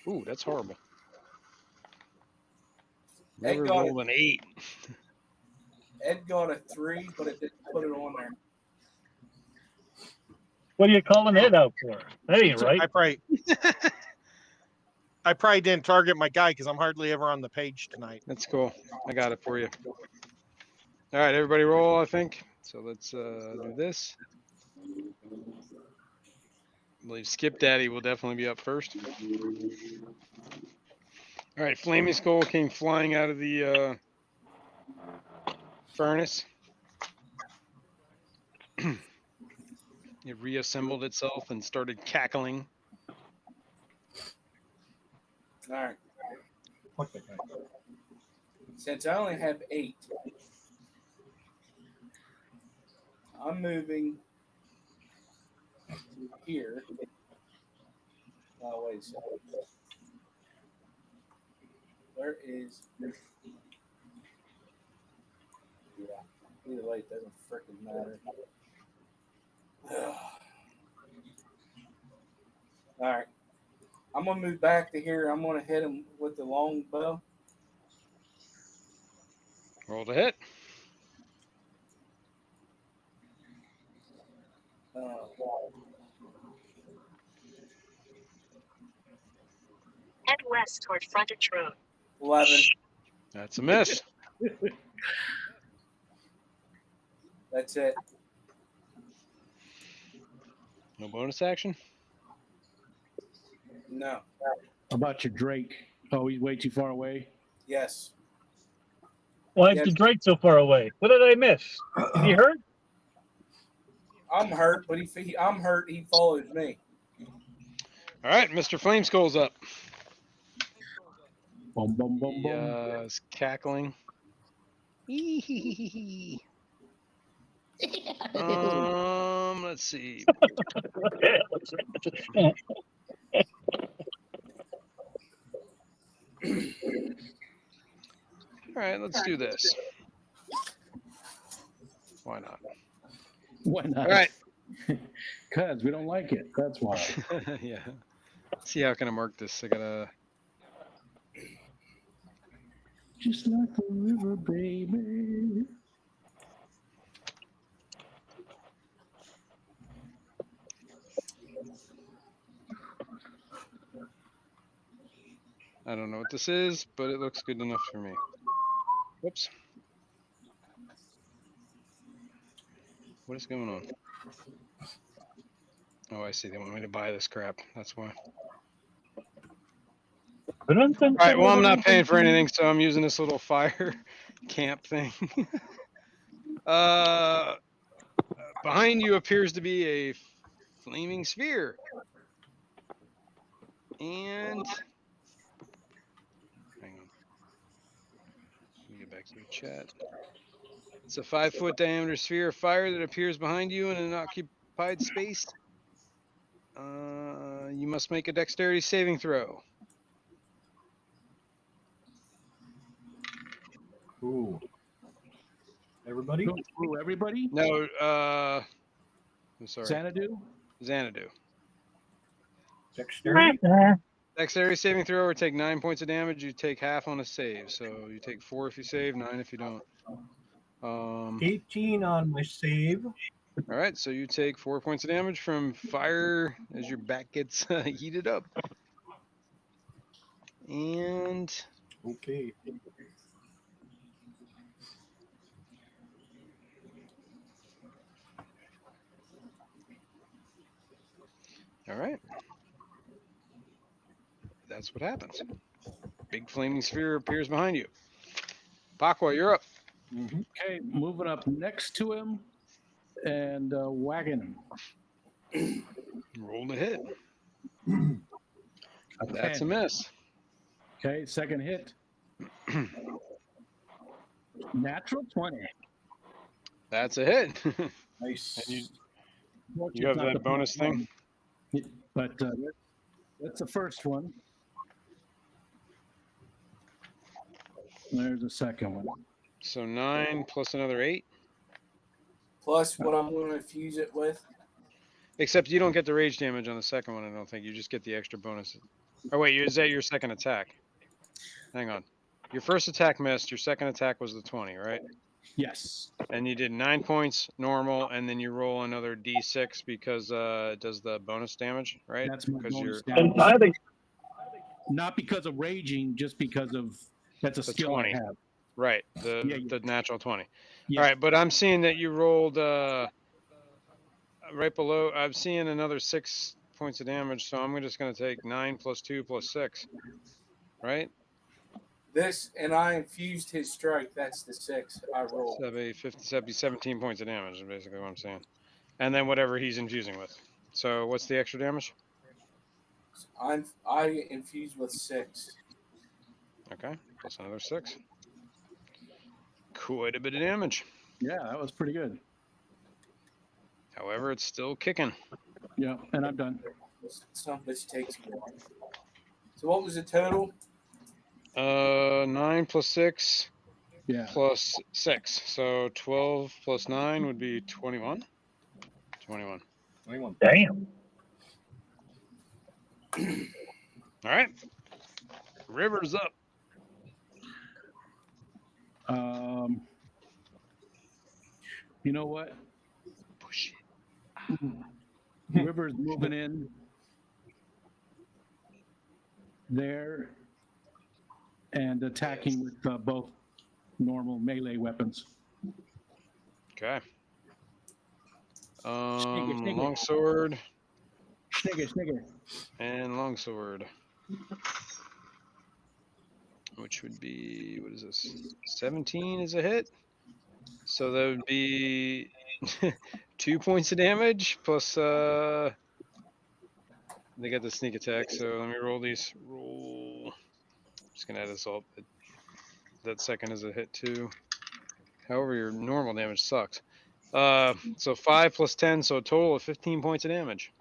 Ooh, that's horrible. Ed River got rolled an 8. Ed got a 3, but it didn't put it on there. What are you calling it out for? That ain't right. I probably didn't target my guy because I'm hardly ever on the page tonight. That's cool. I got it for you. All right, everybody roll, I think. So let's do this. I believe Skip Daddy will definitely be up first. All right, Flaming Skull came flying out of the furnace. It reassembled itself and started cackling. All right. Fuck that guy. Since I only have 8, I'm moving to here. Oh, wait a second. Where is... Yeah, either way, it doesn't freaking matter. All right. I'm going to move back to here. I'm going to hit him with the long bow. Roll to hit. Head west toward frontage road. 11. That's a miss. That's it. No bonus action. No. About your Drake. Oh, he's way too far away. Yes. Why is Yes. the Drake so far away? What did I miss? Is he hurt? I'm hurt, but I'm hurt. He follows me. All right, Mr. Flame Skull's up. Boom, boom, boom, He boom. is cackling. Let's see. All right, let's do this. Why not? Why not? All right. Because we don't like it. That's why. Yeah. See, how can I mark this? I gotta. Just like the river, baby. I don't know what this is, but it looks good enough for me. Whoops. What is going on? Oh, I see. They want me to buy this crap. That's why. All right. Well, I'm not paying for anything, so I'm using this little fire camp thing. Behind you appears to be a flaming sphere. And hang on. Let me get back to the chat. It's a 5-foot diameter sphere of fire that appears behind you in an occupied space. You must make a dexterity saving throw. Ooh. Everybody? Ooh, everybody? No, I'm sorry. Xanadu? Xanadu. Dexterity? Dexterity saving throw or take 9 points of damage. You take half on a save. So you take 4 if you save, 9 if you don't. 18 on my save. All right, so you take 4 points of damage from fire as your back gets heated up. And Okay. all right. That's what happens. Big flaming sphere appears behind you. Pakwa, you're up. Okay, moving up next to him and whacking him. Roll to hit. That's a 10. miss. Okay, second hit. Natural 20. That's a hit. Nice. And you have that bonus thing? But that's the first one. There's a second one. So 9 plus another 8. Plus what I'm going to infuse it with. Except you don't get the rage damage on the second one, I don't think. You just get the extra bonus. Oh, wait, is that your second attack? Hang on. Your first attack missed. Your second attack was the 20, right? Yes. And you did 9 points normal, and then you roll another d6 because it does the bonus damage, right? That's my because bonus you're damage. I think Not because of raging, just because of that's a The skill 20. I have. right. Yeah, The natural 20. Yeah. All right, but I'm seeing that you rolled right below. I'm seeing another 6 points of damage, so I'm just going to take 9 plus 2 plus 6, right? This, and I infused his strike. That's the 6 I rolled. So that'd be 17 points of damage, is basically what I'm saying. And then whatever he's infusing with. So what's the extra damage? I infused with 6. Okay, plus another 6. Quite a bit of damage. Yeah, that was pretty good. However, it's still kicking. Yeah, and I'm done. Some bitch takes me. So what was the total? 9 plus 6 Yeah. plus 6. So 12 plus 9 would be 21. 21. 21. damn. All right. River's up. You know what? Push it. River's moving in there and attacking with both normal melee weapons. Okay. Snigger. Longsword Snigger. and longsword. which would be, what is this? 17 is a hit. So that would be 2 points of damage plus they got the sneak attack, so let me roll these. Just gonna add this all. That second is a hit too. However, your normal damage sucks. So 5 plus 10, so a total of 15 points of damage.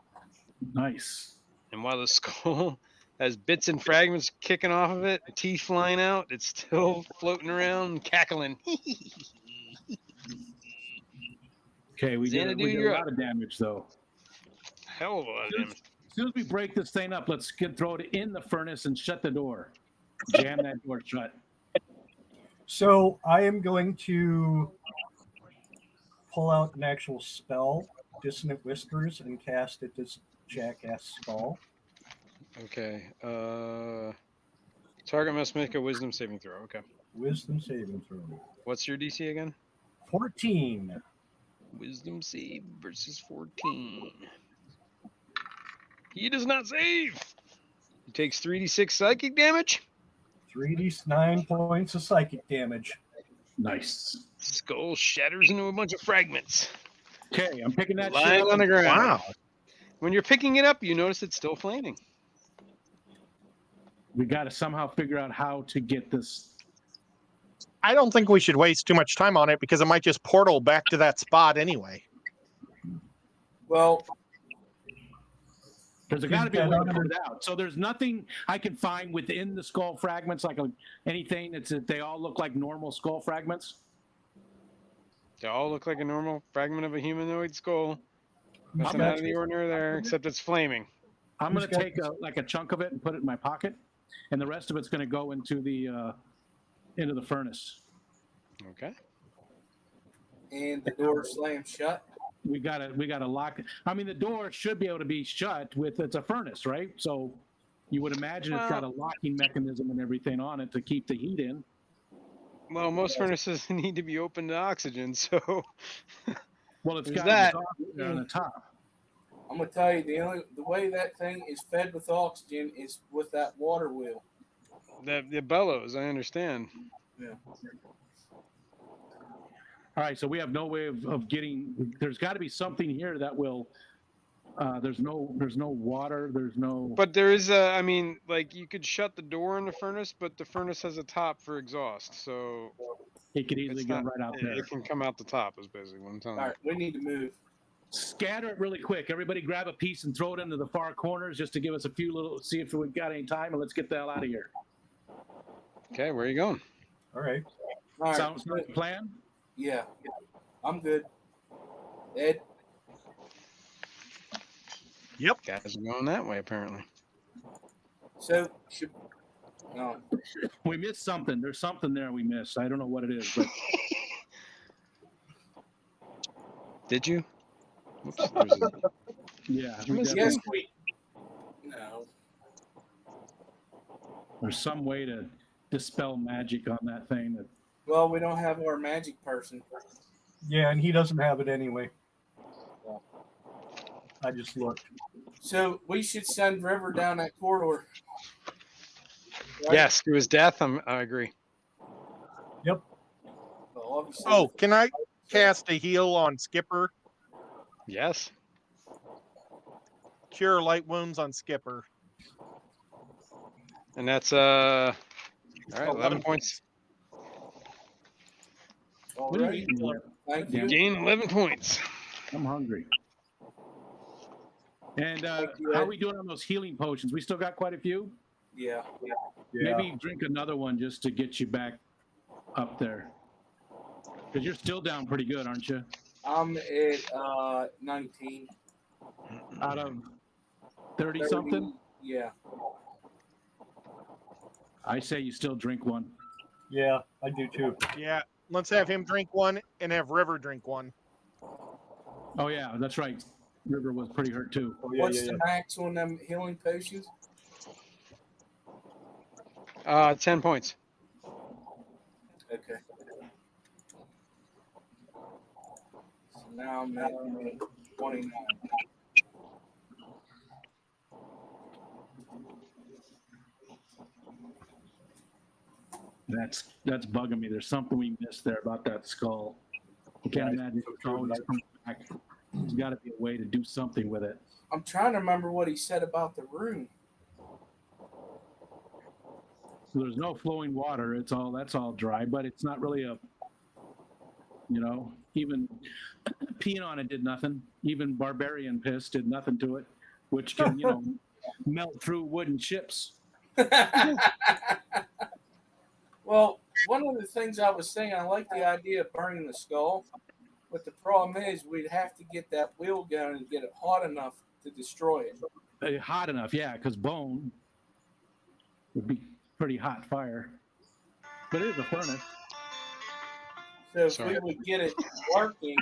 Nice. And while the skull has bits and fragments kicking off of it, teeth flying out, it's still floating around, cackling. Okay, we did Xanadu, a you're lot up. of damage though. Hell of a lot of damage. As soon as we break this thing up, let's throw it in the furnace and shut the door. Jam that door shut. So I am going to pull out an actual spell, Dissonant Whispers, and cast it as Jackass Skull. Okay. Target must make a wisdom saving throw. Okay. Wisdom saving throw. What's your DC again? 14. Wisdom save versus 14. He does not save. He takes 3d6 psychic damage. 3d9 points of psychic damage. Nice. Skull shatters into a bunch of fragments. Okay, I'm picking that shit Lying up. on the ground. Wow. When you're picking it up, you notice it's still flaming. We got to somehow figure out how to get this. I don't think we should waste too much time on it because it might just portal back to that spot anyway. Well, There's got to be a way to put it out. So there's nothing I can find within the skull fragments, like anything that they all look like normal skull fragments. They all look like a normal fragment of a humanoid skull. Nothing I'm out of the ordinary there, except it's flaming. I'm going to take a chunk of it and put it in my pocket, and the rest of it's going to go into the furnace. Okay. and the door slams shut. We gotta lock it. I mean, the door should be able to be shut with it's a furnace, right? So you would imagine it's got a locking mechanism and everything on it to keep the heat in. Well, most furnaces need to be open to oxygen, so Well, it's There's got that. exhaust on the top. I'm gonna tell you the way that thing is fed with oxygen is with that water wheel. the bellows, I understand. Yeah. All right, so we have no way of getting. There's got to be something here that will. There's no water. There's no. But there is a, I mean, like you could shut the door in the furnace, but the furnace has a top for exhaust, so It could easily it's go not- right out there. it can come out the top. Is basically what I'm telling All right, we need to move. Scatter it really quick. Everybody grab a piece and throw it into the far corners just to give us a few little. See if we got any time, and let's get the hell out of here. you. Okay, where are you going? All right. All right. Sounds like a plan. Yeah, I'm good. Ed, Guys are going that way apparently. so should no. We missed something. There's something there we missed. I don't know what it is, but Did you? Whoops, there's a- yeah, You we missed definitely- Yes, we. No. there's some way to dispel magic on that thing. That Well, we don't have our magic person. Yeah, and he doesn't have it anyway. I just looked. So we should send River down that corridor. Right? Yes, to his death. I agree. Well, obviously. Oh, can I cast a heal on Skipper? Yes. Cure light wounds on Skipper. And that's all right, 11 points. All what are you right. eating there? Thank Yeah. you. Gain 11 points. I'm hungry. And Thank you, how Ed. are we doing on those healing potions? We still got quite a few. Yeah. Yeah. Maybe drink another one just to get you back up there. Because you're still down pretty good, aren't you? I'm at 19. Out of 30 something? Yeah. I say you still drink one. Yeah, I do too. Yeah, let's have him drink one and have River drink one. Oh yeah, that's right. River was pretty hurt too. Oh, yeah, What's yeah, the max on them healing potions? 10 points. Okay. So now I'm at 29. That's bugging me. There's something we missed there about that skull. I can't imagine it's always coming back. There's got to be a way to do something with it. I'm trying to remember what he said about the room. So there's no flowing water. That's all dry, but it's not really a, even peeing on it did nothing. Even barbarian piss did nothing to it, which can, melt through wooden ships. Well, one of the things I was saying, I like the idea of burning the skull, but the problem is we'd have to get that wheel going and get it hot enough to destroy it. Hot enough, yeah, because bone would be pretty hot fire. But it is a furnace. So if Sorry. we would get it working,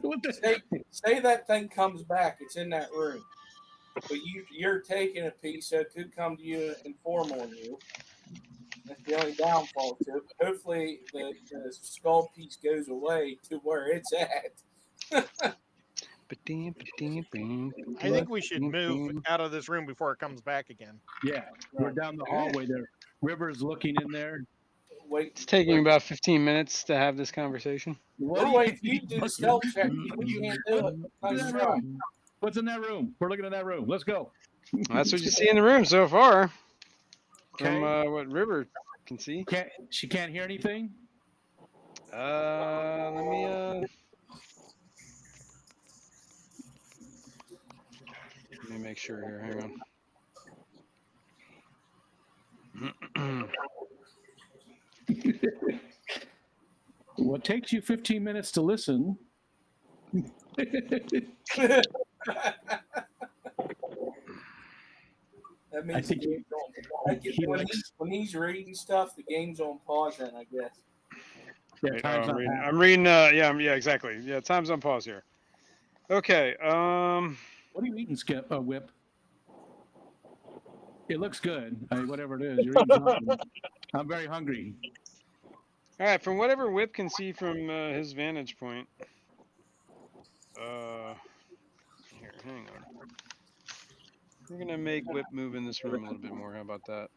What the say that thing comes back, it's in that room, but you're taking a piece, so it could come to you and form on you. That's the only downfall to it. But hopefully the skull piece goes away to where it's at. I think we should move out of this room before it comes back again. Yeah, we're down the hallway there. River's looking in there. Wait, It's taking about 15 minutes to have this conversation. we'll wait for you to do the stealth check. We can't do it. Nice try. What's in that room? We're looking in that room. Let's go. That's what you see in the room so far. From Okay. what River can see. She can't hear anything? Let me make sure here. Hang on. What takes you 15 minutes to listen? That means I think the game's on. When he's reading stuff, the game's on pause then, I guess. Yeah, Wait, time's not I'm reading. Yeah, exactly. Yeah, time's on pause here. Okay. What are you eating, Skip? Whip. It looks good. Whatever it is, you're eating something. I'm very hungry. All right. From whatever Whip can see from his vantage point. Here, hang on. We're gonna make Whip move in this room a little bit more. How about that?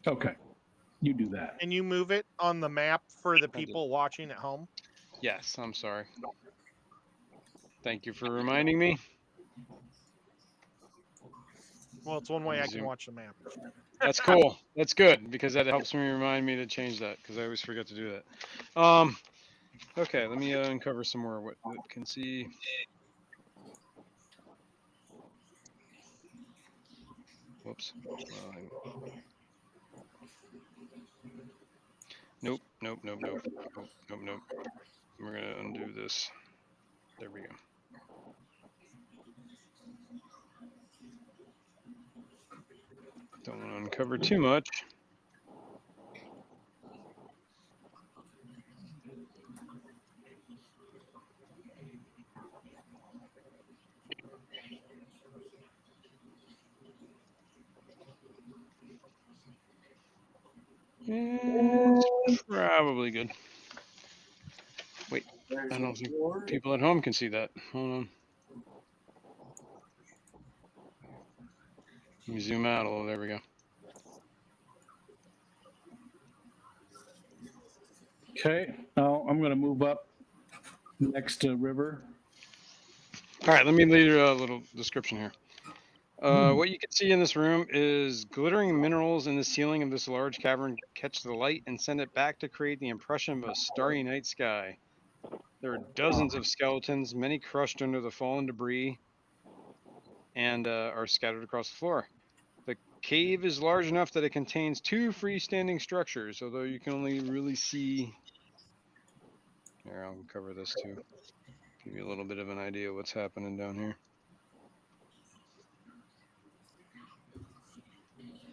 Okay, you do that. Can you move it on the map for the people watching at home? Yes. I'm sorry. Thank you for reminding me. Well, it's one way I can watch the map. That's cool. That's good because that helps me remind me to change that because I always forget to do that. Okay, let me uncover some more what Whip can see. Whoops. Nope. We're gonna undo this. There we go. Don't want to uncover too much. It's probably good. Wait, I don't think people at home can see that. Hold on. Let me zoom out a little. There we go. Okay, now I'm going to move up next to River. All right, let me leave you a little description here. What you can see in this room is glittering minerals in the ceiling of this large cavern catch the light and send it back to create the impression of a starry night sky. There are dozens of skeletons, many crushed under the fallen debris, and are scattered across the floor. The cave is large enough that it contains 2 freestanding structures, although you can only really see... Here, I'll cover this too. Give you a little bit of an idea of what's happening down here.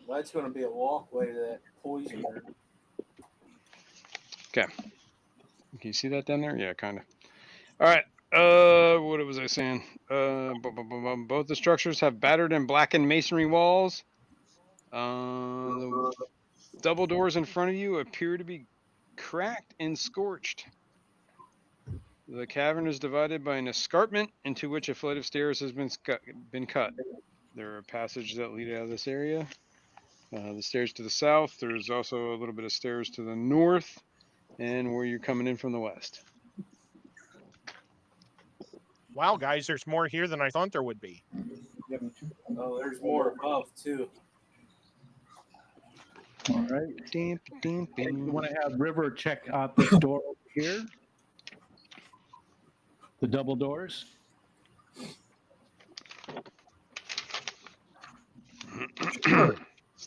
Well, that's going to be a walkway to that poison room. Okay. Can you see that down there? Yeah, kind of. All right. What was I saying? Both the structures have battered and blackened masonry walls. The double doors in front of you appear to be cracked and scorched. The cavern is divided by an escarpment into which a flight of stairs has been cut. There are passages that lead out of this area. The stairs to the south. There's also a little bit of stairs to the north, and where you're coming in from the west. Wow, guys, there's more here than I thought there would be. Oh, there's more above too. All right. Damp, damp, You want to have River check out this door over here? The double doors? Sure.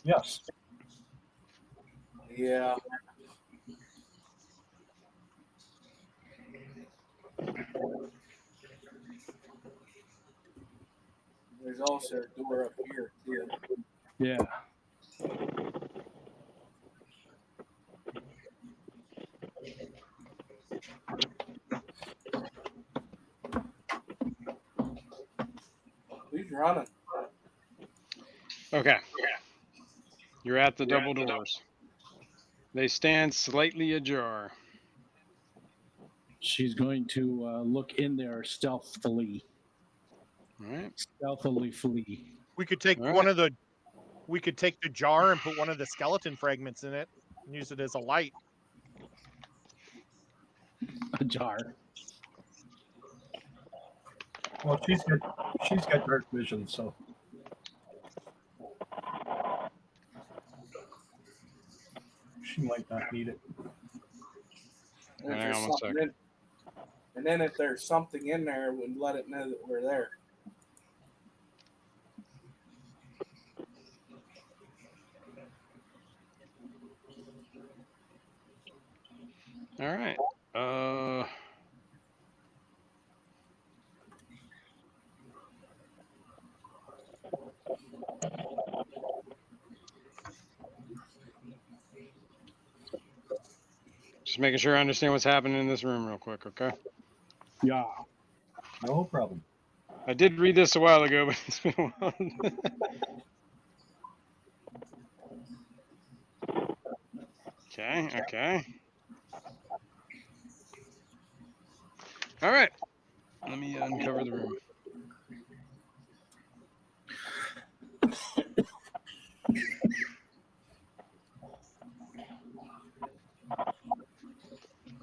Yes. Yeah. There's also a door up here too. Yeah. Who's running? Okay. You're at the double doors. They stand slightly ajar. She's going to look in there stealthily. All right. Stealthily flee. We could take All one of the. We could take the jar and put one of the skeleton fragments in it and use it as a light. A jar. Well, she's got dark vision, so she might not need it. And if Hang there's on one something in- and then if there's something in there, we'd let it know that we're there. All right. Just making sure I understand what's happening in this room real quick, okay? Yeah. No problem. I did read this a while ago, but it's been a while. Okay. All right. Let me uncover the room.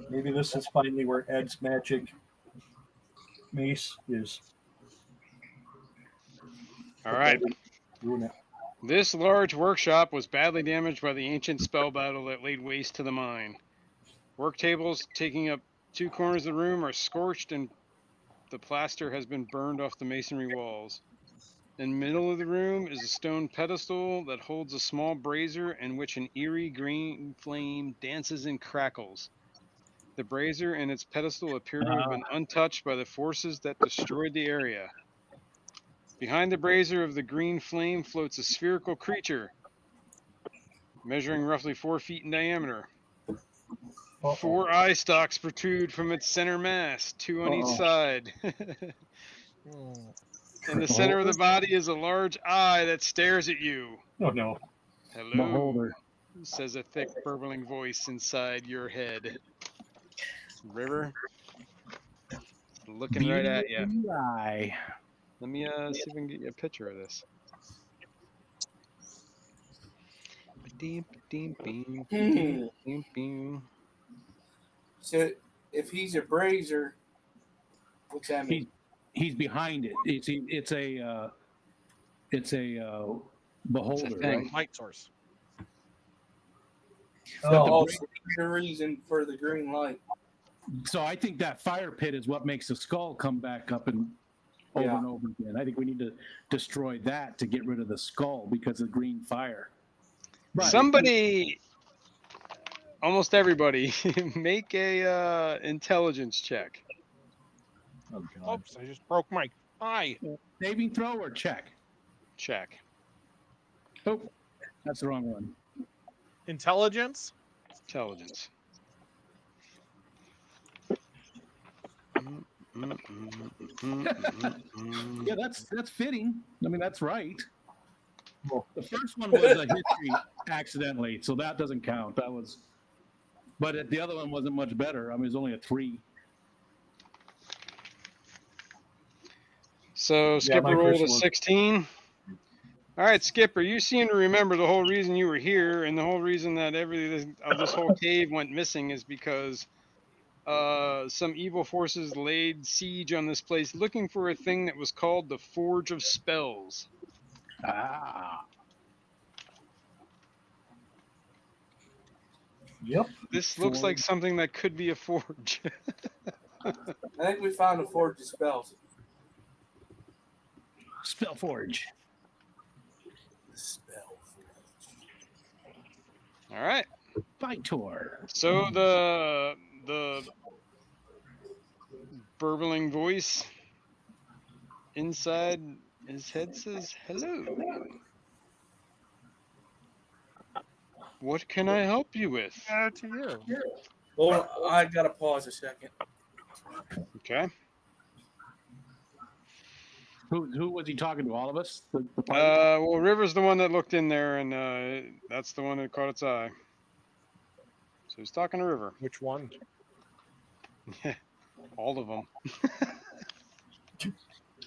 Maybe this is finally where Ed's magic mace is. All right. Ruin it. This large workshop was badly damaged by the ancient spell battle that laid waste to the mine. Work tables taking up 2 corners of the room are scorched, and the plaster has been burned off the masonry walls. In the middle of the room is a stone pedestal that holds a small brazier in which an eerie green flame dances and crackles. The brazier and its pedestal appear to have been untouched by the forces that destroyed the area. Behind the brazier of the green flame floats a spherical creature, measuring roughly 4 feet in diameter. 4 eye stalks protrude from its center mass, 2 on each side. In the center of the body is a large eye that stares at you. Oh no. Hello, Beholder. says a thick, burbling voice inside your head. River, looking right at you. Eye. Let me see if I can get you a picture of this. So if he's a brazier, what's that mean? He's behind it. It's a beholder, It's a thing. right? Light source. But Also, the reason for the green light. So I think that fire pit is what makes the skull come back up and over and over again. I think we need to destroy that to get rid of the skull because of green fire. But Somebody, almost everybody, make a intelligence check. Oh God. Oops, I just broke my eye. saving throw or check? Check. Oh, that's the wrong one. Intelligence? Intelligence. Yeah, that's fitting. I mean, that's right. Well, the first one was a history accidentally, so that doesn't count. That was, but the other one wasn't much better. I mean, it was only a 3. So Skipper my rolled first a one. 16. All right, Skipper, you seem to remember the whole reason you were here, and the whole reason that this whole cave went missing is because some evil forces laid siege on this place looking for a thing that was called the Forge of Spells. Ah. Yep. This looks like something that could be a forge. I think we found a forge of spells. Spellforge. Spell All right. Vitor. So the burbling voice inside his head says, "Hello. What can I help you with?" To you. Well, I gotta pause a second. Okay. Who was he talking to? All of us? The party? Well, River's the one that looked in there, and that's the one that caught its eye. So he's talking to River. Which one? All of them.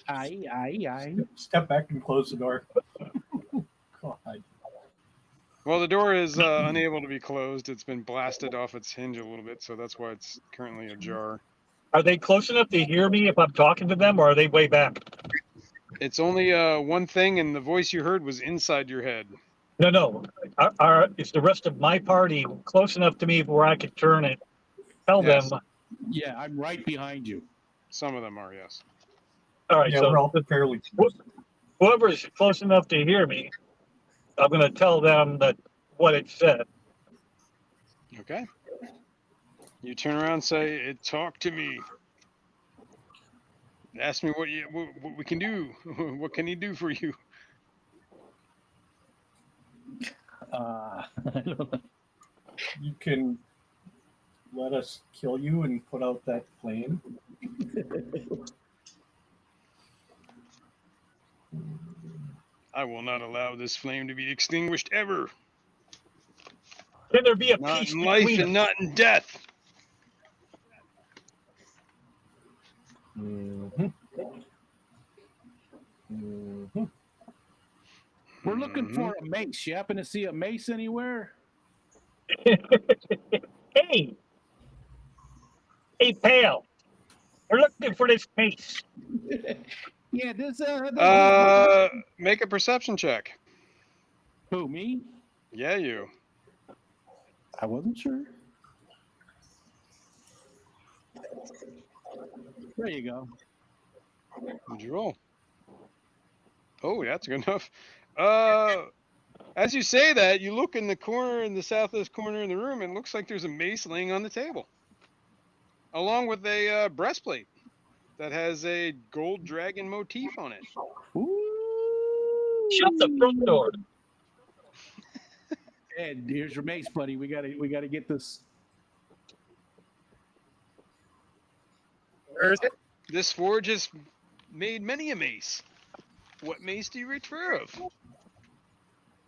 Aye. Step back and close the door. God. Well, the door is unable to be closed. It's been blasted off its hinge a little bit, so that's why it's currently ajar. Are they close enough to hear me if I'm talking to them, or are they way back? It's only one thing, and the voice you heard was inside your head. No. Is the rest of my party close enough to me where I could turn and tell Yes. them? Yeah, I'm right behind you. Some of them are, yes. All right, Yeah, so we're all fairly. whoever's close enough to hear me, I'm going to tell them that what it said. Okay. You turn around and say, "Talk to me. Ask me what we can do. What can he do for you?" You can let us kill you and put out that flame. I will not allow this flame to be extinguished ever. Can there be a Not peace in life between and us? not in death. Mm-hmm. Mm-hmm. We're looking for a mace. You happen to see a mace anywhere? Hey, pal, we're looking for this case. Yeah, this. Make a perception check. Who, me? Yeah, you. I wasn't sure. There you go. What'd you roll? Oh, that's good enough. As you say that, you look in the southwest corner in the room, and it looks like there's a mace laying on the table, along with a breastplate that has a gold dragon motif on it. Ooh. Shut the front door. Ed, here's your mace, buddy. We gotta get this. Where is it? This forge has made many a mace. What mace do you refer of?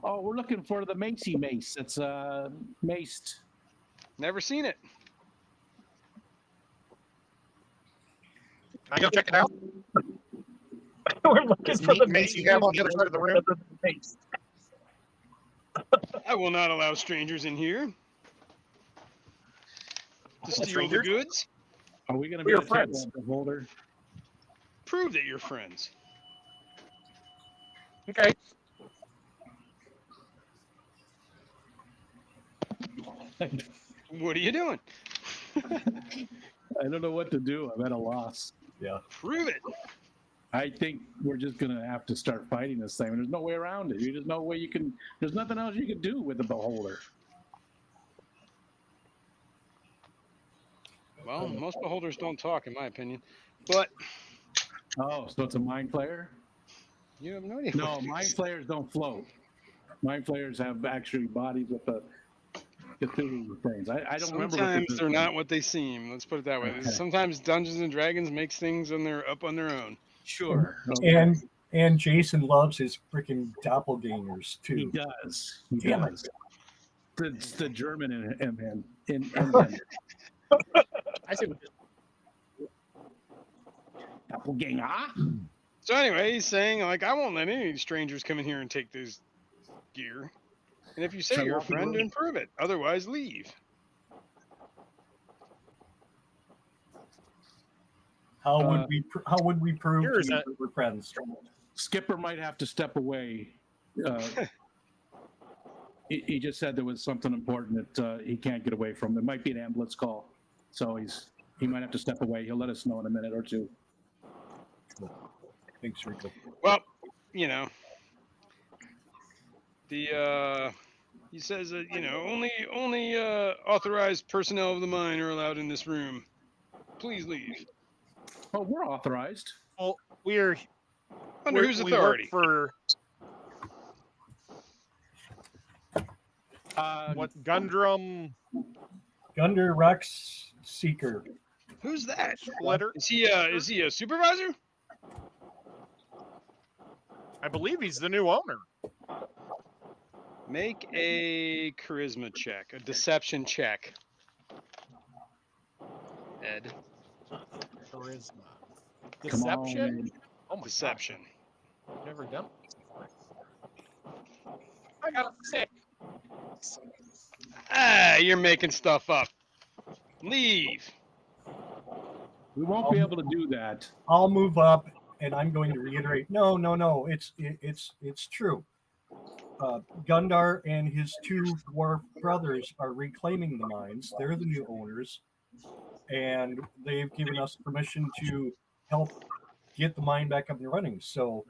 Oh, we're looking for the Macy mace. It's maced. Never seen it. I go check it out. We're looking This for the neat mace you have on the other side of the room. mace. I will not allow strangers in here to steal the Strangers? goods. Are we gonna We be are able to check friends. out the holder? Prove that you're friends. Okay. What are you doing? I don't know what to do. I'm at a loss. Prove it. I think we're just gonna have to start fighting this thing. There's no way around it. There's no way you can. There's nothing else you can do with the beholder. Well, most beholders don't talk, in my opinion. But Oh, so it's a mind flayer? you have no idea. No, what it mind is. flayers don't float. Mind flayers have actually bodies with the Cthulhu things. I don't remember. Sometimes what this they're is. not what they seem. Let's put it that way. Okay. Sometimes Dungeons and Dragons makes things when they're up on their own. Sure. Okay. And Jason loves his freaking doppelgangers He too. does. He Damn it. does. It's the German in him. In I see. Doppelganger. So anyway, he's saying like, I won't let any strangers come in here and take this gear. And if you say Shall I you're a walk in the friend, room? then prove it. Otherwise, leave. How would we prove to Here's you a- that we're friends? Skipper might have to step away. He just said there was something important that he can't get away from. It might be an ambulance call, so he might have to step away. He'll let us know in a minute or two. Thanks, Rico. Well, you know, he says that only authorized personnel of the mine are allowed in this room. Please leave. Oh, we're authorized. Well, we're Under whose we work authority? for what Gundrum Gunder Rex Seeker. Who's that? Splitter? Is he a supervisor? I believe he's the new owner. Make a charisma check, a deception check. Ed. Charisma. Come on, Deception? man. Oh my Deception. gosh, I've never done this before. I got a 6. Ah, you're making stuff up. Leave. We won't be able to do that. I'll move up, and I'm going to reiterate. No. It's true. Gundar and his 2 dwarf brothers are reclaiming the mines. They're the new owners, and they've given us permission to help get the mine back up and running. So,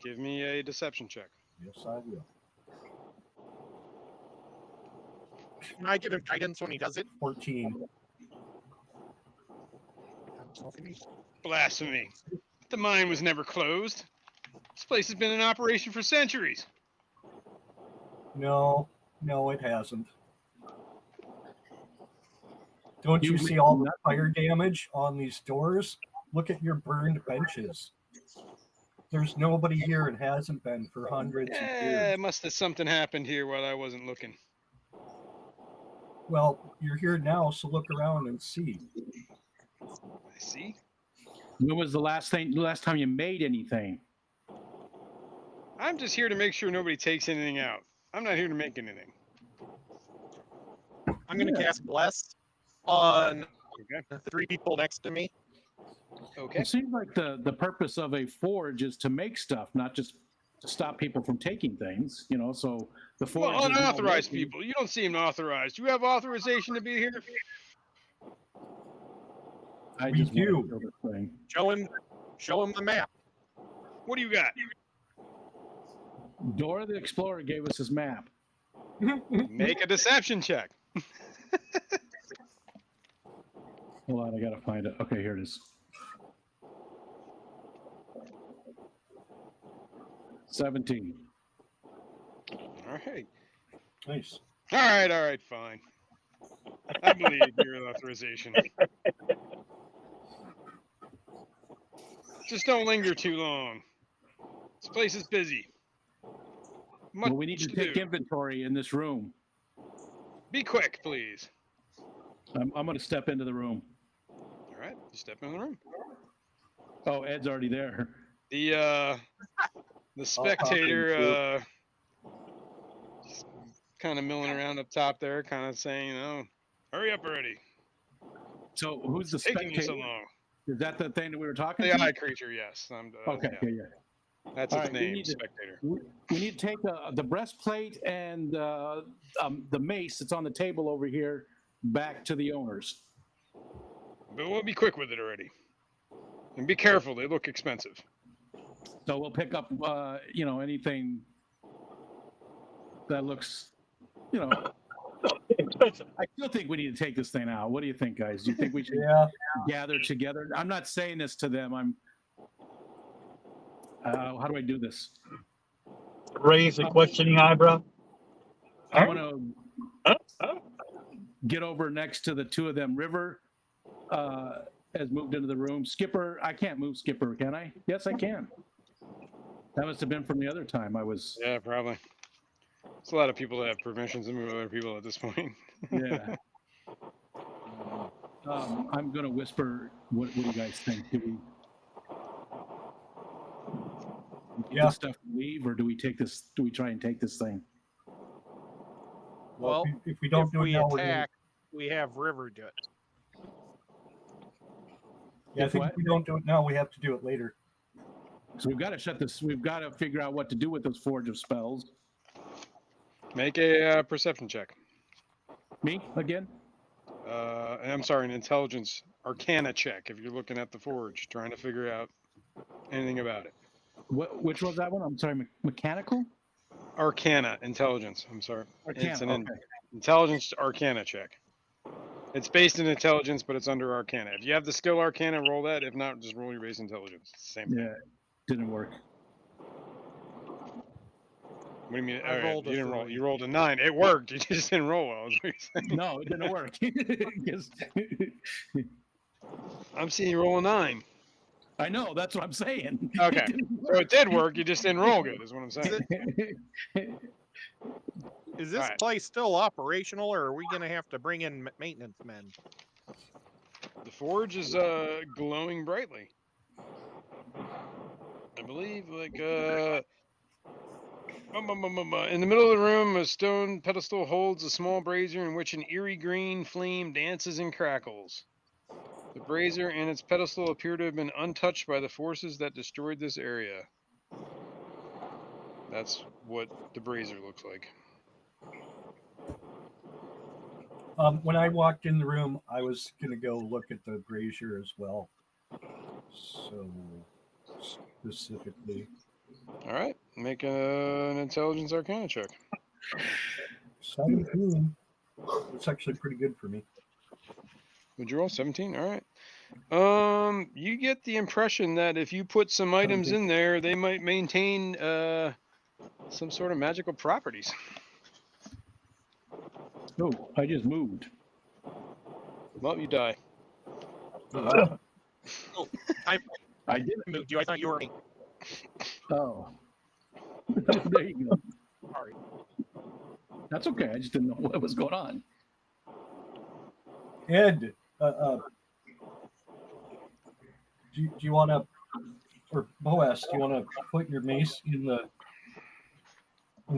Give me a deception check. yes, I will. Can I give him guidance when he does it? 14. Blasphemy. The mine was never closed. This place has been in operation for centuries. No, it hasn't. Don't you You see mean all the nothing? fire damage on these doors? Look at your burned benches. There's nobody here and hasn't been for hundreds of Eh, years. must have something happened here while I wasn't looking. Well, you're here now, so look around and see. I see. When was the last time you made anything? I'm just here to make sure nobody takes anything out. I'm not here to make anything. I'm going to cast Bless on Okay. the 3 people next to me. Okay. It seems like the purpose of a forge is to make stuff, not just to stop people from taking things. So the forge. Well, is now unauthorized making- people. You don't seem authorized. You have authorization to be here? I We just wanna do. kill this thing. Show him the map. What do you got? Dora the Explorer gave us his map. Make a deception check. Hold on, I gotta find it. Okay, here it is. 17. All right. Nice. All right, fine. I believe your authorization. Just don't linger too long. This place is busy. Much Well, we need to take do. inventory in this room. Be quick, please. I'm going to step into the room. All right, you step in the room. Oh, Ed's already there. The spectator kind of milling around up top there, kind of saying, hurry up already. So who's the Taking you spectator? so long. Is that the thing that we were talking The to? eye creature, yes. Okay, yeah. That's All its right, we name, need to- spectator. We need to take the breastplate and the mace that's on the table over here back to the owners. But we'll be quick with it already. And be careful, they look expensive. So we'll pick up, anything that looks, Expensive. I still think we need to take this thing out. What do you think, guys? Do you think we should Yeah. gather together? I'm not saying this to them. How do I do this? Raise a questioning eyebrow. I want to get over next to the two of them. River has moved into the room. Skipper, I can't move Skipper, can I? Yes, I can. That must have been from the other time I was. Yeah, probably. There's a lot of people that have permissions to move other people at this point. Yeah. I'm going to whisper, what do you guys think? let this stuff leave, or do we take this? Do we try and take this thing? Well, if we don't if do it we now, attack, we have River do it. I think if we don't do it now, we have to do it later. So we've got to shut this. We've got to figure out what to do with those Forge of Spells. Make a perception check. Me again? I'm sorry, an intelligence arcana check if you're looking at the forge, trying to figure out anything about it. Which was that one? I'm sorry, mechanical? Arcana, intelligence. I'm sorry. Arcana, It's an okay. intelligence arcana check. It's based in intelligence, but it's under arcana. If you have the skill arcana, roll that. If not, just roll your base intelligence. Same thing. Yeah, didn't work. What do you mean? I All right, rolled you a didn't roll. 3. You rolled a 9. It worked. You just didn't roll well. Is what you're saying. No, it didn't work. 'Cause- I'm seeing you roll a 9. I know, that's what I'm saying. Okay. It didn't So it did work. You just didn't roll good, is what I'm saying. Is this Alright. place still operational, or are we going to have to bring in maintenance men? The forge is glowing brightly. I believe, like in the middle of the room, a stone pedestal holds a small brazier in which an eerie green flame dances and crackles. The brazier and its pedestal appear to have been untouched by the forces that destroyed this area. That's what the brazier looks like. When I walked in the room, I was going to go look at the brazier as well. So, specifically. All right, make an intelligence arcana check. 17. It's actually pretty good for me. Would you roll 17? All right. You get the impression that if you put some items in there, they might maintain some sort of magical properties. Oh, I just moved. Well, you die. I I did. moved you. I thought you were me. Oh. There you go. Sorry. That's okay. I just didn't know what was going on. Ed, do you want to, or Boaz, do you want to put your mace in the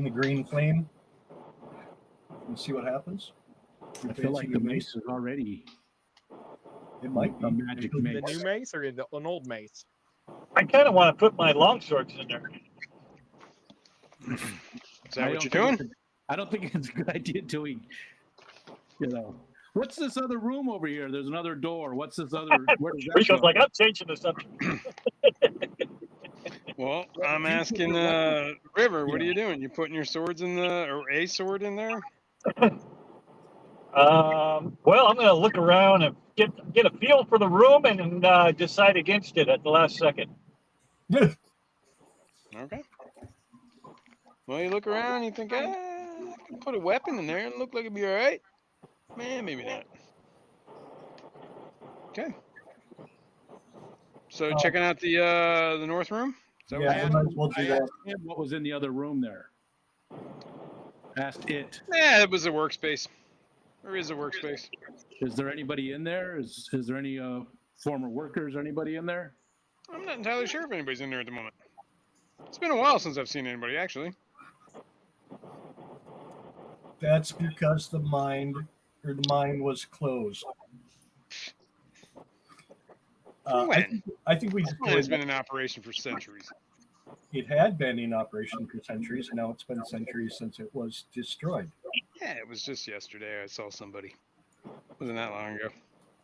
green flame and see what happens? I feel like the mace is already It might be a magic The mace. new mace or an old mace? I kind of want to put my longswords in there. Is that what you're doing? I don't think it's a good idea until we, What's this other room over here? There's another door. What's this other? Where does that Rico's go? like, I'm changing the subject. Well, I'm asking River, what are you doing? You putting your swords in or a sword in there? Well, I'm going to look around and get a feel for the room and decide against it at the last second. Okay. Well, you look around, you think, I can put a weapon in there and look like it'd be all right. Man, maybe not. Okay. So checking out the north room. Is that what Yeah, you might as well do that. And what was in the other room there? Asked it. Yeah, it was a workspace. There is a workspace. Is there anybody in there? Is there any former workers or anybody in there? I'm not entirely sure if anybody's in there at the moment. It's been a while since I've seen anybody, actually. That's because the mine was closed. I think we It's been in operation for centuries. It had been in operation for centuries, and now it's been centuries since it was destroyed. Yeah, it was just yesterday I saw somebody. Wasn't that long ago.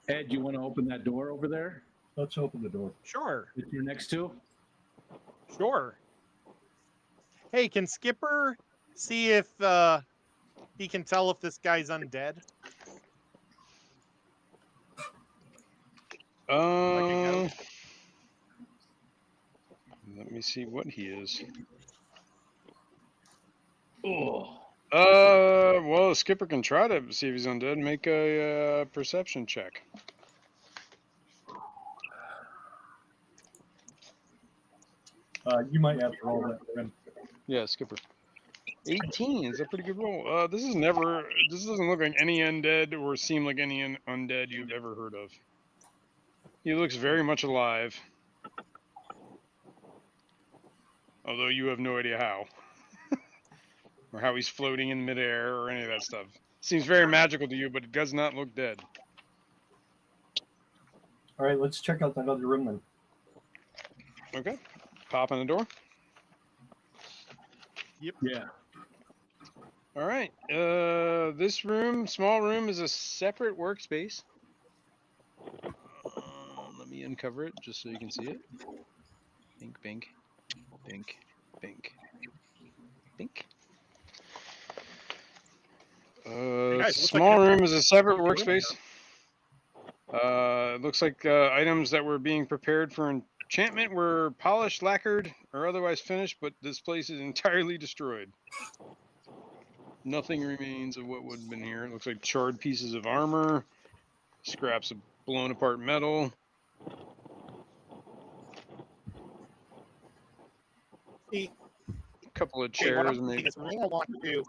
Ed, you want to open that door over there Let's open the door. Sure. that you're next to? Sure. Hey, can Skipper see if he can tell if this guy's undead? Let me see what he is. Oh. Well, Skipper can try to see if he's undead. Make a perception check. You might have to roll that for him. Yeah, Skipper. 18 is a pretty good roll. This doesn't look like any undead or seem like any undead you've ever heard of. He looks very much alive. Although you have no idea how. Or how he's floating in midair or any of that stuff. Seems very magical to you, but it does not look dead. All right, let's check out that other room then. Okay. Pop on the door. Yeah. All right. This room, small room, is a separate workspace. Let me uncover it just so you can see it. Bink, bink, bink, bink, bink. Hey guys, looks like Small an- room is a separate room workspace. It looks like items that were being prepared for enchantment were polished, lacquered, or otherwise finished, but this place is entirely destroyed. Nothing remains of what would have been here. It looks like charred pieces of armor, scraps of blown apart metal. See, A couple of hey, what I'm chairs, maybe. thinking is we don't want to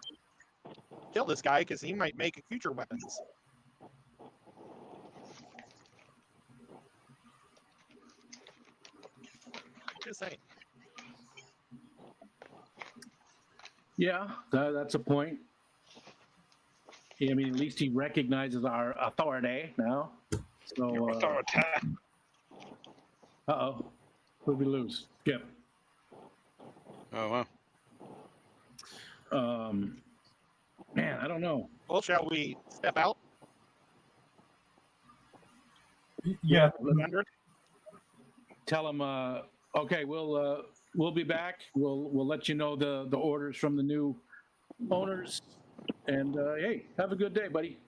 kill this guy because he might make future weapons. Just saying. Yeah, that's a point. I mean, at least he recognizes our authority now. So, uh-oh. Who'd we lose? Skip. Oh, wow. Man, I don't know. Well, shall we step out? Yeah, Tell him, okay, we'll be back. We'll let you know the orders from the new owners. And hey, have a good day, buddy.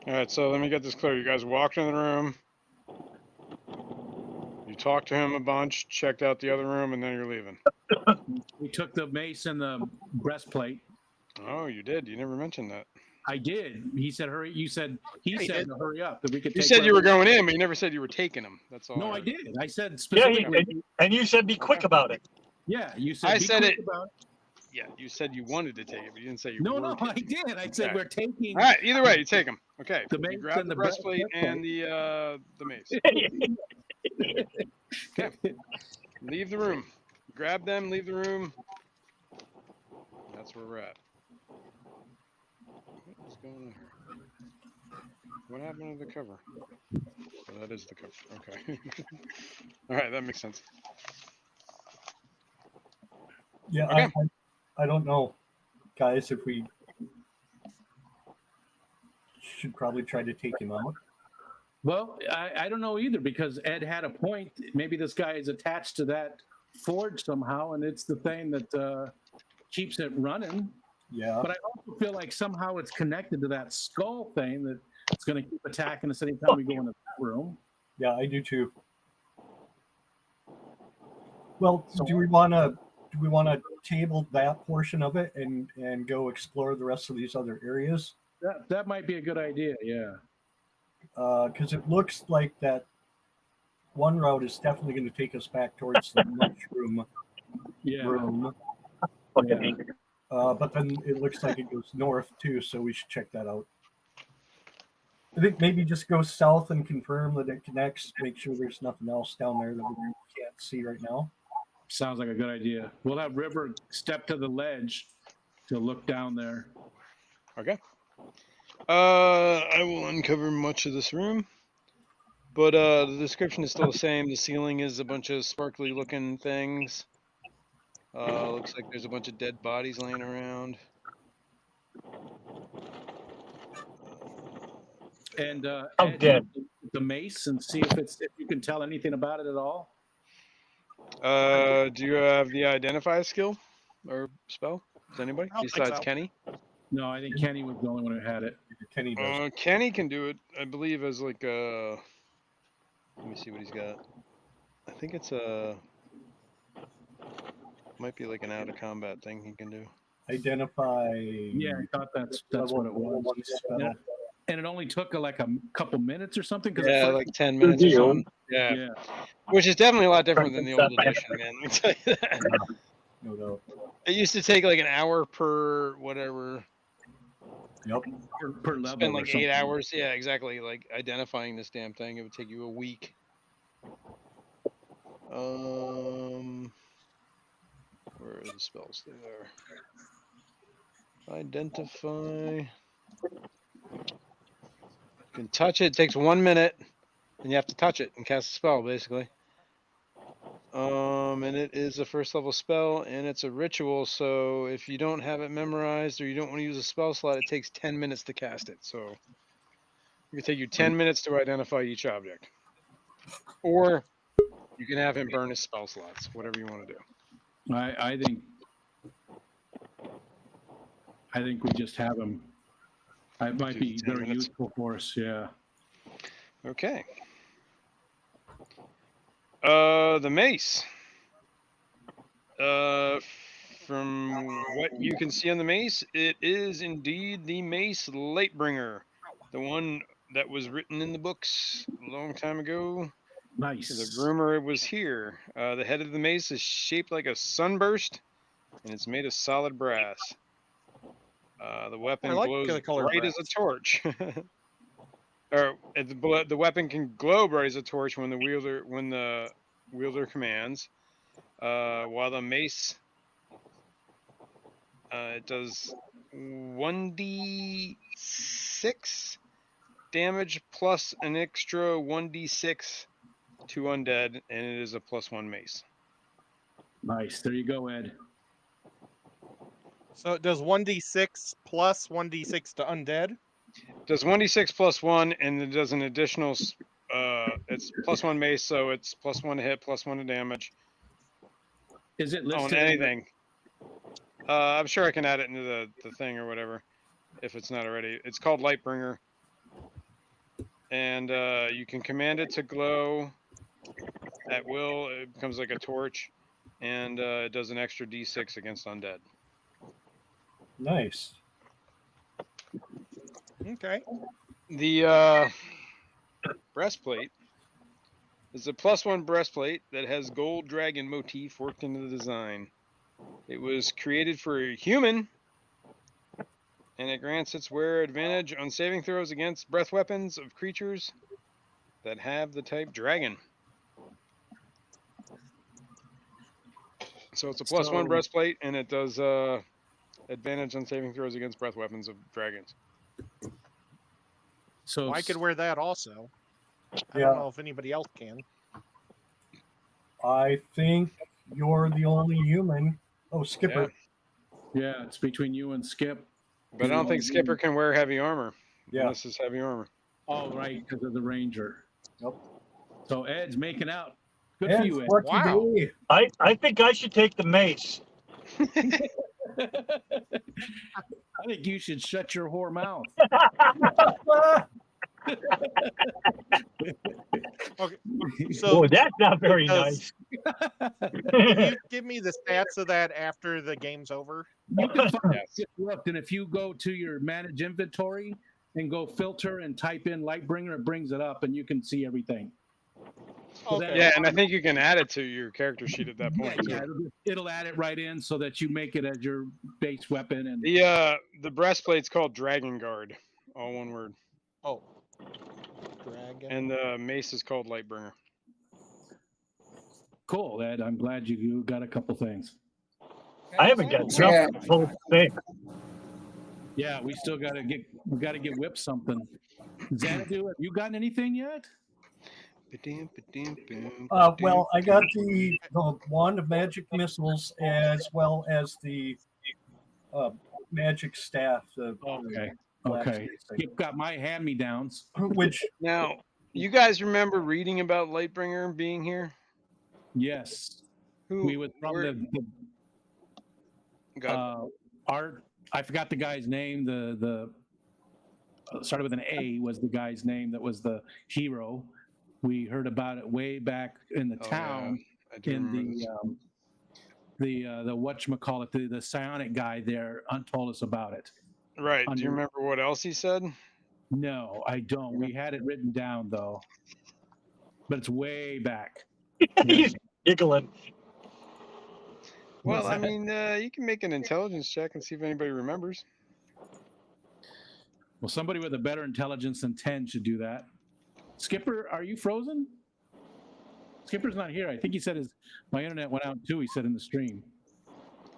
All right, so let me get this clear. You guys walked in the room. You talked to him a bunch, checked out the other room, and then you're leaving. We took the mace and the breastplate. Oh, you did. You never mentioned that. I did. He said, hurry. You said, he he said did. to hurry up, that we could You take said you were whatever- going in, but you never said you were taking them. That's all. No, I heard. did. I said Yeah, specifically. and you said be quick about it. Yeah, you said I be said quick it. about it. Yeah, you said you wanted to take it, but you didn't say you No, were no, I taking it. did. I said Okay. we're taking. All right, either way, you take them. Okay. The You mace grab and the the breastplate and the mace. Okay. Leave the room. Grab them, leave the room. That's where we're at. What's going on here? What happened to the cover? Oh, that is the cover. Okay. All right, that makes sense. yeah. Okay. I don't know, guys, if we should probably try to take him out. Well, I don't know either, because Ed had a point. Maybe this guy is attached to that forge somehow, and it's the thing that keeps it running. Yeah. But I also feel like somehow it's connected to that skull thing that it's going to keep attacking us anytime we go into that room. Yeah, I do too. Well, do we want to table that portion of it and go explore the rest of these other areas? That might be a good idea. Yeah. Because it looks like that one route is definitely going to take us back towards the mushroom Yeah. room. Fucking But then it looks like it goes north too, so we should check that out. I think maybe just go south and confirm that it connects. Make sure there's nothing else down there that we can't see right now. Sounds like a good idea. We'll have River step to the ledge to look down there. Okay. I will uncover much of this room, but the description is still the same. The ceiling is a bunch of sparkly looking things. Looks like there's a bunch of dead bodies laying around. And I'm Ed, dead. the mace, and see if you can tell anything about it at all. Do you have the identify skill or spell? Does anybody I don't think besides so. Kenny? No, I think Kenny was the only one who had it. Kenny does. Kenny can do it, I believe, as like a. Let me see what he's got. I think it's a. Might be like an out of combat thing he can do. Identify. Yeah, I thought that's what it was. Spell. And it only took like a couple minutes or something. Yeah, like 10 minutes or deal. something. Yeah. Yeah. Which is definitely a lot different than the old edition, man. Let me tell you that. No doubt. It used to take like an hour per whatever. Yep. Per level. Spend or like something. 8 hours. Yeah, exactly. Like identifying this damn thing. It would take you a week. Where Where are the spells? They are. Identify. You can touch it. It takes 1 minute, and you have to touch it and cast a spell, basically. And it is a first level spell, and it's a ritual. So if you don't have it memorized or you don't want to use a spell slot, it takes 10 minutes to cast it. So it can take you 10 minutes to identify each object, or you can have him burn his spell slots. Whatever you want to do. I think we just have him. It might Do be the 10 very minutes. useful for us. Yeah. Okay. The mace. From what you can see on the mace, it is indeed the Mace Lightbringer, the one that was written in the books a long time ago. Nice. The rumor it was here. The head of the mace is shaped like a sunburst, and it's made of solid brass. The weapon I like glows the color bright as a torch. Or the weapon can glow bright as a torch when the wielder commands. While the mace, it does 1d6 damage plus an extra 1d6 to undead, and it is a +1 mace. Nice. There you go, Ed. So it does 1d6 plus 1d6 to undead. It does 1d6 +1, and it does an additional. It's +1 mace, so it's +1 to hit, +1 to damage. Is it On listed? anything. I'm sure I can add it into the thing or whatever, if it's not already. It's called Lightbringer, and you can command it to glow at will. It becomes like a torch, and it does an extra d6 against undead. Nice. Okay. The breastplate is a +1 breastplate that has gold dragon motif worked into the design. It was created for a human, and it grants its wearer advantage on saving throws against breath weapons of creatures that have the type dragon. So it's a +1 breastplate, and it does advantage on saving throws against breath weapons of dragons. So Well, I could wear that also. I Yeah. don't know if anybody else can. I think you're the only human. Oh, Skipper. yeah, it's between you and Skip. But I don't think Skipper can wear heavy armor. Yeah. And this is heavy armor. Oh, right, because of the Ranger. Yep. So Ed's making out. Good Ed, for you, Ed. lucky Wow. day. I think I should take the mace. I think you should shut your whore mouth. Okay. So Boy, that's not very does- nice. can you give me the stats of that after the game's over? You can find Yes. it. Look, and if you go to your manage inventory and go filter and type in Lightbringer, it brings it up and you can see everything. So that- Okay. Yeah, and I think you can add it to your character sheet at that Yeah, point. yeah, Too. it'll add it right in so that you make it as your base weapon. And The breastplate's called Dragon Guard, all one word, Oh. Dragon. and the mace is called Lightbringer. cool, Ed. I'm glad you got a couple things. I haven't got Yeah. something. Whole thing. Yeah, we still got to get whipped something. Xanadu, have you gotten anything yet? Well, I got the wand of magic missiles as well as the magic staff. Okay. black Okay. thing. You've got my hand-me-downs. Which Now, you guys remember reading about Lightbringer being here? Yes. Who? We was from where- the God, art. I forgot the guy's name. The started with an A was the guy's name that was the hero. We heard about it way back in the Oh, town I do in remember this. the whatchamacallit, the psionic guy there told us about it. Right. Do you under- remember what else he said? No, I don't. We had it written down though, but it's way back. He's giggling. Well, What's I that? mean, you can make an intelligence check and see if anybody remembers. Well, somebody with a better intelligence than 10 should do that. Skipper, are you frozen? Skipper's not here. I think he said my internet went out too. He said in the stream.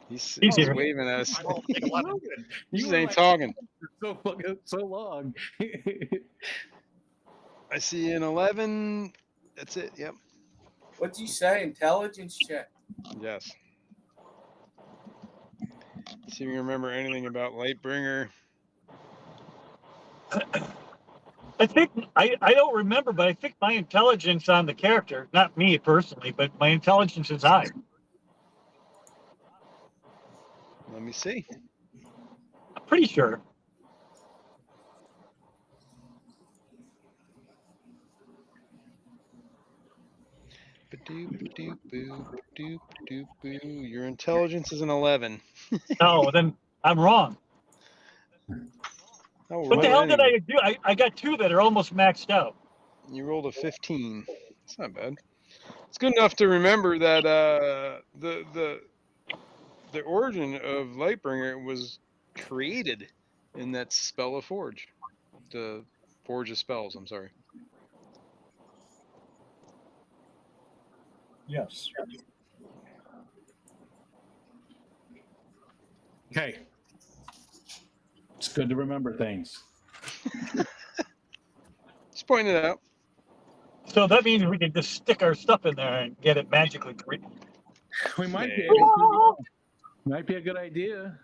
He's He's here. waving at us. Oh, take a lot of- He just were ain't like talking. so long. I see an 11. That's it. Yep. What'd you say? Intelligence check. Yes. See if you remember anything about Lightbringer. I think I don't remember, but I think my intelligence on the character, not me personally, but my intelligence is high. Let me see. I'm pretty sure. Your intelligence is an 11. No, then I'm wrong. Oh, What the roll hell did anyway. I do? I got 2 that are almost maxed out. You rolled a 15. It's not bad. It's good enough to remember that the origin of Lightbringer was created in that spell of Forge. The Forge of Spells, I'm sorry. Yes. Okay. It's good to remember things. Just pointing it out. So that means we can just stick our stuff in there and get it magically created. We might be Maybe. able to. Might be a good idea.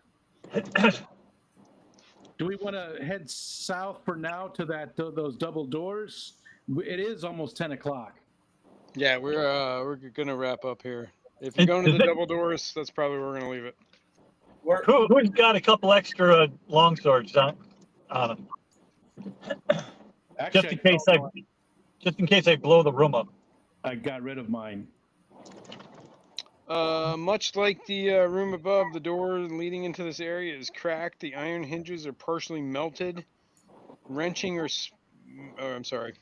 Do we want to head south for now to those double doors? It is almost 10 o'clock. Yeah, we're gonna wrap up here. If you're going to the double doors, that's probably where we're gonna leave it. Who's got a couple extra long swords on them? Actually, Just in case I blow the room up. I got rid of mine. Much like the room above, the door leading into this area is cracked. The iron hinges are partially melted. Wrenching or I'm sorry,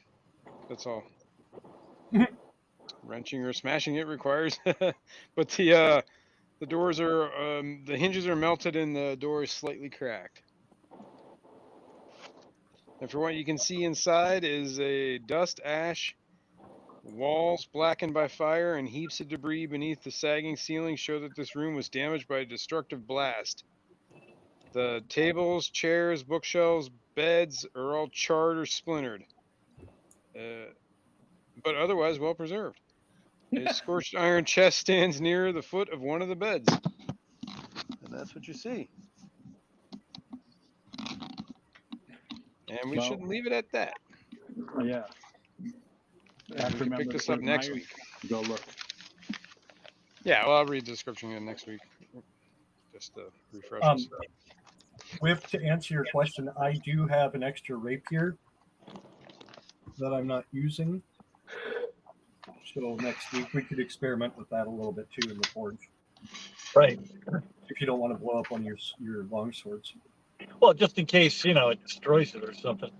that's all. Wrenching or smashing it requires, but the doors are the hinges are melted and the door is slightly cracked. And for what you can see inside is a dust ash. Walls blackened by fire and heaps of debris beneath the sagging ceiling show that this room was damaged by a destructive blast. The tables, chairs, bookshelves, beds are all charred or splintered, but otherwise well preserved. A scorched iron chest stands near the foot of one of the beds. And that's what you see. And we should leave it at that. Yeah. And we can pick this up next week. Go look. Yeah, well, I'll read the description again next week. Just to refresh us. Whip, to answer your question, I do have an extra rapier that I'm not using. So next week we could experiment with that a little bit too in the forge. Right. If you don't want to blow up on your long swords. Well, just in case, it destroys it or something.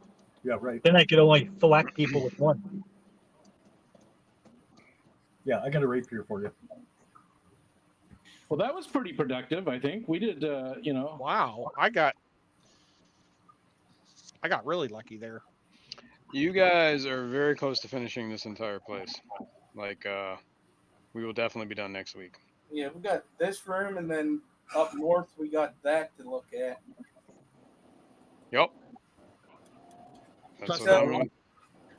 Yeah, right. Then I could only thwack people with one. Yeah, I got a rapier for you. Well, that was pretty productive, I think. We did, Wow, I got really lucky there. You guys are very close to finishing this entire place. Like, we will definitely be done next week. Yeah, we got this room, and then up north we got that to look at. Yep. That's Plus what that I'm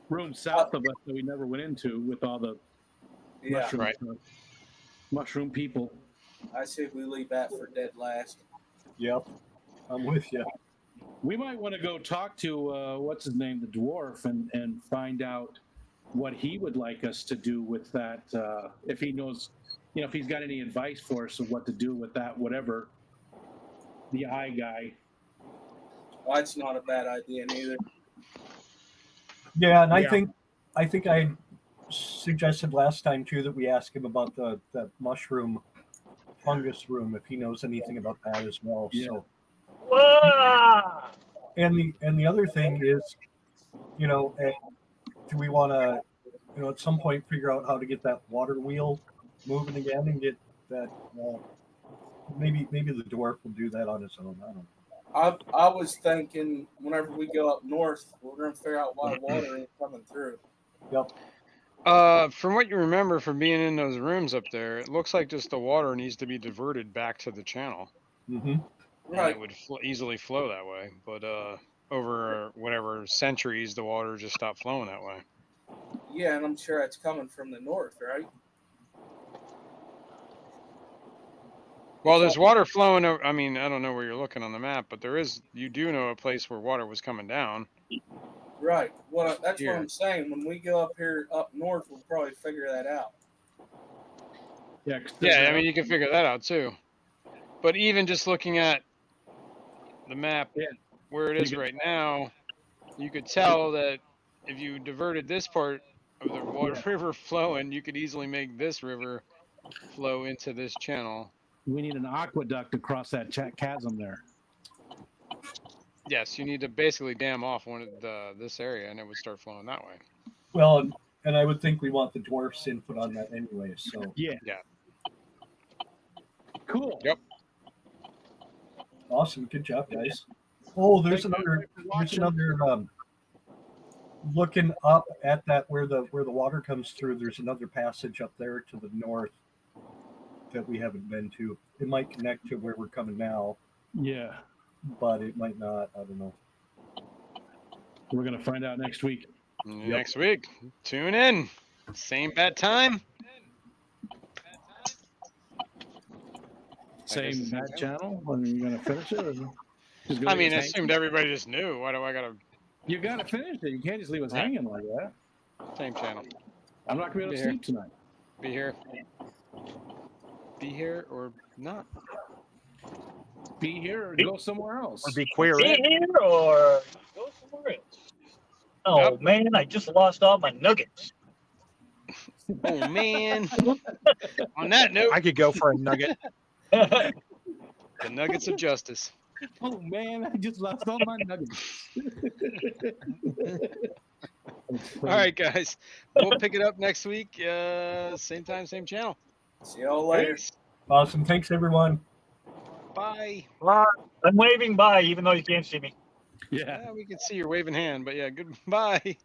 room south of us that we never went into with all the mushroom stuff. Mushroom people. I say we leave that for dead last. Yep, I'm with you. We might want to go talk to what's his name, the dwarf, and find out what he would like us to do with that. If he knows, if he's got any advice for us of what to do with that, whatever. The eye guy. Well, that's not a bad idea neither. Yeah, and I think I suggested last time too that we ask him about the mushroom fungus room if he knows anything about that as well. Yeah. So. Ah! And the other thing is, do we want to, at some point figure out how to get that water wheel moving again and get that? Maybe the dwarf will do that on his own. I don't know. I was thinking whenever we go up north, we're going to figure out why water ain't coming through. Yep. From what you remember from being in those rooms up there, it looks like just the water needs to be diverted back to the channel, Mm-hmm. and Right. it would easily flow that way. But over whatever centuries, the water just stopped flowing that way. Yeah, and I'm sure that's coming from the north, right? Well, there's water flowing. I mean, I don't know where you're looking on the map, but there is. You do know a place where water was coming down. Right. Well, that's Here. what I'm saying. When we go up here up north, we'll probably figure that out. Yeah. 'cause Yeah, I mean, you can figure that out too. But even just looking at the map Yeah. where it is right now, you could tell that if you diverted this part of the water river flowing, you could easily make this river flow into this channel. we need an aqueduct across that chasm there. Yes, you need to basically dam off one of this area, and it would start flowing that way. Well, and I would think we want the dwarfs' input on that anyway. So Yeah. Yeah. Cool. Yep. awesome, good job, guys. Oh, there's another. Looking up at that where the water comes through. There's another passage up there to the north that we haven't been to. It might connect to where we're coming now, Yeah. but it might not. I don't know. We're gonna find out next week. Next week, tune in. Same bad time. Same bad channel. When are you gonna finish it? I mean, I assumed everybody just knew. Why do I gotta? You gotta finish it. You can't just leave us hanging like that. Same channel. I'm not gonna be able to sleep tonight. Be here. Be here or not. Be here or go somewhere else. Or be queer. Be here or go somewhere else. Oh man, I just lost all my nuggets. Oh man. On that note, I could go for a nugget. the nuggets of justice. Oh man, I just lost all my nuggets. All right, guys. We'll pick it up next week. Same time, same channel. See y'all later. Peace. Awesome, thanks everyone. Bye. I'm waving bye, even though you can't see me. Yeah. Yeah, we can see your waving hand, but yeah, goodbye.